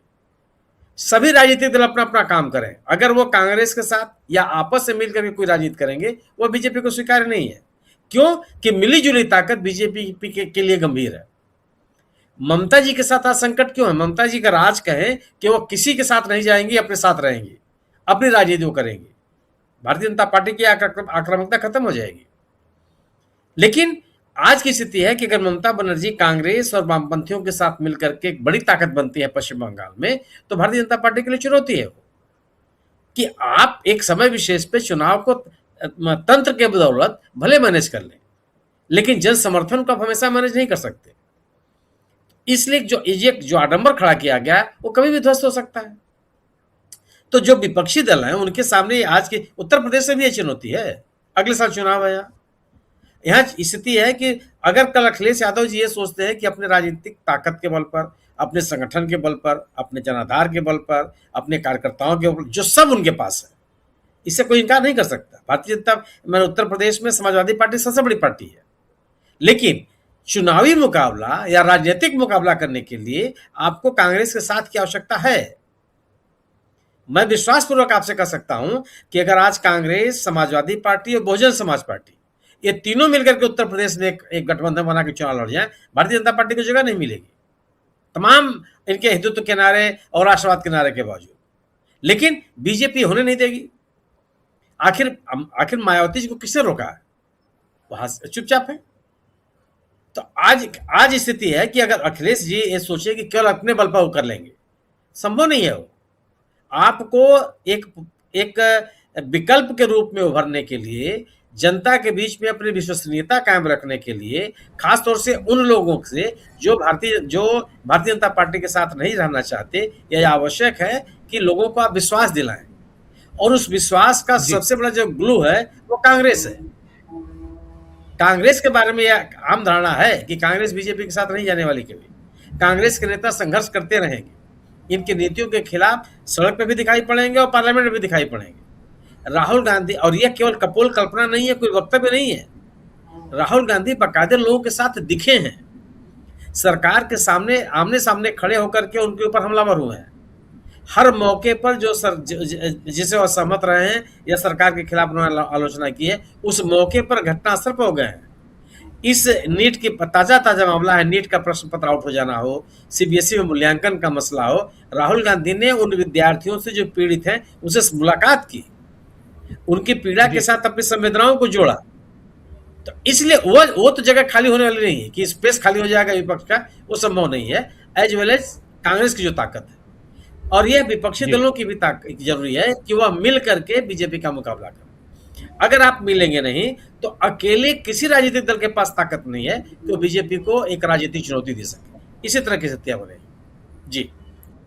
सभी राजनीतिक दल अपना अपना काम करें। अगर वो कांग्रेस के साथ या आपस से मिलकर के कोई राजनीति करेंगे, वो बीजेपी को स्वीकार्य नहीं है। क्यों कि मिली-जुली ताकत बीजेपी के लिए गंभीर है। ममता जी के साथ आज संकट क्यों है? ममता जी का राज कहें कि वो किसी के साथ नहीं जाएंगी, अपने साथ रहेंगी, अपनी राजनीति वो करेंगी। भारतीय जनता पार्टी की आक्रामकता खत्म हो जाएगी। लेकिन आज की स्थिति है कि अगर ममता बनर्जी कांग्रेस और वामपंथियों के साथ मिलकर के एक बड़ी ताकत बनती है पश्चिम बंगाल में, तो भारतीय जनता पार्टी के लिए चुनौती है वो कि आप एक समय विशेष पे चुनाव को तंत्र के बदौलत भले मैनेज कर लें, लेकिन जन समर्थन को आप हमेशा मैनेज नहीं कर सकते। इसलिए जो आडंबर खड़ा किया गया वो कभी भी ध्वस्त हो सकता है। तो जो विपक्षी दल हैं उनके सामने आज के उत्तर प्रदेश से भी ये चुनौती है। अगले साल चुनाव है यहाँ स्थिति है कि अगर कल अखिलेश यादव जी ये सोचते हैं कि अपने राजनीतिक ताकत के बल पर, अपने संगठन के बल पर, अपने जनाधार के बल पर, अपने कार्यकर्ताओं के बल, जो सब उनके पास है, इससे कोई इनकार नहीं कर सकता। भारतीय जनता उत्तर प्रदेश में समाजवादी पार्टी सबसे बड़ी पार्टी है, लेकिन चुनावी मुकाबला या राजनीतिक मुकाबला करने के लिए आपको कांग्रेस के साथ की आवश्यकता है। मैं विश्वासपूर्वक आपसे कह सकता हूं कि अगर आज कांग्रेस, समाजवादी पार्टी और बहुजन समाज पार्टी ये तीनों मिलकर के उत्तर प्रदेश में एक गठबंधन बना के चुनाव लड़ जाए, भारतीय जनता पार्टी को जगह नहीं मिलेगी, तमाम इनके हिंदुत्व के नारे और राष्ट्रवाद के नारे के बावजूद। लेकिन बीजेपी होने नहीं देगी। आखिर मायावती जी को किसने रोका है? वहां चुपचाप है। तो आज स्थिति है कि अगर अखिलेश जी ये सोचे कि केवल अपने बल पर वो कर लेंगे, संभव नहीं है। वो आपको एक विकल्प के रूप में उभरने के लिए, जनता के बीच में अपनी विश्वसनीयता कायम रखने के लिए, खासतौर से उन लोगों से जो भारतीय जनता पार्टी के साथ नहीं रहना चाहते, यह आवश्यक है कि लोगों को आप विश्वास दिलाएं। और उस विश्वास का सबसे बड़ा जो ग्लू है वो कांग्रेस है। कांग्रेस के बारे में यह आम धारणा है कि कांग्रेस बीजेपी के साथ नहीं जाने वाली कभी। कांग्रेस के नेता संघर्ष करते रहेंगे, इनकी नीतियों के खिलाफ सड़क पे भी दिखाई पड़ेंगे और पार्लियामेंट में भी दिखाई पड़ेंगे। राहुल गांधी, और यह केवल कपोल कल्पना नहीं है, कोई वक्तव्य नहीं है, राहुल गांधी बाकायदे लोगों के साथ दिखे हैं, सरकार के सामने आमने सामने खड़े होकर के उनके ऊपर हमलावर हुए हैं। हर मौके पर जिसे वो सहमत रहे हैं या सरकार के खिलाफ उन्होंने आलोचना की है, उस मौके पर घटनास्थल पर हो गए हैं। इस नीट की ताजा मामला है, नीट का प्रश्न पत्र आउट हो जाना हो, सीबीएसई में मूल्यांकन का मसला हो, राहुल गांधी ने उन विद्यार्थियों से जो पीड़ित हैं उनसे मुलाकात की, उनकी पीड़ा के साथ अपनी संवेदनाओं को जोड़ा। तो इसलिए वो तो जगह खाली होने वाली नहीं है कि स्पेस खाली हो जाएगा विपक्ष का, वो संभव नहीं है। एज वेल एज कांग्रेस की जो ताकत है, और यह विपक्षी दलों की भी ताकत जरूरी है कि वह मिल करके बीजेपी का मुकाबला करें। अगर आप मिलेंगे नहीं तो अकेले किसी राजनीतिक दल के पास ताकत नहीं है तो बीजेपी को एक राजनीतिक चुनौती दे सके। इसी तरह की स्थितियां बनेगी। जी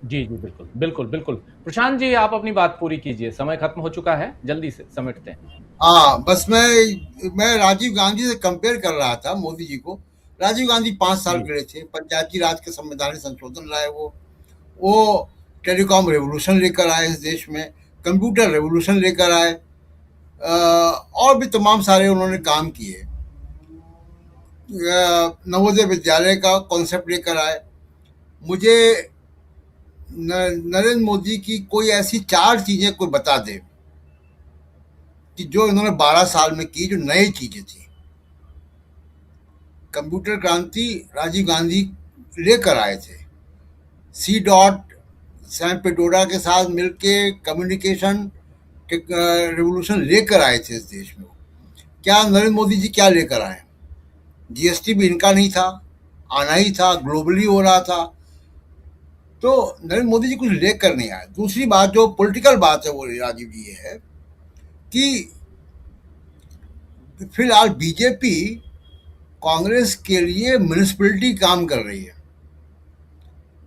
जी जी, बिल्कुल बिल्कुल बिल्कुल। प्रशांत जी, आप अपनी बात पूरी कीजिए, समय खत्म हो चुका है, जल्दी से समेटते हैं। हाँ, बस मैं राजीव गांधी से कंपेयर कर रहा था मोदी जी को। राजीव गांधी 5 साल करे थे, पंचायती राज के संवैधानिक संशोधन लाए, वो टेलीकॉम रेवोल्यूशन लेकर आए इस देश में, कंप्यूटर रेवोल्यूशन लेकर आए, और भी तमाम सारे उन्होंने काम किए। नवोदय विद्यालय का कॉन्सेप्ट लेकर आए। मुझे नरेंद्र मोदी की कोई ऐसी 4 चीजें कोई बता दे कि जो इन्होंने 12 साल में की, जो नई चीजें थी। कंप्यूटर क्रांति राजीव गांधी लेकर आए थे। सैम पिट्रोडा के साथ मिलके कम्युनिकेशन रेवोल्यूशन लेकर आए थे इस देश में। क्या नरेंद्र मोदी जी क्या लेकर आए? जीएसटी भी इनका नहीं था, आना ही था, ग्लोबली हो रहा था। तो नरेंद्र मोदी जी कुछ लेकर नहीं आए। दूसरी बात, जो पॉलिटिकल बात है वो राजीव जी ये है कि फिलहाल बीजेपी कांग्रेस के लिए म्युनिसिपैलिटी काम कर रही है।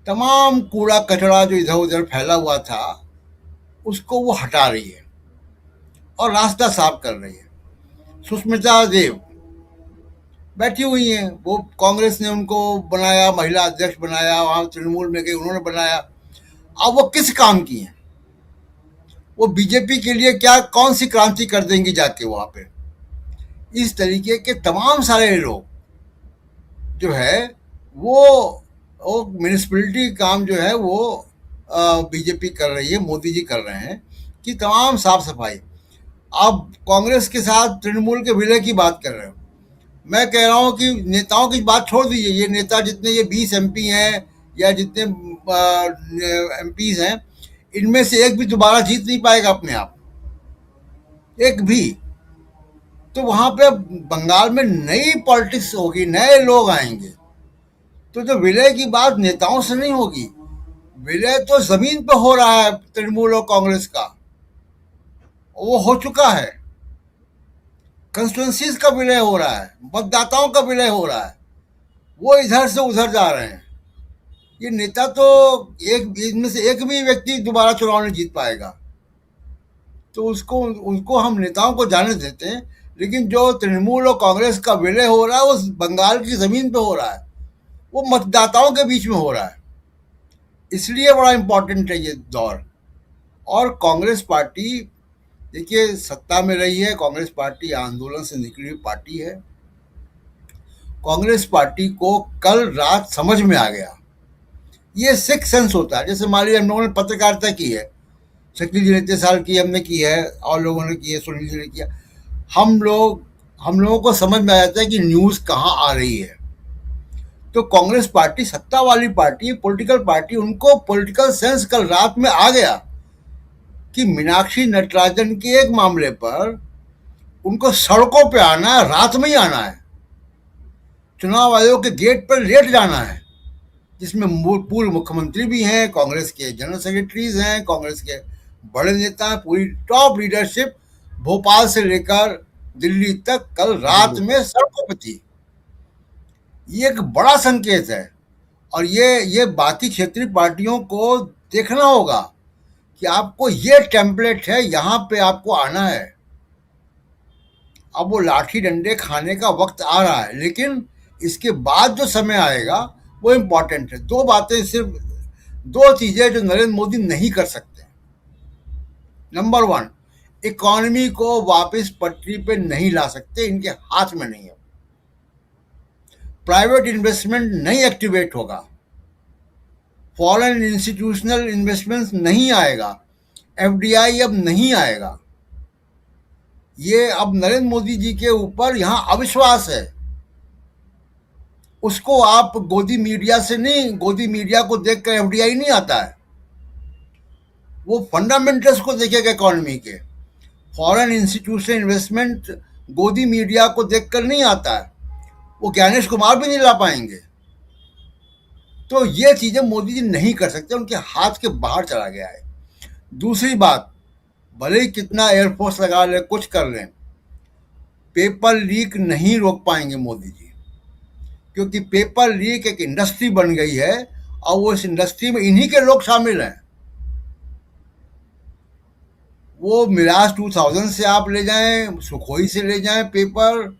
तमाम कूड़ा कचरा जो इधर उधर फैला हुआ था उसको वो हटा रही है और रास्ता साफ कर रही है। सुष्मिता देव बैठी हुई हैं, वो कांग्रेस ने उनको बनाया, महिला अध्यक्ष बनाया, वहाँ तृणमूल में गई, उन्होंने बनाया। अब वो किस काम की हैं? वो बीजेपी के लिए क्या कौन सी क्रांति कर देंगी जाके वहाँ पे? इस तरीके के तमाम सारे लोग जो है वो म्यूनिसिपैलिटी काम जो है वो बीजेपी कर रही है, मोदी जी कर रहे हैं कि तमाम साफ सफाई। आप कांग्रेस के साथ तृणमूल के विलय की बात कर रहे हो। मैं कह रहा हूँ कि नेताओं की बात छोड़ दीजिए, ये नेता जितने ये 20 एमपी हैं या जितने एमपीज हैं, इनमें से एक भी दोबारा जीत नहीं पाएगा अपने आप, एक भी। तो वहां पे बंगाल में नई पॉलिटिक्स होगी, नए लोग आएंगे। तो जो विलय की बात नेताओं से नहीं होगी, विलय तो जमीन पे हो रहा है तृणमूल और कांग्रेस का, वो हो चुका है। कंस्टिट्यूंसीज का विलय हो रहा है, मतदाताओं का विलय हो रहा है, वो इधर से उधर जा रहे हैं। ये नेता तो एक इनमें से एक भी व्यक्ति दोबारा चुनाव नहीं जीत पाएगा। तो उसको हम नेताओं को जाने देते हैं, लेकिन जो तृणमूल और कांग्रेस का विलय हो रहा है वो बंगाल की जमीन पे हो रहा है, वो मतदाताओं के बीच में हो रहा है। इसलिए बड़ा इंपॉर्टेंट है ये दौर। और कांग्रेस पार्टी देखिए सत्ता में रही है, कांग्रेस पार्टी आंदोलन से निकली हुई पार्टी है। कांग्रेस पार्टी को कल रात समझ में आ गया, ये सिक्स सेंस होता है। जैसे मान लीजिए हम लोगों ने पत्रकारिता की है, शक्ति जी ने इतने साल की, हमने की है, और लोगों ने की है, सुनील जी ने किया। हम लोगों को समझ में आ जाता है कि न्यूज कहाँ आ रही है। तो कांग्रेस पार्टी सत्ता वाली पार्टी, पॉलिटिकल पार्टी, उनको पॉलिटिकल सेंस कल रात में आ गया कि मीनाक्षी नटराजन के एक मामले पर उनको सड़कों पे आना है, रात में ही आना है, चुनाव आयोग के गेट पर लेट जाना है, जिसमें पूर्व मुख्यमंत्री भी हैं, कांग्रेस के जनरल सेक्रेटरीज हैं, कांग्रेस के बड़े नेता हैं, पूरी टॉप लीडरशिप भोपाल से लेकर दिल्ली तक कल रात में सड़कों पर थी। ये एक बड़ा संकेत है। और ये बाकी क्षेत्रीय पार्टियों को देखना होगा कि आपको ये टेम्पलेट है, यहाँ पे आपको आना है। अब वो लाठी डंडे खाने का वक्त आ रहा है, लेकिन इसके बाद जो समय आएगा वो इम्पोर्टेंट है। सिर्फ दो चीजें जो नरेंद्र मोदी नहीं कर सकते। नंबर 1, इकोनॉमी को वापस पटरी पे नहीं ला सकते, इनके हाथ में नहीं है। प्राइवेट इन्वेस्टमेंट नहीं एक्टिवेट होगा, फॉरेन इंस्टीट्यूशनल इन्वेस्टमेंट नहीं आएगा, एफडीआई अब नहीं आएगा। ये अब नरेंद्र मोदी जी के ऊपर यहां अविश्वास है। उसको आप गोदी मीडिया से नहीं, गोदी मीडिया को देखकर एफडीआई नहीं आता है, वो फंडामेंटल्स को देखेगा इकोनॉमी के। फॉरेन इंस्टीट्यूशनल इन्वेस्टमेंट गोदी मीडिया को देखकर नहीं आता है, वो ज्ञानेश कुमार भी नहीं ला पाएंगे। तो ये चीजें मोदी जी नहीं कर सकते, उनके हाथ के बाहर चला गया है। दूसरी बात, भले ही कितना एयरफोर्स लगा ले, कुछ कर लें, पेपर लीक नहीं रोक पाएंगे मोदी जी, क्योंकि पेपर लीक एक इंडस्ट्री बन गई है और वो इस इंडस्ट्री में इन्हीं के लोग शामिल हैं। वो मिराज 2000 से आप ले जाएं, सुखोई से ले जाएं पेपर,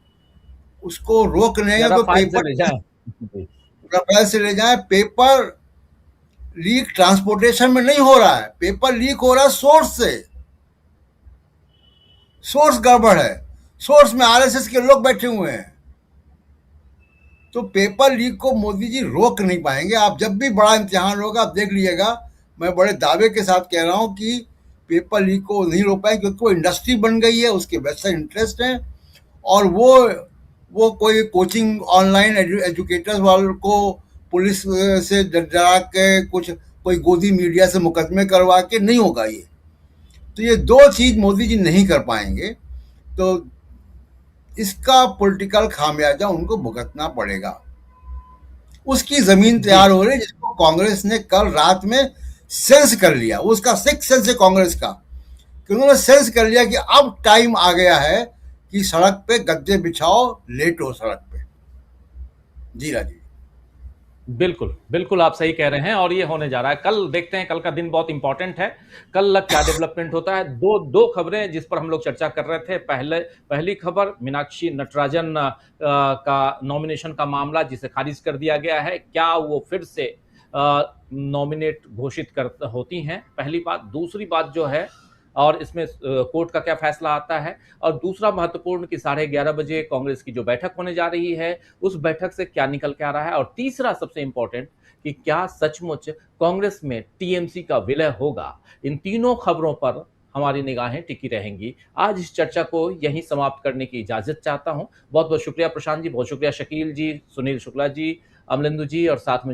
उसको रोक नहीं है। तो पेपर रफाल से ले जाएं, पेपर लीक ट्रांसपोर्टेशन में नहीं हो रहा है, पेपर लीक हो रहा है सोर्स से। सोर्स गड़बड़ है, सोर्स में आरएसएस के लोग बैठे हुए हैं। तो पेपर लीक को मोदी जी रोक नहीं पाएंगे। आप जब भी बड़ा इम्तिहान होगा आप देख लीजिएगा, मैं बड़े दावे के साथ कह रहा हूं कि पेपर लीक को नहीं रोक पाएंगे, क्योंकि वो इंडस्ट्री बन गई है, उसके वेस्टर्न इंटरेस्ट हैं। और वो कोई कोचिंग ऑनलाइन एजुकेटर्स वालों को पुलिस से डरा के कोई गोदी मीडिया से मुकदमे करवा के नहीं होगा ये। तो ये दो चीज मोदी जी नहीं कर पाएंगे, तो इसका पॉलिटिकल खामियाजा उनको भुगतना पड़ेगा। उसकी जमीन तैयार हो रही है, जिसको कांग्रेस ने कल रात में सेंस कर लिया। उसका सिक्स सेंस है कांग्रेस का, कि उन्होंने सेंस कर लिया कि अब टाइम आ गया है कि सड़क पे गद्दे बिछाओ, लेटो सड़क पे। जी राजीव, बिल्कुल बिल्कुल आप सही कह रहे हैं, और ये होने जा रहा है। कल देखते हैं, कल का दिन बहुत इंपॉर्टेंट है, कल क्या डेवलपमेंट होता है। दो खबरें जिस पर हम लोग चर्चा कर रहे थे। पहली खबर मीनाक्षी नटराजन का नॉमिनेशन का मामला, जिसे खारिज कर दिया गया है, क्या वो फिर से नॉमिनेट घोषित होती हैं, पहली बात। दूसरी बात जो है, और इसमें कोर्ट का क्या फैसला आता है, और दूसरा महत्वपूर्ण कि 11:30 बजे कांग्रेस की जो बैठक होने जा रही है उस बैठक से क्या निकल के आ रहा है, और तीसरा सबसे इंपॉर्टेंट कि क्या सचमुच कांग्रेस में टीएमसी का विलय होगा। इन तीनों खबरों पर हमारी निगाहें टिकी रहेंगी। आज इस चर्चा को यहीं समाप्त करने की इजाजत चाहता हूं। बहुत बहुत शुक्रिया प्रशांत जी, बहुत शुक्रिया शकील जी, सुनील शुक्ला जी, अमलेंदु जी और साथ में